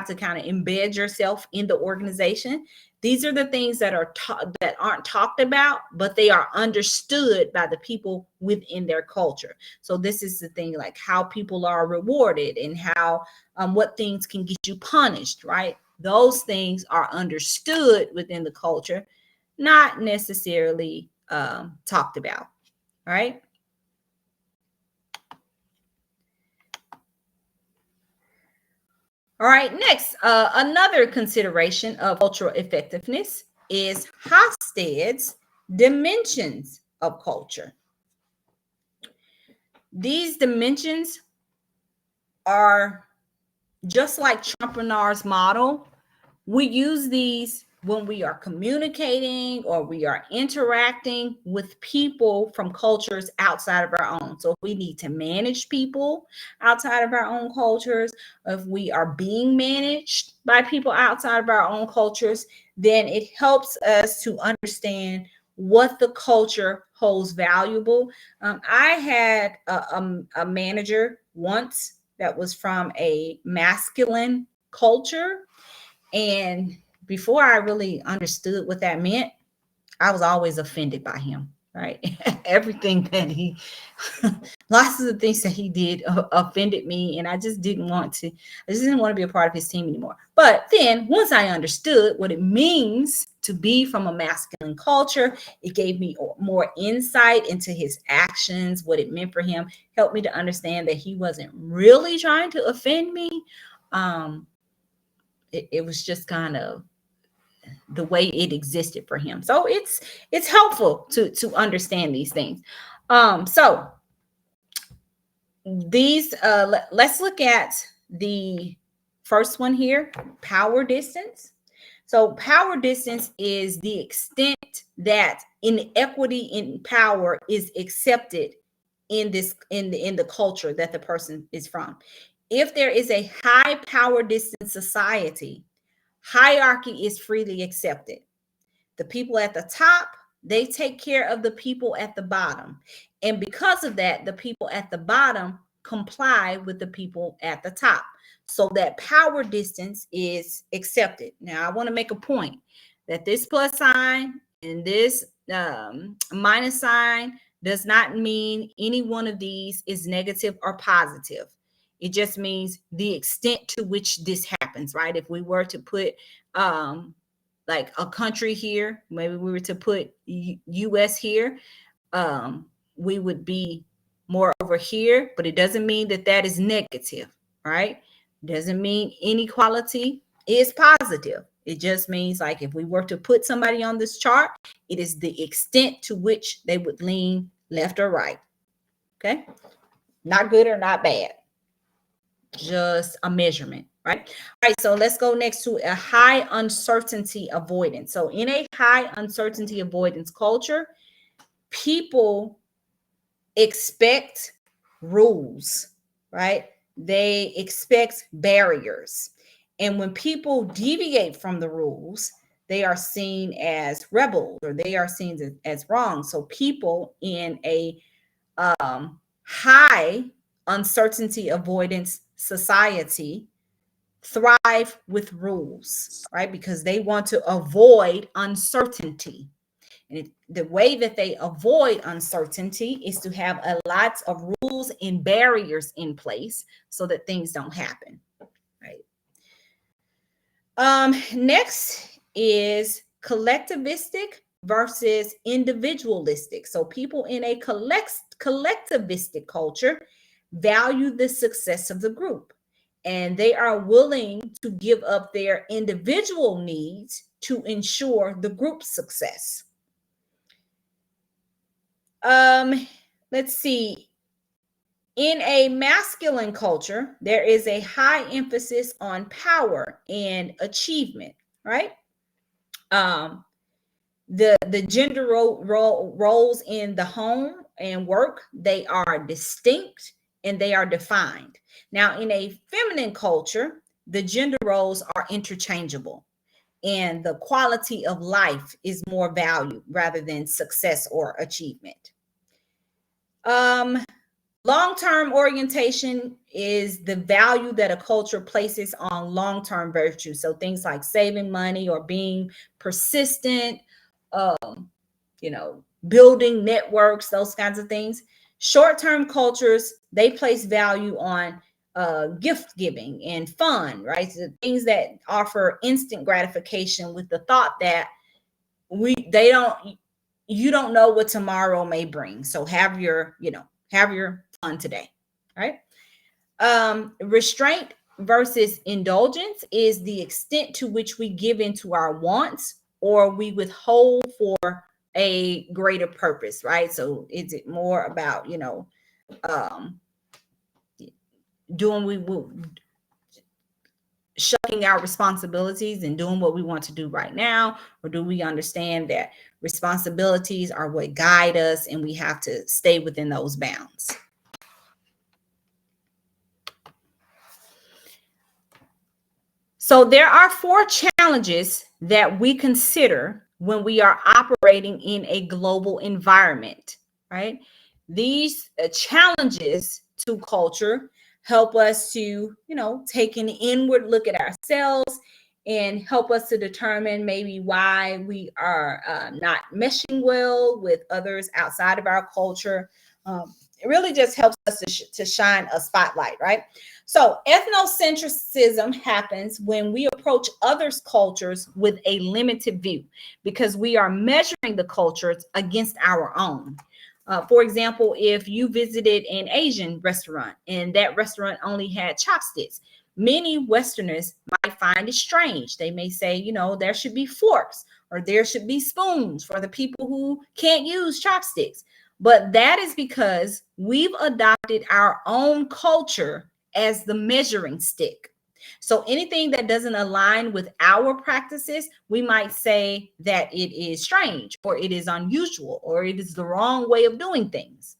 to kind of embed yourself in the organization. These are the things that aren't talked about, but they are understood by the people within their culture. So this is the thing, like how people are rewarded and how what things can get you punished, right? Those things are understood within the culture, not necessarily talked about. All right. All right, next, another consideration of cultural effectiveness is Hofstede's dimensions of culture. These dimensions are just like Schopenhauer's model. We use these when we are communicating or we are interacting with people from cultures outside of our own. So if we need to manage people outside of our own cultures, if we are being managed by people outside of our own cultures, then it helps us to understand what the culture holds valuable. I had a manager once that was from a masculine culture, and before I really understood what that meant, I was always offended by him, right? Everything that he, lots of the things that he did offended me. And I just didn't want to, I just didn't want to be a part of his team anymore. But then once I understood what it means to be from a masculine culture, it gave me more insight into his actions, what it meant for him, helped me to understand that he wasn't really trying to offend me. It was just kind of the way it existed for him. So it's helpful to understand these things. So these let's look at the first one here, power distance. So power distance is the extent that inequity in power is accepted in the culture that the person is from. If there is a high power distance society, hierarchy is freely accepted. The people at the top, they take care of the people at the bottom. And because of that, the people at the bottom comply with the people at the top. So that power distance is accepted. Now, I want to make a point that this plus sign and this minus sign does not mean any one of these is negative or positive. It just means the extent to which this happens, right? If we were to put like a country here, maybe we were to put US here, we would be more over here, but it doesn't mean that that is negative, right? Doesn't mean inequality is positive. It just means like if we were to put somebody on this chart, it is the extent to which they would lean left or right. Okay, not good or not bad, just a measurement, right? All right, so let's go next to a high uncertainty avoidance. So in a high uncertainty avoidance culture, people expect rules, right? They expect barriers. And when people deviate from the rules, they are seen as rebels or they are seen as wrong. So people in a high uncertainty avoidance society thrive with rules, right? Because they want to avoid uncertainty. And the way that they avoid uncertainty is to have a lot of rules and barriers in place so that things don't happen, right? Next is collectivistic versus individualistic. So people in a collectivistic culture value the success of the group, and they are willing to give up their individual needs to ensure the group's success. Let's see. In a masculine culture, there is a high emphasis on power and achievement, right? The gender roles in the home and work, they are distinct and they are defined. Now, in a feminine culture, the gender roles are interchangeable and the quality of life is more valued rather than success or achievement. Long-term orientation is the value that a culture places on long-term virtue. So things like saving money or being persistent, building networks, those kinds of things. Short-term cultures, they place value on gift giving and fun, right? So things that offer instant gratification with the thought that you don't know what tomorrow may bring. So have your fun today, right? Restraint versus indulgence is the extent to which we give into our wants or we withhold for a greater purpose, right? So is it more about doing shucking our responsibilities and doing what we want to do right now? Or do we understand that responsibilities are what guide us and we have to stay within those bounds? So there are 4 challenges that we consider when we are operating in a global environment, right? These challenges to culture help us to, take an inward look at ourselves and help us to determine maybe why we are not meshing well with others outside of our culture. It really just helps us to shine a spotlight, right? So ethnocentrism happens when we approach others' cultures with a limited view because we are measuring the cultures against our own. For example, if you visited an Asian restaurant and that restaurant only had chopsticks, many Westerners might find it strange. They may say, there should be forks or there should be spoons for the people who can't use chopsticks. But that is because we've adopted our own culture as the measuring stick. So anything that doesn't align with our practices, we might say that it is strange or it is unusual or it is the wrong way of doing things.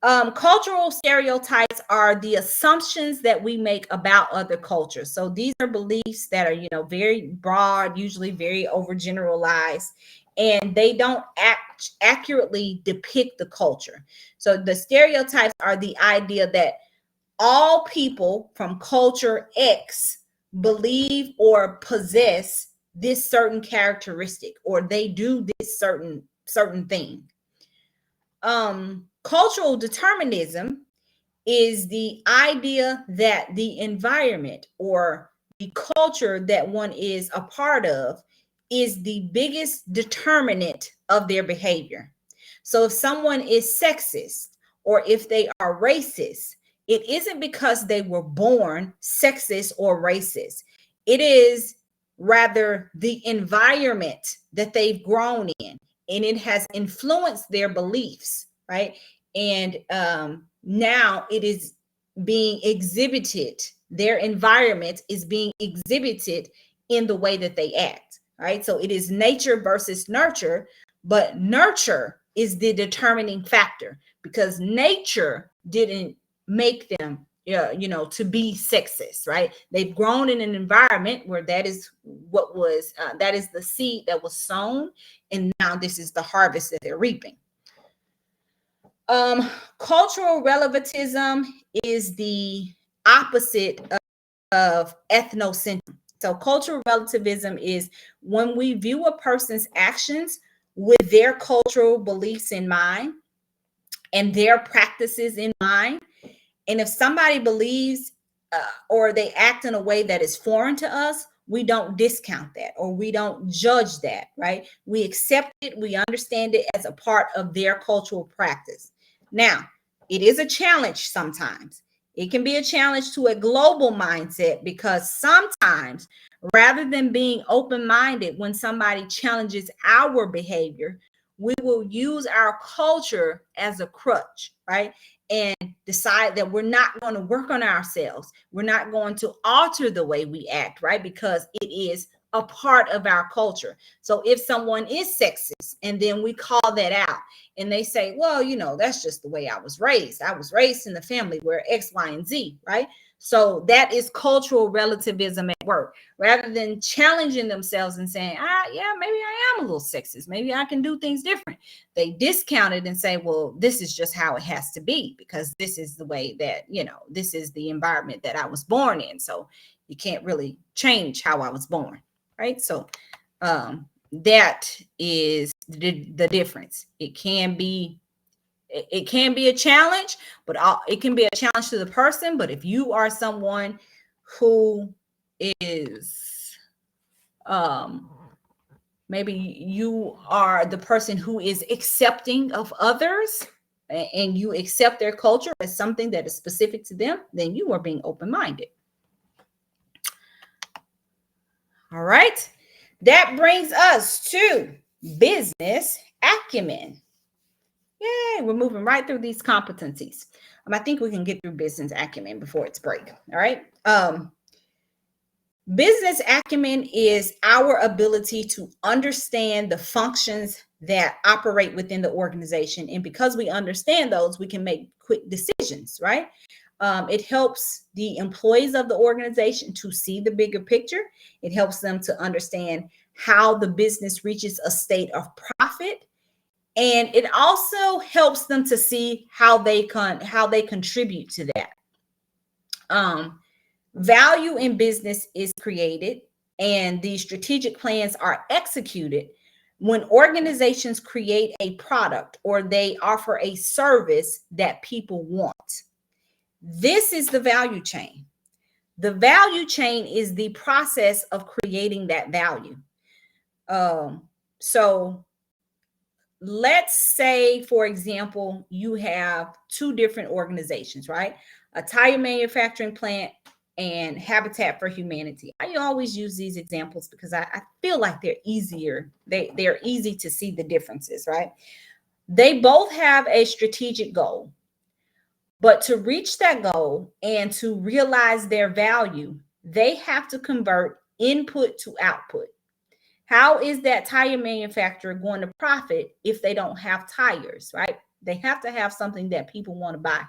Cultural stereotypes are the assumptions that we make about other cultures. So these are beliefs that are, very broad, usually very overgeneralized, and they don't accurately depict the culture. So the stereotypes are the idea that all people from culture X believe or possess this certain characteristic, or they do this certain thing. Cultural determinism is the idea that the environment or the culture that one is a part of is the biggest determinant of their behavior. So if someone is sexist or if they are racist, it isn't because they were born sexist or racist. It is rather the environment that they've grown in, and it has influenced their beliefs, right? And now it is being exhibited. Their environment is being exhibited in the way that they act, right? So it is nature versus nurture, but nurture is the determining factor because nature didn't make them to be sexist, right? They've grown in an environment where that is what was that is the seed that was sown, and now this is the harvest that they're reaping. Cultural relativism is the opposite of ethnocentrism. So cultural relativism is when we view a person's actions with their cultural beliefs in mind and their practices in mind. And if somebody believes or they act in a way that is foreign to us, we don't discount that or we don't judge that, right? We accept it, we understand it as a part of their cultural practice. Now, it is a challenge sometimes. It can be a challenge to a global mindset because sometimes, rather than being open minded when somebody challenges our behavior, we will use our culture as a crutch, right? And decide that we're not going to work on ourselves. We're not going to alter the way we act, right? Because it is a part of our culture. So if someone is sexist and then we call that out and they say, well, that's just the way I was raised. I was raised in the family where X, Y, and Z, right? So that is cultural relativism at work. Rather than challenging themselves and saying, yeah, maybe I am a little sexist. Maybe I can do things different. They discount it and say, well, this is just how it has to be because this is the way that, this is the environment that I was born in. So you can't really change how I was born, right? So that is the difference. It can be a challenge, but it can be a challenge to the person. But if you are someone who is maybe you are the person who is accepting of others and you accept their culture as something that is specific to them, then you are being open-minded. All right. That brings us to business acumen. Yay, we're moving right through these competencies. I think we can get through business acumen before it's break. All right. Business acumen is our ability to understand the functions that operate within the organization. And because we understand those, we can make quick decisions, right? It helps the employees of the organization to see the bigger picture. It helps them to understand how the business reaches a state of profit. And it also helps them to see how they contribute to that. Value in business is created and the strategic plans are executed when organizations create a product or they offer a service that people want. This is the value chain. The value chain is the process of creating that value. So let's say, for example, you have two different organizations, right? A tire manufacturing plant and Habitat for Humanity. I always use these examples because I feel like they're easier. They're easy to see the differences, right? They both have a strategic goal, but to reach that goal and to realize their value, they have to convert input to output. How is that tire manufacturer going to profit if they don't have tires, right? They have to have something that people want to buy.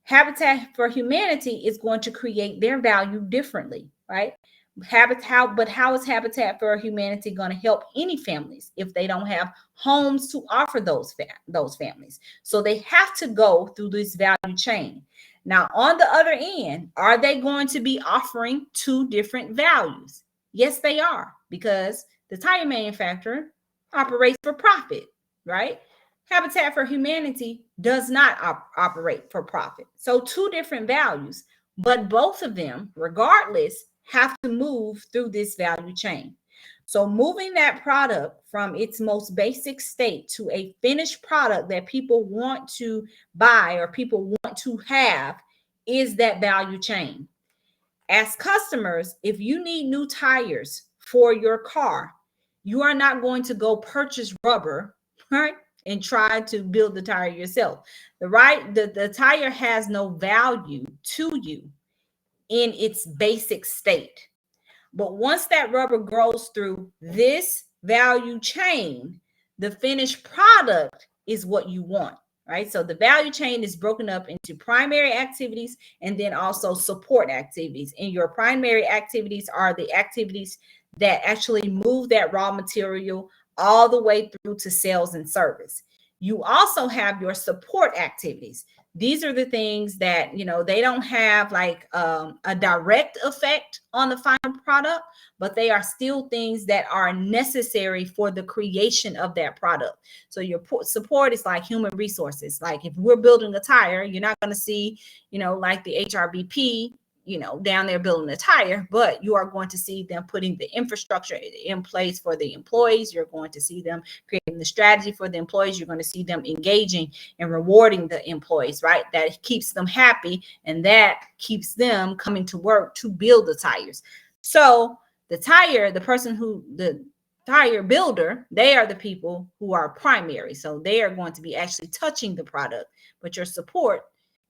Habitat for Humanity is going to create their value differently, right? How is Habitat for Humanity going to help any families if they don't have homes to offer those families? So they have to go through this value chain. Now, on the other end, are they going to be offering two different values? Yes, they are, because the tire manufacturer operates for profit, right? Habitat for Humanity does not operate for profit. So two different values, but both of them, regardless, have to move through this value chain. So moving that product from its most basic state to a finished product that people want to buy or people want to have is that value chain. As customers, if you need new tires for your car, you are not going to go purchase rubber, right? And try to build the tire yourself. The tire has no value to you in its basic state. But once that rubber grows through this value chain, the finished product is what you want, right? So the value chain is broken up into primary activities and then also support activities. And your primary activities are the activities that actually move that raw material all the way through to sales and service. You also have your support activities. These are the things that, they don't have like a direct effect on the final product, but they are still things that are necessary for the creation of that product. So your support is like human resources. Like if we're building a tire, you're not going to see, like the HRBP, down there building a tire, but you are going to see them putting the infrastructure in place for the employees. You're going to see them creating the strategy for the employees. You're going to see them engaging and rewarding the employees, right? That keeps them happy and that keeps them coming to work to build the tires. So the tire builder, they are the people who are primary. So they are going to be actually touching the product, but your support,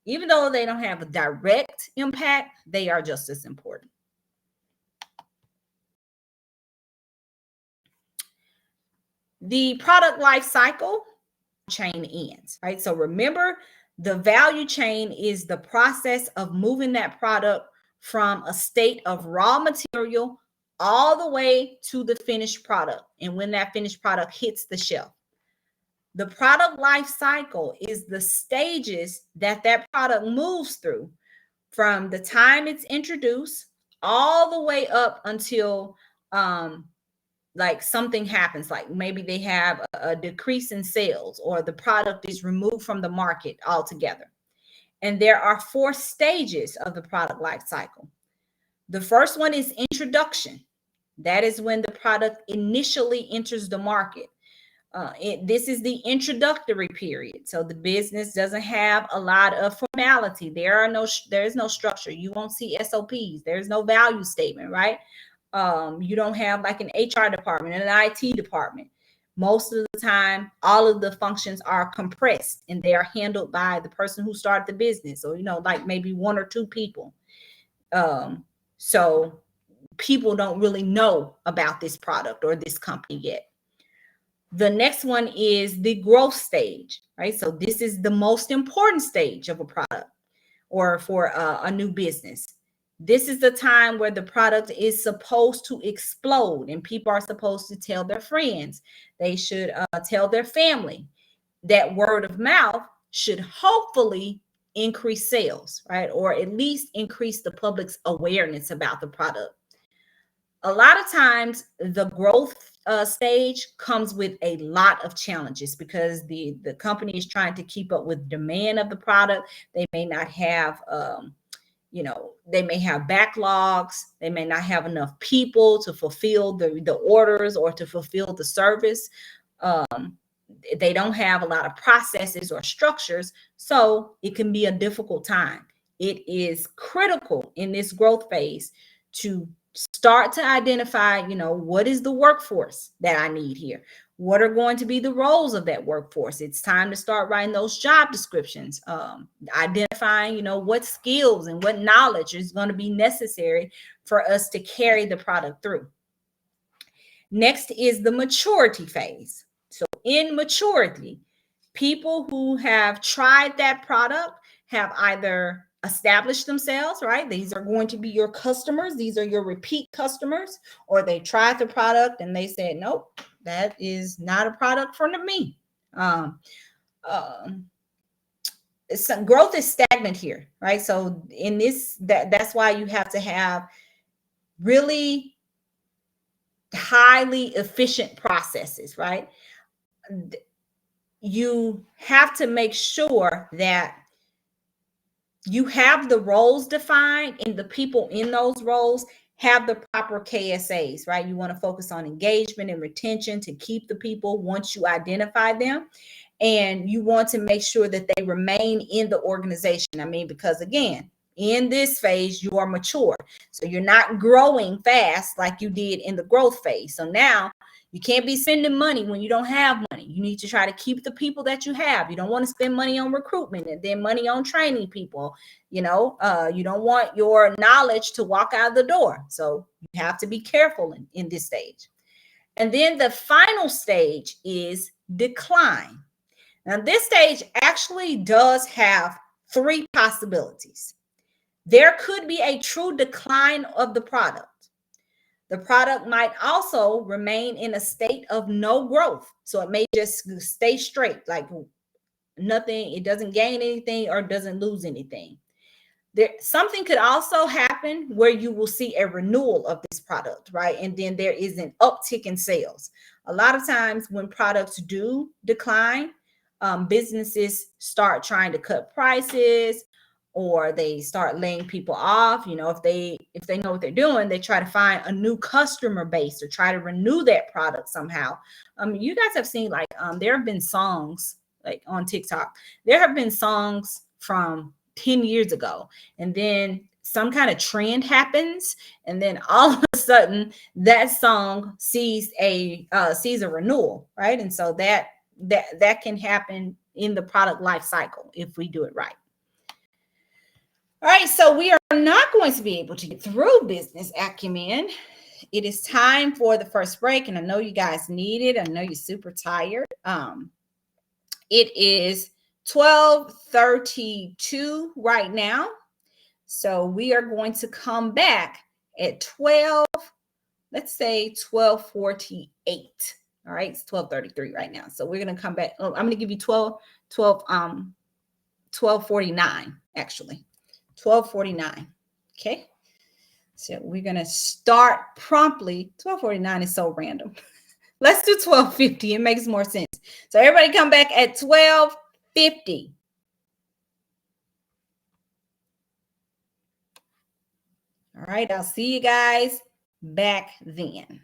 even though they don't have a direct impact, they are just as important. The product life cycle chain ends, right? So remember, the value chain is the process of moving that product from a state of raw material all the way to the finished product. And when that finished product hits the shelf, the product life cycle is the stages that product moves through from the time it's introduced all the way up until like something happens, like maybe they have a decrease in sales or the product is removed from the market altogether. And there are 4 stages of the product life cycle. The first one is introduction. That is when the product initially enters the market. This is the introductory period. So the business doesn't have a lot of formality. There is no structure. You won't see SOPs. There's no value statement, right? You don't have like an HR department and an IT department. Most of the time, all of the functions are compressed and they are handled by the person who started the business, or like maybe 1 or 2 people. So people don't really know about this product or this company yet. The next one is the growth stage, right? So this is the most important stage of a product or for a new business. This is the time where the product is supposed to explode and people are supposed to tell their friends. They should tell their family. That word of mouth should hopefully increase sales, right? Or at least increase the public's awareness about the product. A lot of times the growth stage comes with a lot of challenges because the company is trying to keep up with demand of the product. They may not have they may have backlogs. They may not have enough people to fulfill the orders or to fulfill the service. They don't have a lot of processes or structures, so it can be a difficult time. It is critical in this growth phase to start to identify, what is the workforce that I need here? What are going to be the roles of that workforce? It's time to start writing those job descriptions, identifying, what skills and what knowledge is going to be necessary for us to carry the product through. Next is the maturity phase. So in maturity, people who have tried that product have either established themselves, right? These are going to be your customers. These are your repeat customers, or they tried the product and they said, nope, that is not a product for me. Growth is stagnant here, right? So in this, that's why you have to have really highly efficient processes, right? You have to make sure that you have the roles defined and the people in those roles have the proper KSAs, right? You want to focus on engagement and retention to keep the people once you identify them. And you want to make sure that they remain in the organization. I mean, because again, in this phase, you are mature. So you're not growing fast like you did in the growth phase. So now you can't be spending money when you don't have money. You need to try to keep the people that you have. You don't want to spend money on recruitment and then money on training people. You don't want your knowledge to walk out the door. So you have to be careful in this stage. And then the final stage is decline. Now, this stage actually does have three possibilities. There could be a true decline of the product. The product might also remain in a state of no growth. So it may just stay straight, like nothing, it doesn't gain anything or doesn't lose anything. Something could also happen where you will see a renewal of this product, right? And then there is an uptick in sales. A lot of times when products do decline, businesses start trying to cut prices or they start laying people off. If they know what they're doing, they try to find a new customer base or try to renew that product somehow. You guys have seen there have been songs like on TikTok. There have been songs from 10 years ago, and then some kind of trend happens, and then all of a sudden that song sees a renewal, right? And so that can happen in the product life cycle if we do it right. All right, so we are not going to be able to get through business acumen. It is time for the first break, and I know you guys need it. I know you're super tired. It is 12:32 right now. So we are going to come back at 12:48. All right, it's 12:33 right now. So we're going to come back. I'm going to give you 12:49 actually. 12:49. Okay. So we're going to start promptly. 12:49 is so random. Let's do 12:50. It makes more sense. So everybody come back at 12:50. All right. I'll see you guys back then.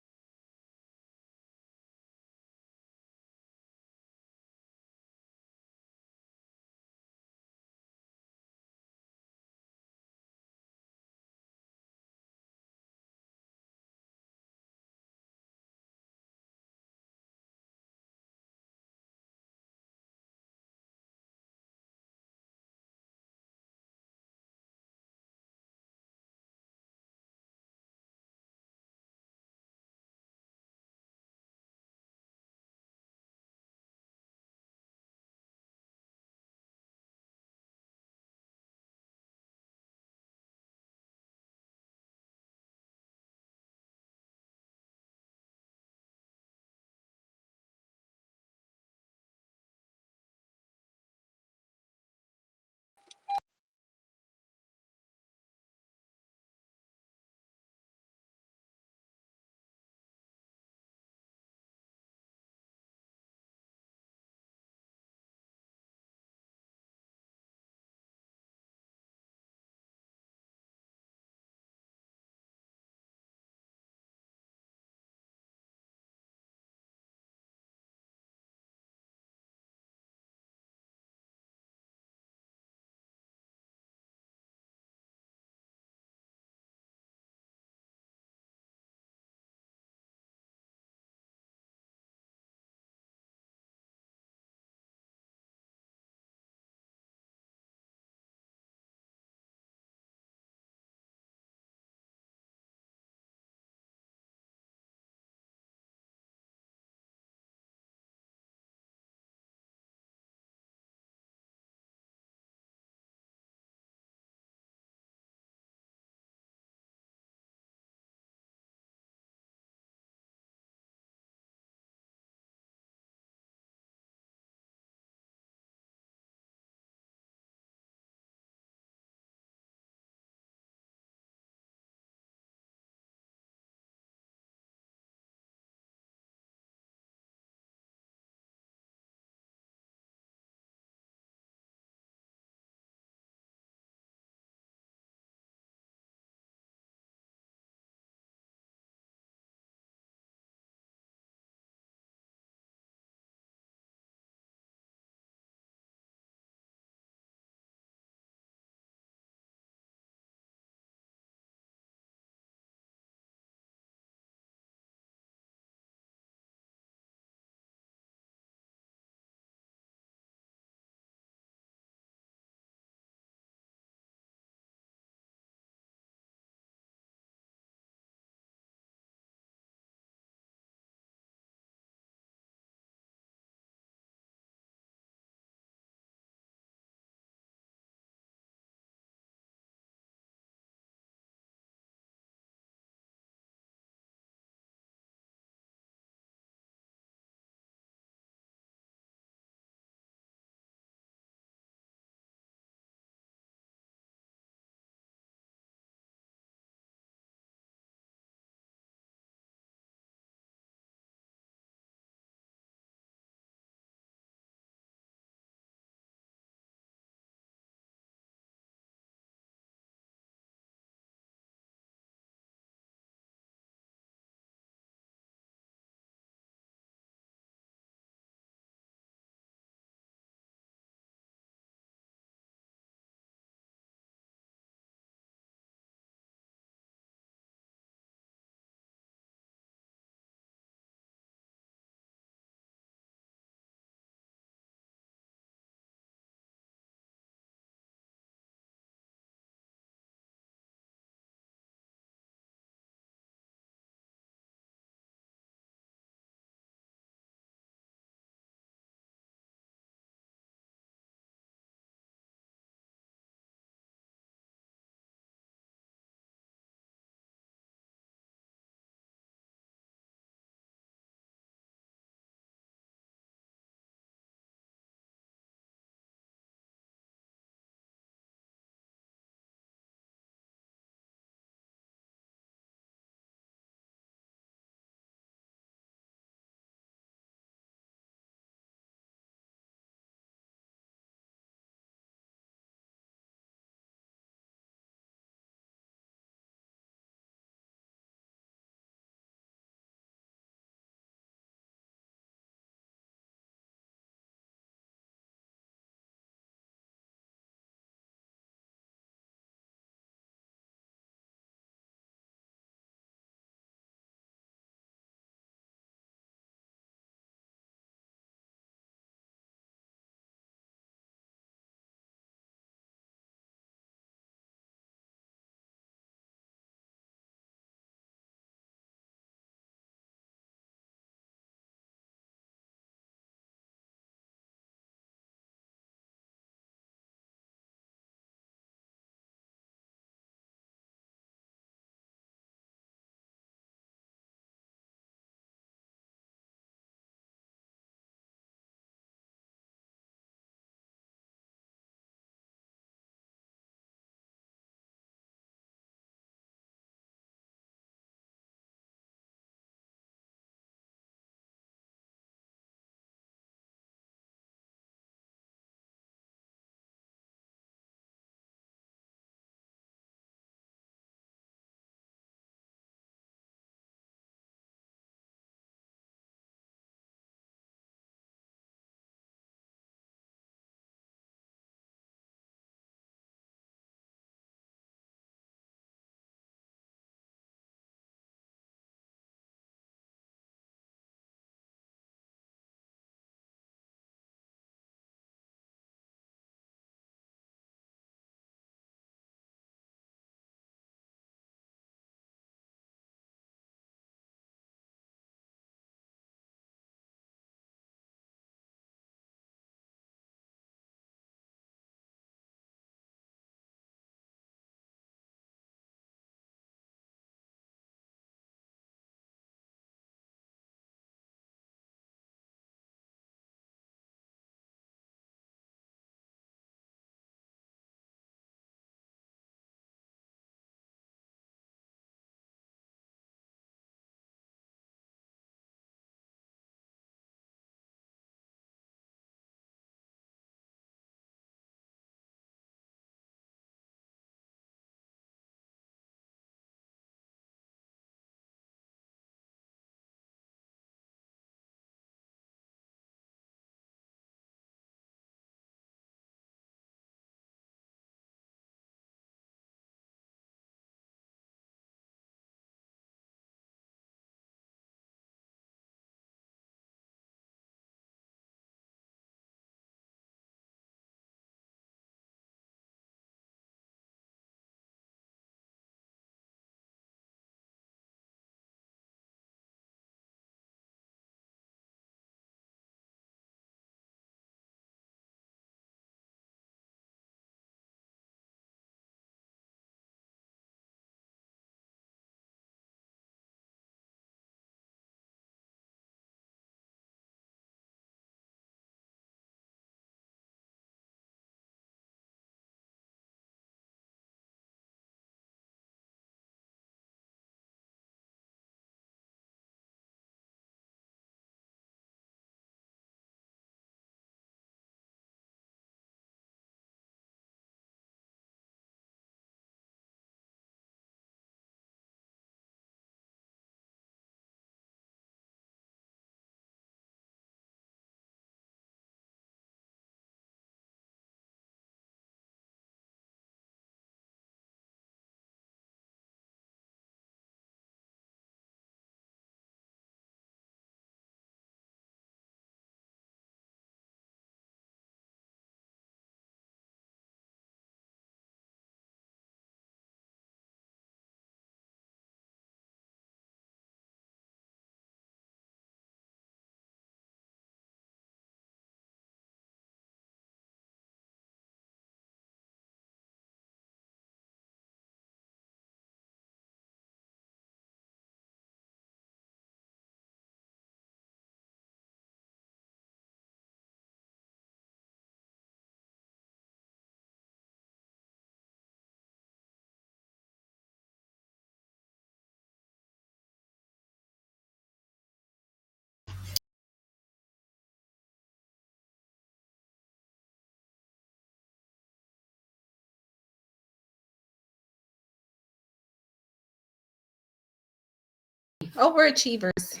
Overachievers.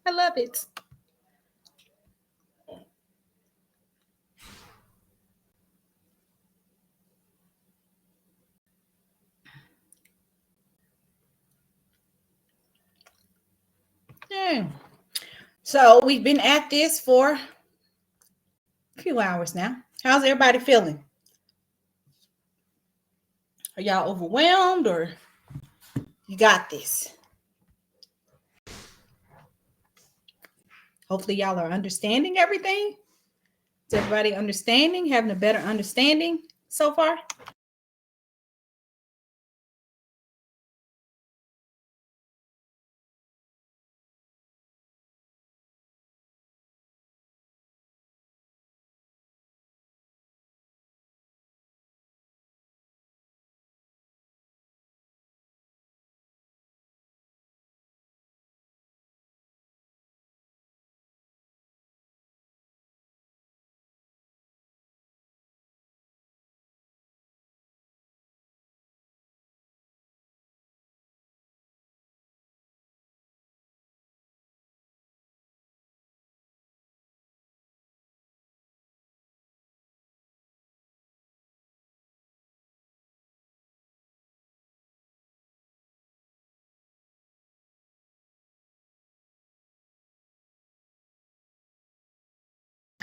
I love it. Yeah. So we've been at this for a few hours now. How's everybody feeling? Are y'all overwhelmed or you got this? Hopefully y'all are understanding everything. Is everybody understanding, having a better understanding so far?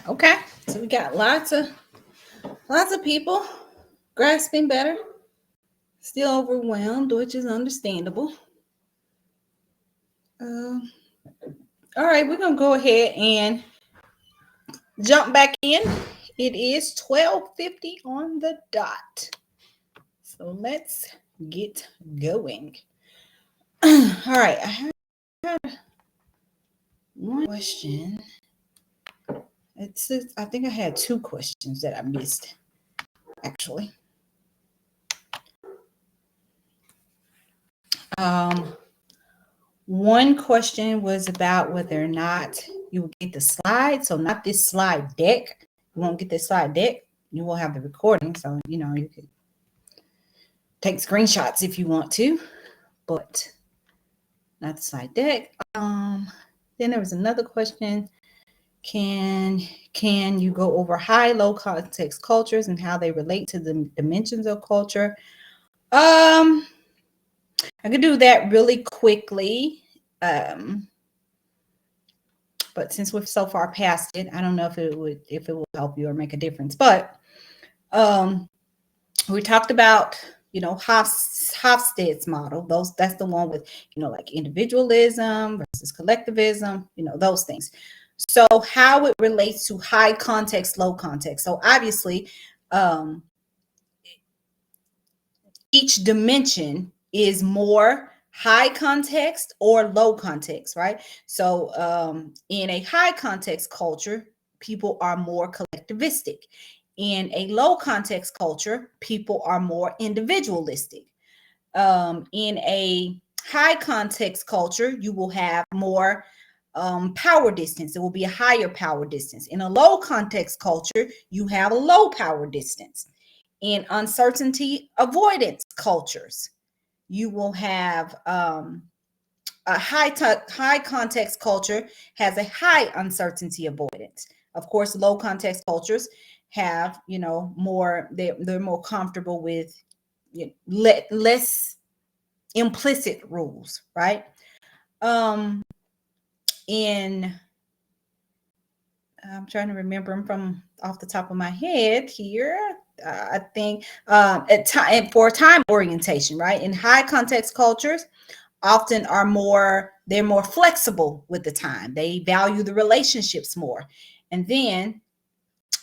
Okay, so we got lots of people grasping better, still overwhelmed, which is understandable. Uh, all right, we're gonna go ahead and jump back in. It is 12:50 on the dot. So let's get going. All right, I had one question. I think I had two questions that I missed, actually. One question was about whether or not you will get the slide. So not this slide deck. You won't get this slide deck. You will have the recording. So, you can take screenshots if you want to, but not the slide deck. Then there was another question. Can you go over high, low context cultures and how they relate to the dimensions of culture? I could do that really quickly. But since we're so far past it, I don't know if it will help you or make a difference. But we talked about, Hofstede's model. That's the one with, like individualism versus collectivism, those things. So how it relates to high context, low context. So obviously, each dimension is more high context or low context, right? So in a high context culture, people are more collectivistic. In a low context culture, people are more individualistic. In a high context culture, you will have more power distance. It will be a higher power distance. In a low context culture, you have a low power distance. In uncertainty avoidance cultures, you will have a high context culture has a high uncertainty avoidance. Of course, low context cultures have, more, they're more comfortable with less implicit rules, right? In I'm trying to remember them from off the top of my head here. I think for time orientation, right? In high context cultures, often they're more flexible with the time. They value the relationships more. And then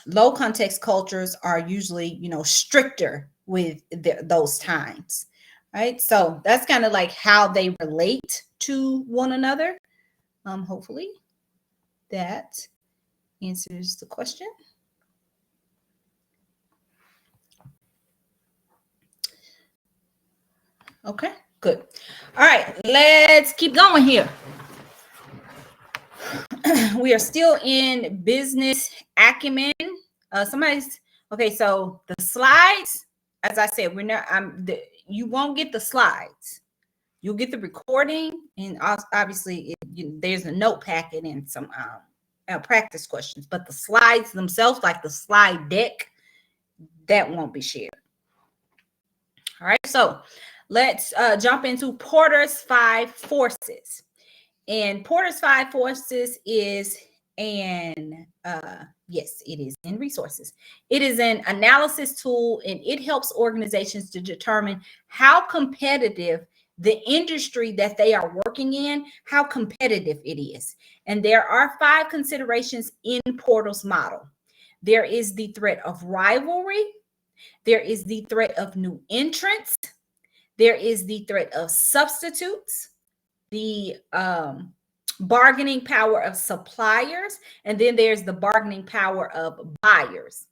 low context cultures are usually, stricter with those times, right? So that's kind of like how they relate to one another. Hopefully that answers the question. Okay, good. All right, let's keep going here. We are still in business acumen. Okay, so the slides, as I said, you won't get the slides. You'll get the recording and obviously there's a note packet and some practice questions, but the slides themselves, like the slide deck, that won't be shared. All right, so let's jump into Porter's 5 forces. And Porter's 5 forces is yes, it is in resources. It is an analysis tool, and it helps organizations to determine how competitive the industry that they are working in, how competitive it is. And there are 5 considerations in Porter's model. There is the threat of rivalry. There is the threat of new entrants. There is the threat of substitutes, the bargaining power of suppliers, and then there's the bargaining power of buyers.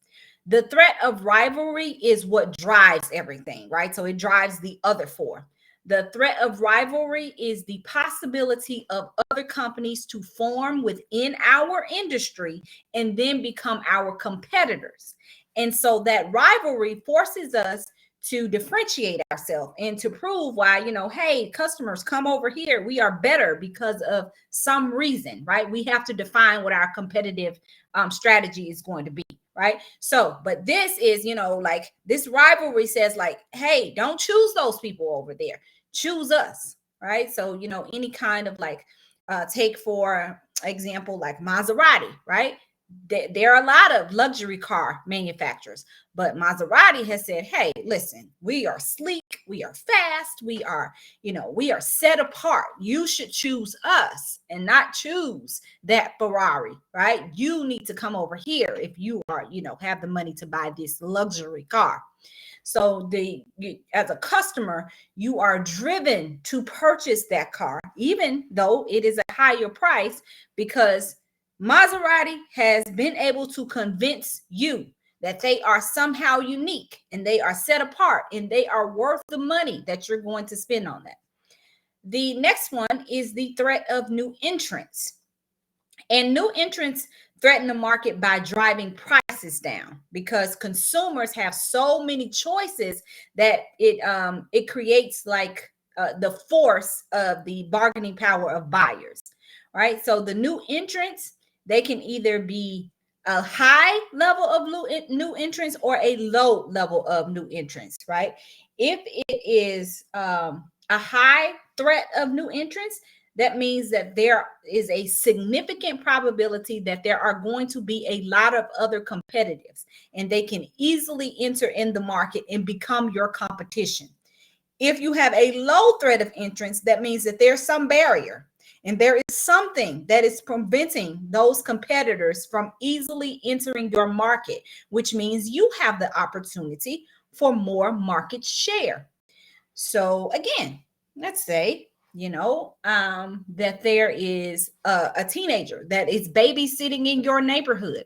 The threat of rivalry is what drives everything, right? So it drives the other 4. The threat of rivalry is the possibility of other companies to form within our industry and then become our competitors. And so that rivalry forces us to differentiate ourselves and to prove why, hey, customers, come over here. We are better because of some reason, right? We have to define what our competitive strategy is going to be, right? So, but this is, like this rivalry says like, hey, don't choose those people over there. Choose us, right? So, any kind of like, take for example, like Maserati, right? There are a lot of luxury car manufacturers, but Maserati has said, hey, listen, we are sleek, we are fast, we are set apart. You should choose us and not choose that Ferrari, right? You need to come over here if you are, have the money to buy this luxury car. So as a customer, you are driven to purchase that car, even though it is a higher price, because Maserati has been able to convince you that they are somehow unique and they are set apart and they are worth the money that you're going to spend on that. The next one is the threat of new entrants. And new entrants threaten the market by driving prices down because consumers have so many choices that it creates like the force of the bargaining power of buyers, right? So the new entrants, they can either be a high level of new entrants or a low level of new entrants, right? If it is a high threat of new entrants, that means that there is a significant probability that there are going to be a lot of other competitors, and they can easily enter in the market and become your competition. If you have a low threat of entrance, that means that there's some barrier and there is something that is preventing those competitors from easily entering your market, which means you have the opportunity for more market share. So again, let's say, that there is a teenager that is babysitting in your neighborhood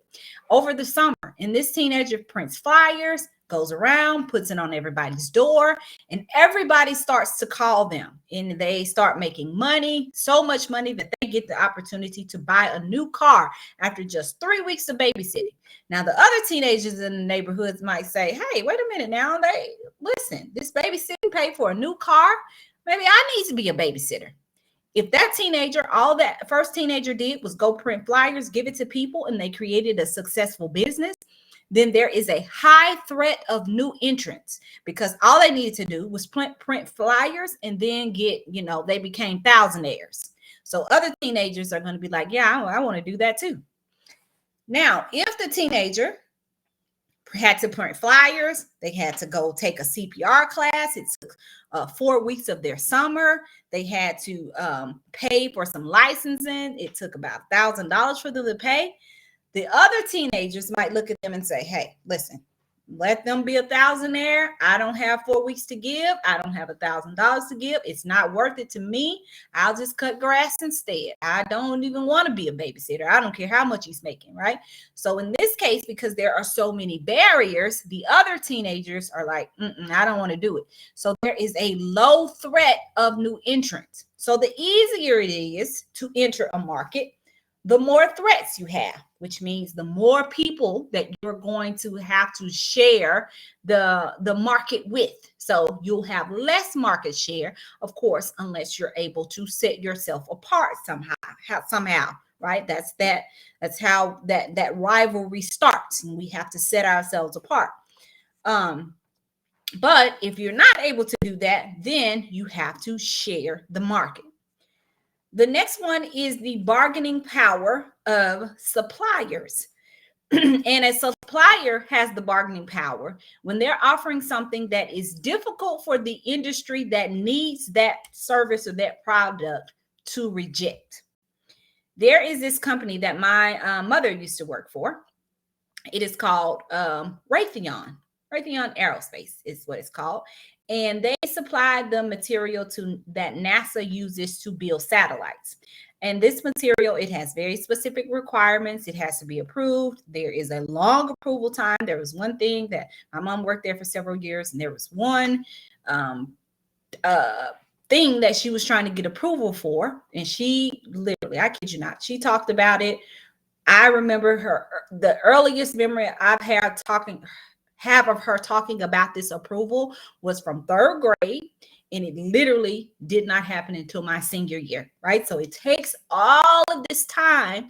over the summer, and this teenager prints flyers, goes around, puts it on everybody's door, and everybody starts to call them, and they start making money, so much money that they get the opportunity to buy a new car after just 3 weeks of babysitting. Now, the other teenagers in the neighborhoods might say, hey, wait a minute now, listen, this babysitting paid for a new car. Maybe I need to be a babysitter. If that teenager, all that first teenager did was go print flyers, give it to people, and they created a successful business, then there is a high threat of new entrants because all they needed to do was print flyers and then they became thousandaires. So other teenagers are going to be like, yeah, I want to do that too. Now, if the teenager had to print flyers, they had to go take a CPR class. It took 4 weeks of their summer. They had to pay for some licensing. It took about $1,000 for them to pay. The other teenagers might look at them and say, hey, listen, let them be a thousandaire. I don't have 4 weeks to give. I don't have $1,000 to give. It's not worth it to me. I'll just cut grass instead. I don't even want to be a babysitter. I don't care how much he's making, right? So in this case, because there are so many barriers, the other teenagers are like, I don't want to do it. So there is a low threat of new entrants. So the easier it is to enter a market, the more threats you have, which means the more people that you're going to have to share the market with. So you'll have less market share, of course, unless you're able to set yourself apart somehow, right? That's how that rivalry starts, and we have to set ourselves apart. But if you're not able to do that, then you have to share the market. The next one is the bargaining power of suppliers. And a supplier has the bargaining power when they're offering something that is difficult for the industry that needs that service or that product to reject. There is this company that my mother used to work for. It is called Raytheon. Raytheon Aerospace is what it's called. And they supply the material that NASA uses to build satellites. And this material, it has very specific requirements. It has to be approved. There is a long approval time. There was one thing that my mom worked there for several years, and there was one thing that she was trying to get approval for. And she literally, I kid you not, she talked about it. I remember the earliest memory I've had of her talking about this approval was from third grade, and it literally did not happen until my senior year, right? So it takes all of this time